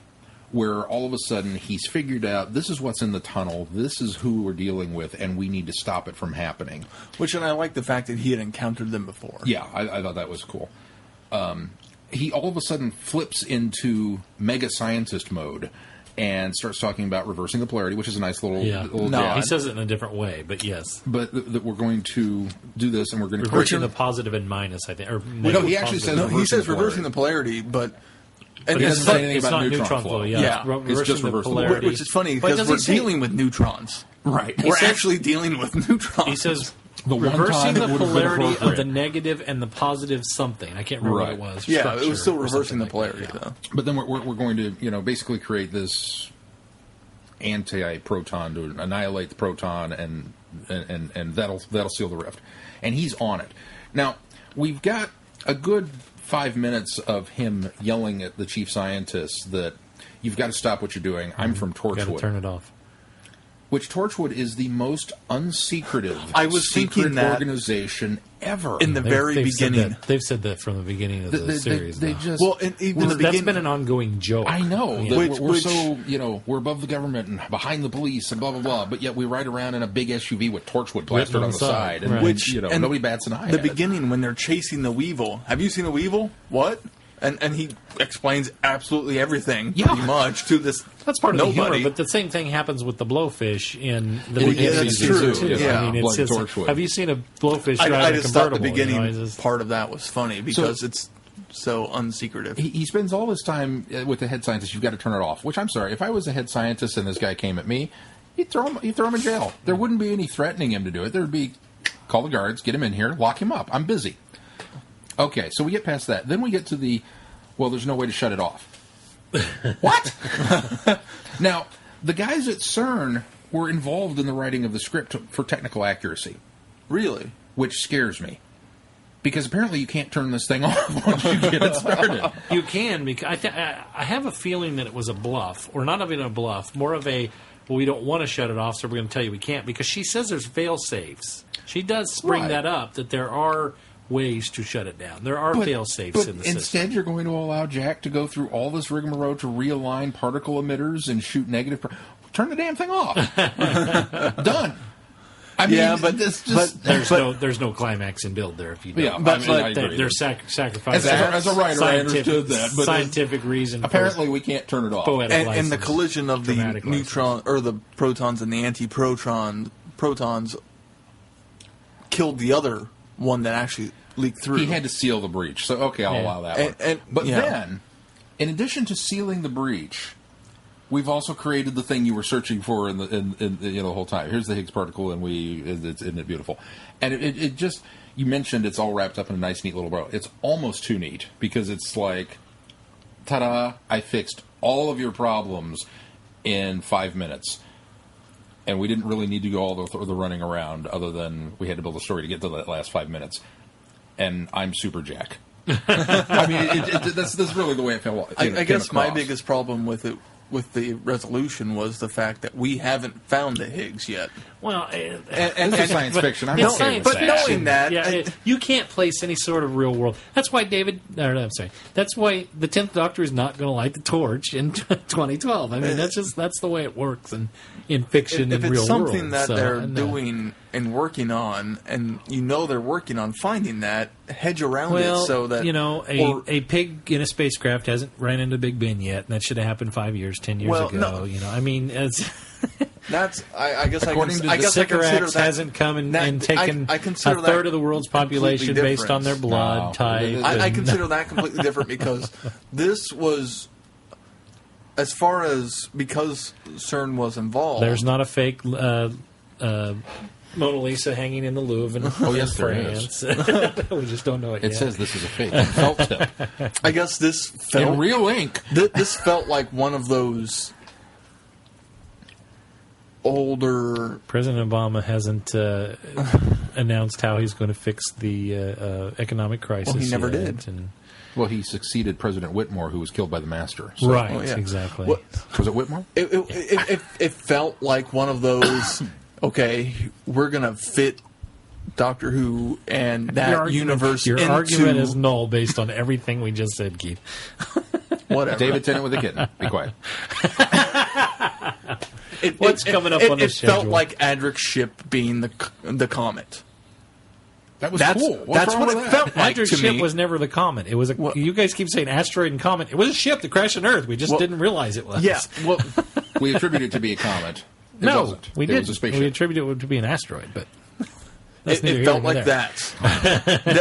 [SPEAKER 3] where all of a sudden he's figured out this is what's in the tunnel, this is who we're dealing with, and we need to stop it from happening.
[SPEAKER 2] And I like the fact that he had encountered them before.
[SPEAKER 3] Yeah, I thought that was cool. He all of a sudden flips into mega scientist mode and starts talking about reversing the polarity, which is a nice little jab.
[SPEAKER 4] He says it in a different way, but yes.
[SPEAKER 3] But that we're going to do this, and we're going to
[SPEAKER 4] Reversing the positive and minus, I think. Or
[SPEAKER 3] no, he actually says
[SPEAKER 2] he says reversing the polarity, but
[SPEAKER 3] it doesn't say anything
[SPEAKER 4] it's
[SPEAKER 3] about
[SPEAKER 4] not
[SPEAKER 3] neutron flow.
[SPEAKER 4] Yeah,
[SPEAKER 3] It's just reversing the polarity.
[SPEAKER 2] Which is funny
[SPEAKER 4] But
[SPEAKER 2] because
[SPEAKER 4] does
[SPEAKER 2] we're
[SPEAKER 4] he say-
[SPEAKER 2] dealing with neutrons.
[SPEAKER 3] Right.
[SPEAKER 2] We're actually dealing with neutrons.
[SPEAKER 4] He says
[SPEAKER 3] The one
[SPEAKER 4] reversing
[SPEAKER 3] time
[SPEAKER 4] the
[SPEAKER 3] it would have been
[SPEAKER 4] polarity of
[SPEAKER 3] appropriate.
[SPEAKER 4] the negative and the positive something. I can't remember what it was.
[SPEAKER 2] Yeah, it
[SPEAKER 4] Structure
[SPEAKER 2] was still
[SPEAKER 4] or
[SPEAKER 2] reversing the
[SPEAKER 4] something like
[SPEAKER 2] polarity,
[SPEAKER 4] that,
[SPEAKER 2] though.
[SPEAKER 3] But then we're going to basically create this anti-proton to annihilate the proton, and that'll seal the rift. And he's on it. Now we've got a good 5 minutes of him yelling at the chief scientist that you've got to stop what you're doing. I'm from
[SPEAKER 4] Got to
[SPEAKER 3] Torchwood.
[SPEAKER 4] turn it off.
[SPEAKER 3] Which Torchwood is the most unsecretive
[SPEAKER 2] I was
[SPEAKER 3] secret
[SPEAKER 2] thinking that
[SPEAKER 3] organization ever.
[SPEAKER 2] in the very
[SPEAKER 4] They've said
[SPEAKER 2] beginning.
[SPEAKER 4] that- They've said that from the beginning of the series.
[SPEAKER 3] They
[SPEAKER 4] though.
[SPEAKER 3] just
[SPEAKER 2] Well, and even
[SPEAKER 4] Well,
[SPEAKER 2] the
[SPEAKER 4] that's
[SPEAKER 2] beginning.
[SPEAKER 4] been an ongoing joke.
[SPEAKER 3] I know.
[SPEAKER 4] Yeah.
[SPEAKER 3] That
[SPEAKER 2] Which-
[SPEAKER 3] we're so, we're above the government and behind the police and blah, blah, blah. But yet we ride around in a big SUV with Torchwood plastered on the side. And
[SPEAKER 4] Right.
[SPEAKER 2] Which- and
[SPEAKER 3] nobody bats an eye
[SPEAKER 2] the
[SPEAKER 3] at it.
[SPEAKER 2] beginning when they're chasing the Weevil. Have you seen the Weevil? What? And he explains absolutely everything,
[SPEAKER 3] Yeah.
[SPEAKER 2] pretty much, to this.
[SPEAKER 4] That's part of the
[SPEAKER 2] nobody.
[SPEAKER 4] humor, but the same thing happens with the blowfish in the
[SPEAKER 2] Well,
[SPEAKER 4] beginning
[SPEAKER 2] yeah,
[SPEAKER 4] of
[SPEAKER 2] that's
[SPEAKER 4] season
[SPEAKER 2] true.
[SPEAKER 4] two.
[SPEAKER 2] Yeah.
[SPEAKER 4] I mean,
[SPEAKER 3] Like
[SPEAKER 4] it's
[SPEAKER 3] Torchwood.
[SPEAKER 4] have you seen a blowfish
[SPEAKER 2] I
[SPEAKER 4] drive a
[SPEAKER 2] just thought the
[SPEAKER 4] convertible?
[SPEAKER 2] beginning part of that was funny because it's so unsecretive.
[SPEAKER 3] He spends all his time with the head scientist. You've got to turn it off. Which I'm sorry, if I was a head scientist and this guy came at me, you'd throw him in jail. There wouldn't be any threatening him to do it. There would be call the guards, get him in here, lock him up. I'm busy. Okay, so we get past that. Then we get to there's no way to shut it off. What? Now, the guys at CERN were involved in the writing of the script for technical accuracy.
[SPEAKER 2] Really?
[SPEAKER 3] Which scares me. Because apparently you can't turn this thing off once you get it started.
[SPEAKER 4] You can, because I have a feeling that it was a bluff, or not even a bluff, more of a, well, we don't want to shut it off, so we're going to tell you we can't, because she says there's fail-safes. She does bring
[SPEAKER 3] Right.
[SPEAKER 4] that up, that there are ways to shut it down. There are fail-safes in the system.
[SPEAKER 3] Instead, you're going to allow Jack to go through all this rigmarole to realign particle emitters and shoot negative... Turn the damn thing off. Done. I mean,
[SPEAKER 2] Yeah, but
[SPEAKER 3] this just...
[SPEAKER 4] There's no climax in build there if you don't.
[SPEAKER 3] Yeah,
[SPEAKER 2] but
[SPEAKER 3] I agree.
[SPEAKER 4] They're sacrificing.
[SPEAKER 3] As a writer, I understood that. But
[SPEAKER 4] scientific reason.
[SPEAKER 3] apparently, we can't turn it off.
[SPEAKER 4] Poetic
[SPEAKER 2] And the collision of the
[SPEAKER 4] dramatic
[SPEAKER 2] neutron or the protons and the protons killed the other one that actually leaked through.
[SPEAKER 3] He had to seal the breach, so okay, I'll allow that one. But then, in addition to sealing the breach, we've also created the thing you were searching for in the whole time. Here's the Higgs particle, and isn't it beautiful? And it just, you mentioned it's all wrapped up in a nice, neat little bow. It's almost too neat because it's like, ta-da! I fixed all of your problems in 5 minutes. And we didn't really need to go all the running around, other than we had to build a story to get to that last 5 minutes. And I'm Super Jack. I mean, that's really the way it felt.
[SPEAKER 2] I guess my biggest problem with it, with the resolution, was the fact that we haven't found the Higgs yet.
[SPEAKER 4] Well,
[SPEAKER 3] This is science fiction. I'm
[SPEAKER 4] it's
[SPEAKER 3] okay
[SPEAKER 4] science
[SPEAKER 3] with
[SPEAKER 2] but
[SPEAKER 3] that.
[SPEAKER 2] knowing that,
[SPEAKER 4] you can't place any sort of real world. That's why that's why the 10th Doctor is not going to light the torch in 2012. I mean, that's the way it works in fiction and
[SPEAKER 2] if
[SPEAKER 4] real
[SPEAKER 2] it's something
[SPEAKER 4] world.
[SPEAKER 2] that
[SPEAKER 4] So,
[SPEAKER 2] they're doing and working on, and they're working on finding that, hedge around it so that
[SPEAKER 4] a pig in a spacecraft hasn't ran into Big Ben yet, and that should have happened 5 years, 10 years ago.
[SPEAKER 2] No.
[SPEAKER 4] I mean, it's.
[SPEAKER 2] That's I guess
[SPEAKER 3] According to
[SPEAKER 2] I
[SPEAKER 4] The
[SPEAKER 2] guess I consider
[SPEAKER 4] Sycorax
[SPEAKER 2] that
[SPEAKER 4] hasn't come and taken
[SPEAKER 2] I consider
[SPEAKER 4] a
[SPEAKER 2] that
[SPEAKER 4] third of the world's population
[SPEAKER 2] completely
[SPEAKER 4] based on their
[SPEAKER 2] different.
[SPEAKER 4] blood
[SPEAKER 3] No.
[SPEAKER 4] type.
[SPEAKER 2] I
[SPEAKER 4] and-
[SPEAKER 2] consider that completely different because this was, as far as, because CERN was involved.
[SPEAKER 4] There's not a fake Mona Lisa hanging in the Louvre in
[SPEAKER 3] yes, there
[SPEAKER 4] France. We just don't know it
[SPEAKER 3] It
[SPEAKER 4] yet.
[SPEAKER 3] says this is a fake felt tip.
[SPEAKER 2] I guess this
[SPEAKER 3] In
[SPEAKER 2] felt
[SPEAKER 3] real ink.
[SPEAKER 2] this felt like one of those older.
[SPEAKER 4] President Obama hasn't announced how he's going to fix the economic crisis.
[SPEAKER 2] Well, he never
[SPEAKER 4] yet,
[SPEAKER 2] did.
[SPEAKER 4] and-
[SPEAKER 3] Well, he succeeded President Whitmore, who was killed by the Master. So.
[SPEAKER 4] right,
[SPEAKER 2] Oh, yeah.
[SPEAKER 4] exactly.
[SPEAKER 2] What-
[SPEAKER 3] Was it Whitmore?
[SPEAKER 2] It felt like one of those. Okay, we're gonna fit Doctor Who and that universe
[SPEAKER 4] Your
[SPEAKER 2] into
[SPEAKER 4] argument is null based on everything we just said, Keith.
[SPEAKER 2] whatever.
[SPEAKER 3] David Tennant with a kitten. Be quiet.
[SPEAKER 4] What's coming up on the
[SPEAKER 2] It felt
[SPEAKER 4] schedule?
[SPEAKER 2] like Adric's ship being the comet.
[SPEAKER 3] That was
[SPEAKER 2] That's
[SPEAKER 3] cool. What's
[SPEAKER 2] that's
[SPEAKER 3] wrong
[SPEAKER 2] what
[SPEAKER 3] with
[SPEAKER 2] it
[SPEAKER 3] that?
[SPEAKER 2] felt like
[SPEAKER 4] Andrew's
[SPEAKER 2] to
[SPEAKER 4] ship
[SPEAKER 2] me.
[SPEAKER 4] was never the comet. It was a.
[SPEAKER 2] What?
[SPEAKER 4] You guys keep saying asteroid and comet. It was a ship that crashed on Earth. We just didn't realize it was.
[SPEAKER 2] Yeah, well,
[SPEAKER 3] We attribute it to be a comet. It
[SPEAKER 4] no,
[SPEAKER 3] wasn't.
[SPEAKER 4] we
[SPEAKER 3] It
[SPEAKER 4] did.
[SPEAKER 3] was a spaceship.
[SPEAKER 4] We attributed it to be an asteroid, but that's neither
[SPEAKER 2] it
[SPEAKER 4] here
[SPEAKER 2] felt
[SPEAKER 4] nor
[SPEAKER 2] like
[SPEAKER 4] there.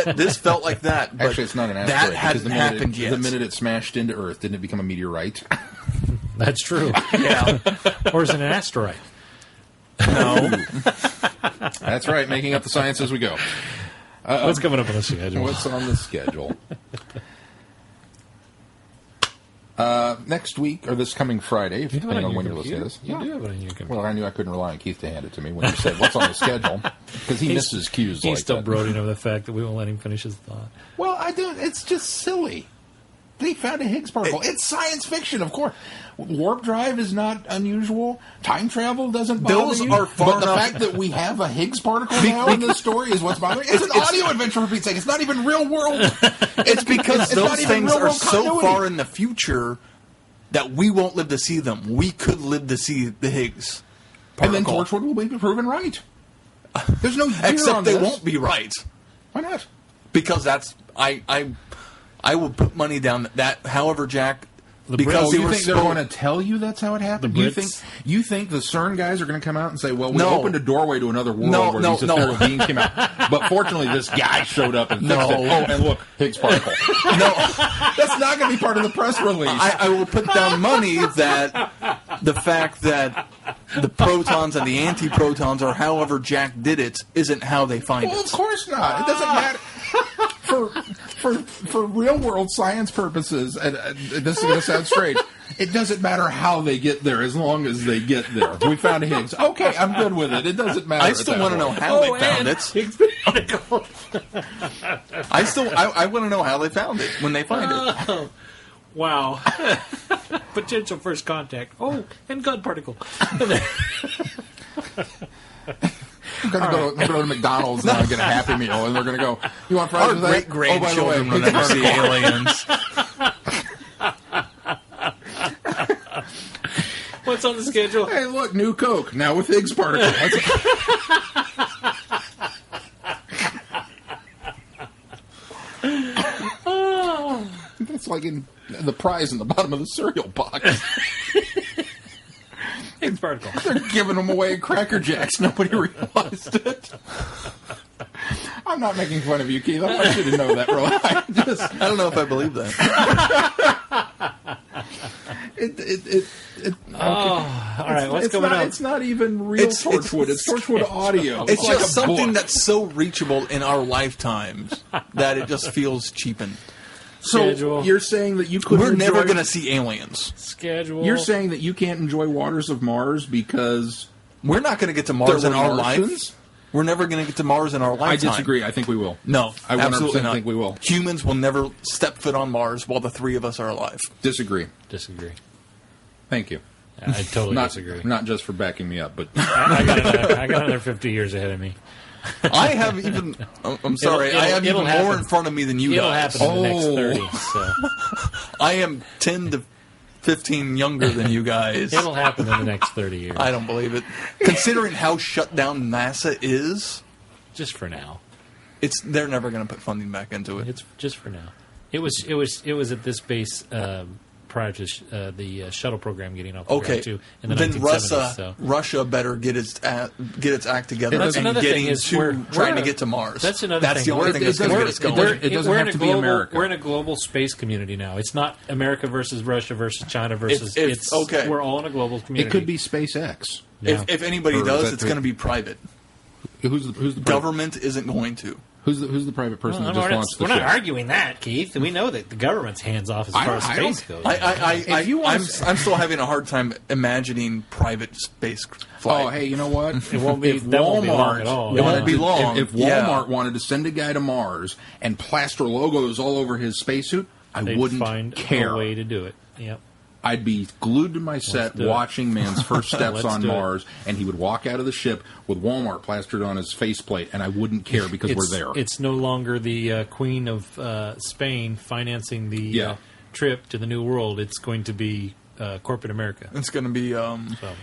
[SPEAKER 2] that. This felt like that. But
[SPEAKER 3] Actually, it's not an
[SPEAKER 2] that
[SPEAKER 3] asteroid.
[SPEAKER 2] hadn't
[SPEAKER 3] because
[SPEAKER 2] happened yet.
[SPEAKER 3] The minute it smashed into Earth, didn't it become a meteorite?
[SPEAKER 4] That's true.
[SPEAKER 2] Yeah,
[SPEAKER 4] Or is it an asteroid?
[SPEAKER 2] no.
[SPEAKER 3] That's right, making up the science as we go.
[SPEAKER 4] What's coming up on the schedule?
[SPEAKER 3] What's on the schedule? Next week, or this coming Friday,
[SPEAKER 4] You have it
[SPEAKER 3] depending on
[SPEAKER 4] your
[SPEAKER 3] when you're listening to this.
[SPEAKER 4] computer? You do have it on your computer.
[SPEAKER 3] Well, I knew I couldn't rely on Keith to hand it to me when you said, what's on the schedule? Because he misses cues
[SPEAKER 4] He's
[SPEAKER 3] like
[SPEAKER 4] still
[SPEAKER 3] that.
[SPEAKER 4] brooding over the fact that we won't let him finish his thought.
[SPEAKER 3] Well, I don't. It's just silly. They found a Higgs particle. It's science fiction, of course. Warp drive is not unusual. Time travel doesn't bother
[SPEAKER 2] Those
[SPEAKER 3] you.
[SPEAKER 2] are far
[SPEAKER 3] but the
[SPEAKER 2] enough-
[SPEAKER 3] fact that we have a Higgs particle now in this story is what's bothering. It's an audio adventure for Pete's sake. It's not even real world.
[SPEAKER 2] It's because
[SPEAKER 3] It's not
[SPEAKER 2] those
[SPEAKER 3] even
[SPEAKER 2] things
[SPEAKER 3] real
[SPEAKER 2] are
[SPEAKER 3] world
[SPEAKER 2] so
[SPEAKER 3] continuity.
[SPEAKER 2] far in the future that we won't live to see them. We could live to see the Higgs
[SPEAKER 3] And then
[SPEAKER 2] particle.
[SPEAKER 3] Torchwood will be proven right. There's no year
[SPEAKER 2] Except
[SPEAKER 3] on
[SPEAKER 2] they
[SPEAKER 3] this.
[SPEAKER 2] won't be right
[SPEAKER 3] Why not?
[SPEAKER 2] because that's I I will put money down that however Jack...
[SPEAKER 3] You
[SPEAKER 2] because
[SPEAKER 3] think they're going to tell you that's how it happened? You think the CERN guys are going to come out and say, well, we opened a doorway to another world where these ethereal beings came out. But fortunately, this guy showed up and fixed it. Oh, and look, Higgs particle.
[SPEAKER 2] No.
[SPEAKER 3] That's not going to be part of the press release.
[SPEAKER 2] I will put down money that the fact that the protons and the antiprotons, or however Jack did it, isn't how they find it.
[SPEAKER 3] Of course not. It doesn't matter. For real world science purposes, and this is going to sound strange, it doesn't matter how they get there as long as they get there. We found Higgs. Okay, I'm good with it. It doesn't matter.
[SPEAKER 2] I still want to know how they found it.
[SPEAKER 4] Higgs particle.
[SPEAKER 2] I want to know how they found it when they find it.
[SPEAKER 4] Wow. Potential first contact. Oh, and God particle.
[SPEAKER 3] I'm going to go to McDonald's now and get a Happy Meal, and they're going to go, you want fries
[SPEAKER 2] Our
[SPEAKER 3] with that?
[SPEAKER 2] great-grandchildren will never see aliens.
[SPEAKER 4] What's on the schedule?
[SPEAKER 3] Hey, look, new Coke, now with Higgs particle. That's like in the prize in the bottom of the cereal box.
[SPEAKER 4] Higgs particle.
[SPEAKER 3] They're giving them away at Cracker Jacks. Nobody realized it. I'm not making fun of you, Keith. I want you to know that, bro. I
[SPEAKER 2] don't know if I believe that.
[SPEAKER 4] All right, what's going on?
[SPEAKER 3] It's not even real Torchwood. It's Torchwood audio.
[SPEAKER 2] It's like just something that's so reachable in our lifetimes that it just feels cheapened.
[SPEAKER 3] So you're saying that you couldn't
[SPEAKER 2] We're never going to see aliens.
[SPEAKER 4] Schedule.
[SPEAKER 3] You're saying that you can't enjoy waters of Mars because
[SPEAKER 2] we're not going to get to Mars in our life. We're never going to get to Mars in our lifetime.
[SPEAKER 3] I disagree. I think we will.
[SPEAKER 2] No,
[SPEAKER 3] I 100%
[SPEAKER 2] absolutely not.
[SPEAKER 3] think we will.
[SPEAKER 2] Humans will never step foot on Mars while the three of us are alive.
[SPEAKER 3] Disagree. Thank you.
[SPEAKER 4] I totally disagree.
[SPEAKER 3] Not just for backing me up, but
[SPEAKER 4] I got another 50 years ahead of me.
[SPEAKER 2] I have even. I'm sorry. I have even more in front of me than you guys.
[SPEAKER 4] It'll happen in the next 30. So.
[SPEAKER 2] I am 10 to 15 younger than you guys.
[SPEAKER 4] It'll happen in the next 30 years.
[SPEAKER 2] I don't believe it. Considering how shut down NASA is,
[SPEAKER 4] just for now,
[SPEAKER 2] they're never going to put funding back into it.
[SPEAKER 4] It's just for now. It was at this base prior to the shuttle program getting off the ground too. In the 1970s,
[SPEAKER 2] Russia better get its act together and getting trying to get to Mars.
[SPEAKER 4] That's another thing.
[SPEAKER 2] The only thing that's going to get us going.
[SPEAKER 3] It doesn't have to be America.
[SPEAKER 4] We're in a global space community now. It's not America versus Russia versus China versus. It's
[SPEAKER 2] okay.
[SPEAKER 4] We're all in a global community.
[SPEAKER 3] It could be SpaceX.
[SPEAKER 2] Yeah. If anybody does, it's going to be private.
[SPEAKER 3] Who's the
[SPEAKER 2] government isn't going to.
[SPEAKER 3] Who's the private person that just launched the ship?
[SPEAKER 4] We're not arguing that, Keith. We know that the government's hands off as far as space goes.
[SPEAKER 2] I'm still having a hard time imagining private space flight.
[SPEAKER 3] Oh, hey, you know what?
[SPEAKER 4] It won't be long at all.
[SPEAKER 2] It won't be long.
[SPEAKER 3] If Walmart wanted to send a guy to Mars and plaster logos all over his spacesuit,
[SPEAKER 4] They'd
[SPEAKER 3] wouldn't
[SPEAKER 4] find
[SPEAKER 3] care.
[SPEAKER 4] a way to do it. Yep.
[SPEAKER 3] I'd be glued to my set watching man's first steps on Mars, and he would walk out of the ship with Walmart plastered on his faceplate, and I wouldn't care because we're there.
[SPEAKER 4] It's no longer the Queen of Spain financing the trip to the New World. It's going to be corporate America.
[SPEAKER 2] It's going to be...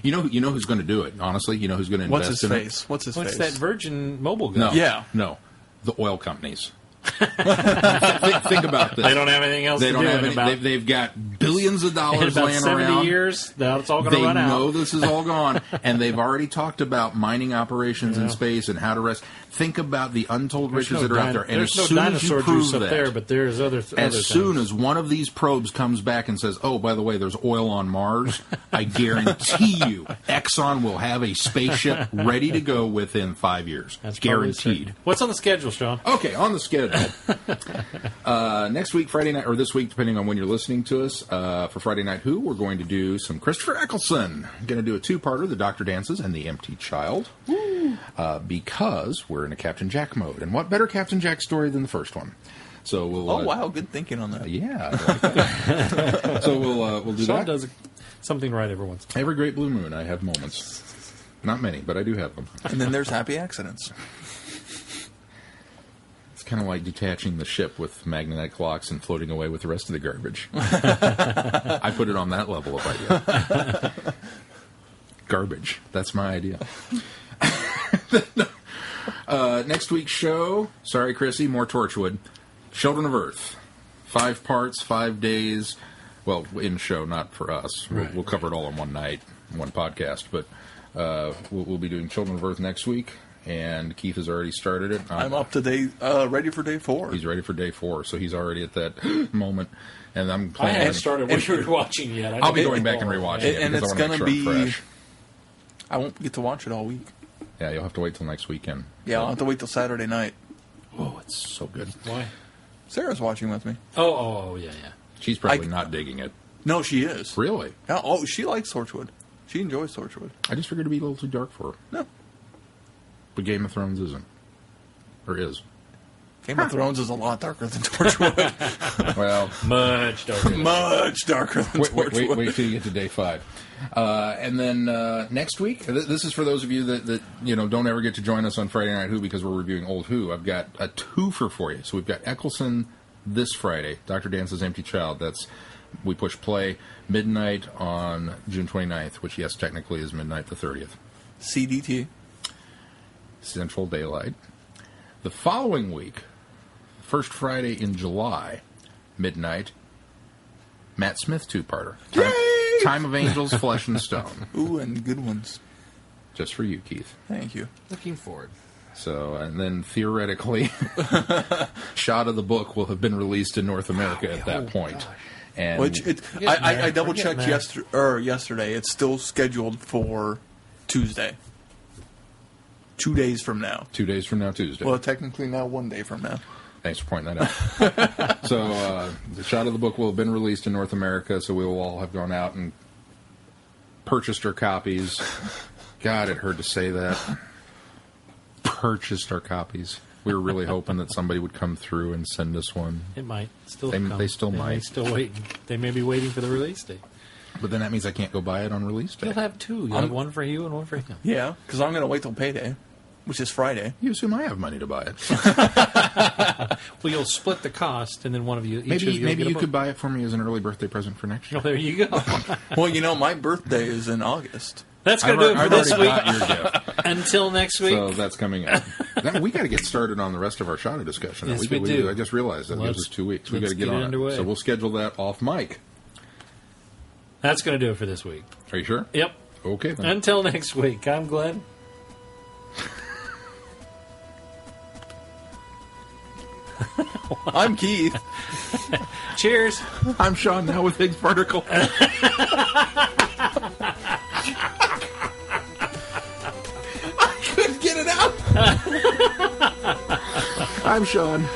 [SPEAKER 3] You know who's going to do it, honestly? You know who's going to invest in it?
[SPEAKER 2] What's his face?
[SPEAKER 4] What's that Virgin Mobile guy?
[SPEAKER 3] No. The oil companies. Think about this.
[SPEAKER 4] They don't have anything else to do.
[SPEAKER 3] They've got billions of dollars
[SPEAKER 4] in about
[SPEAKER 3] laying
[SPEAKER 4] 70
[SPEAKER 3] around.
[SPEAKER 4] years, that's all going to run out.
[SPEAKER 3] They know this is all gone, and they've already talked about mining operations in space and how to rest. Think about the untold riches that are out there. And as soon as you prove that,
[SPEAKER 4] there, but there's other
[SPEAKER 3] as soon as one of these probes comes back and says, "Oh, by the way, there's oil on Mars," I guarantee you, Exxon will have a spaceship ready to go within 5 years.
[SPEAKER 4] That's
[SPEAKER 3] guaranteed.
[SPEAKER 4] What's on the schedule, Sean?
[SPEAKER 3] Okay, on the schedule. Next week, Friday night, or this week, depending on when you're listening to us, for Friday Night Who, we're going to do some Christopher Eccleston. Going to do a two-parter, The Doctor Dances and The Empty Child, because we're in a Captain Jack mode. And what better Captain Jack story than the first one? So we'll.
[SPEAKER 2] wow, good thinking on that.
[SPEAKER 3] Yeah. I like that. So we'll do
[SPEAKER 4] Sean
[SPEAKER 3] that.
[SPEAKER 4] does something right every once.
[SPEAKER 3] Every great blue moon, I have moments. Not many, but I do have them.
[SPEAKER 2] And then there's happy accidents.
[SPEAKER 3] It's kind of like detaching the ship with magnetic locks and floating away with the rest of the garbage. I put it on that level of idea. Garbage. That's my idea. Next week's show, sorry, Chrissy, more Torchwood. Children of Earth. 5 parts, 5 days. Well, in show, not for us.
[SPEAKER 4] Right.
[SPEAKER 3] We'll cover it all in one night, one podcast. But we'll be doing Children of Earth next week, and Keith has already started it.
[SPEAKER 2] I'm up to ready for day 4.
[SPEAKER 3] He's ready for day 4, so he's already at that moment. And I'm
[SPEAKER 4] I
[SPEAKER 3] planning.
[SPEAKER 4] haven't started what you're watching yet.
[SPEAKER 3] I'll be going back and rewatching it
[SPEAKER 2] and
[SPEAKER 3] because
[SPEAKER 2] it's
[SPEAKER 3] I want to
[SPEAKER 2] going
[SPEAKER 3] make
[SPEAKER 2] to
[SPEAKER 3] sure I'm
[SPEAKER 2] be.
[SPEAKER 3] fresh.
[SPEAKER 2] I won't get to watch it all week.
[SPEAKER 3] Yeah, you'll have to wait till next weekend.
[SPEAKER 2] Yeah, I'll have to wait till Saturday night.
[SPEAKER 3] Oh, it's so good.
[SPEAKER 4] Why?
[SPEAKER 2] Sarah's watching with me.
[SPEAKER 4] Oh, yeah.
[SPEAKER 3] She's probably not digging it.
[SPEAKER 2] No, she is.
[SPEAKER 3] Really?
[SPEAKER 2] Yeah, oh, she likes Torchwood. She enjoys Torchwood.
[SPEAKER 3] I just figured it'd be a little too dark for her.
[SPEAKER 2] No.
[SPEAKER 3] But Game of Thrones isn't. Or is.
[SPEAKER 2] Game of Thrones is a lot darker than Torchwood.
[SPEAKER 3] Well,
[SPEAKER 4] Much darker.
[SPEAKER 2] Much darker than Torchwood.
[SPEAKER 3] wait till you get to day 5. And then next week, this is for those of you that don't ever get to join us on Friday Night Who because we're reviewing old Who. I've got a twofer for you. So we've got Eccleston this Friday, Dr. Dance's Empty Child. We push play midnight on June 29th, which, yes, technically is midnight the 30th.
[SPEAKER 2] CDT.
[SPEAKER 3] Central Daylight. The following week, first Friday in July, midnight, Matt Smith two-parter. Time of Angels, Flesh and Stone.
[SPEAKER 2] Ooh, and good ones.
[SPEAKER 3] Just for you, Keith.
[SPEAKER 2] Thank you.
[SPEAKER 4] Looking forward.
[SPEAKER 3] So, and then theoretically, Shot of the Book will have been released in North America at that point. And
[SPEAKER 2] Which I double checked yesterday. It's still scheduled for Tuesday. 2 days from now.
[SPEAKER 3] 2 days from now, Tuesday.
[SPEAKER 2] Well, technically now 1 day from now.
[SPEAKER 3] Thanks for pointing that out. So, the Shot of the Book will have been released in North America, so we will all have gone out and purchased our copies. God, it hurt to say that. Purchased our copies. We were really hoping that somebody would come through and send us one.
[SPEAKER 4] It might still
[SPEAKER 3] They
[SPEAKER 4] come.
[SPEAKER 3] still might.
[SPEAKER 4] May still waiting. They may be waiting for the release date.
[SPEAKER 3] But then that means I can't go buy it on release day.
[SPEAKER 4] You'll have 2. You'll have one for you and one for him.
[SPEAKER 2] Yeah, because I'm going to wait till payday, which is Friday.
[SPEAKER 3] You assume I have money to buy it.
[SPEAKER 4] Well, you'll split the cost, and then one of you.
[SPEAKER 3] Maybe you could buy it for me as an early birthday present for next year.
[SPEAKER 4] Oh, there you go.
[SPEAKER 2] Well, my birthday is in August.
[SPEAKER 4] That's going to do it for this week.
[SPEAKER 3] Got your gift.
[SPEAKER 4] Until next week.
[SPEAKER 3] So that's coming up. Now, we got to get started on the rest of our Shadow discussion.
[SPEAKER 4] Yes, we do.
[SPEAKER 3] I just realized that gives us 2 weeks. We got to get on
[SPEAKER 4] underway.
[SPEAKER 3] it. So we'll schedule that off mic.
[SPEAKER 4] That's going to do it for this week.
[SPEAKER 3] Are you sure?
[SPEAKER 4] Yep.
[SPEAKER 3] Okay, then.
[SPEAKER 4] Until next week. I'm Glenn.
[SPEAKER 2] I'm Keith.
[SPEAKER 4] Cheers.
[SPEAKER 3] I'm Sean, now with Higgs Particle. Couldn't get it out. I'm Sean.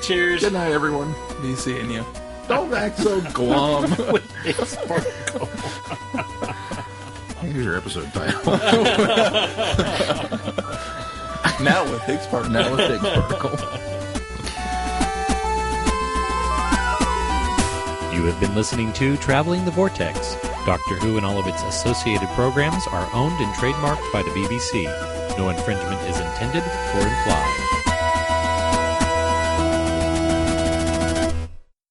[SPEAKER 4] Cheers.
[SPEAKER 3] Good night, everyone.
[SPEAKER 2] Be seeing you.
[SPEAKER 3] Don't act so glum. Here's your episode title.
[SPEAKER 2] Now with Higgs Particle.
[SPEAKER 3] Now with Higgs Particle.
[SPEAKER 6] You have been listening to Traveling the Vortex. Doctor Who and all of its associated programs are owned and trademarked by the BBC. No infringement is intended or implied.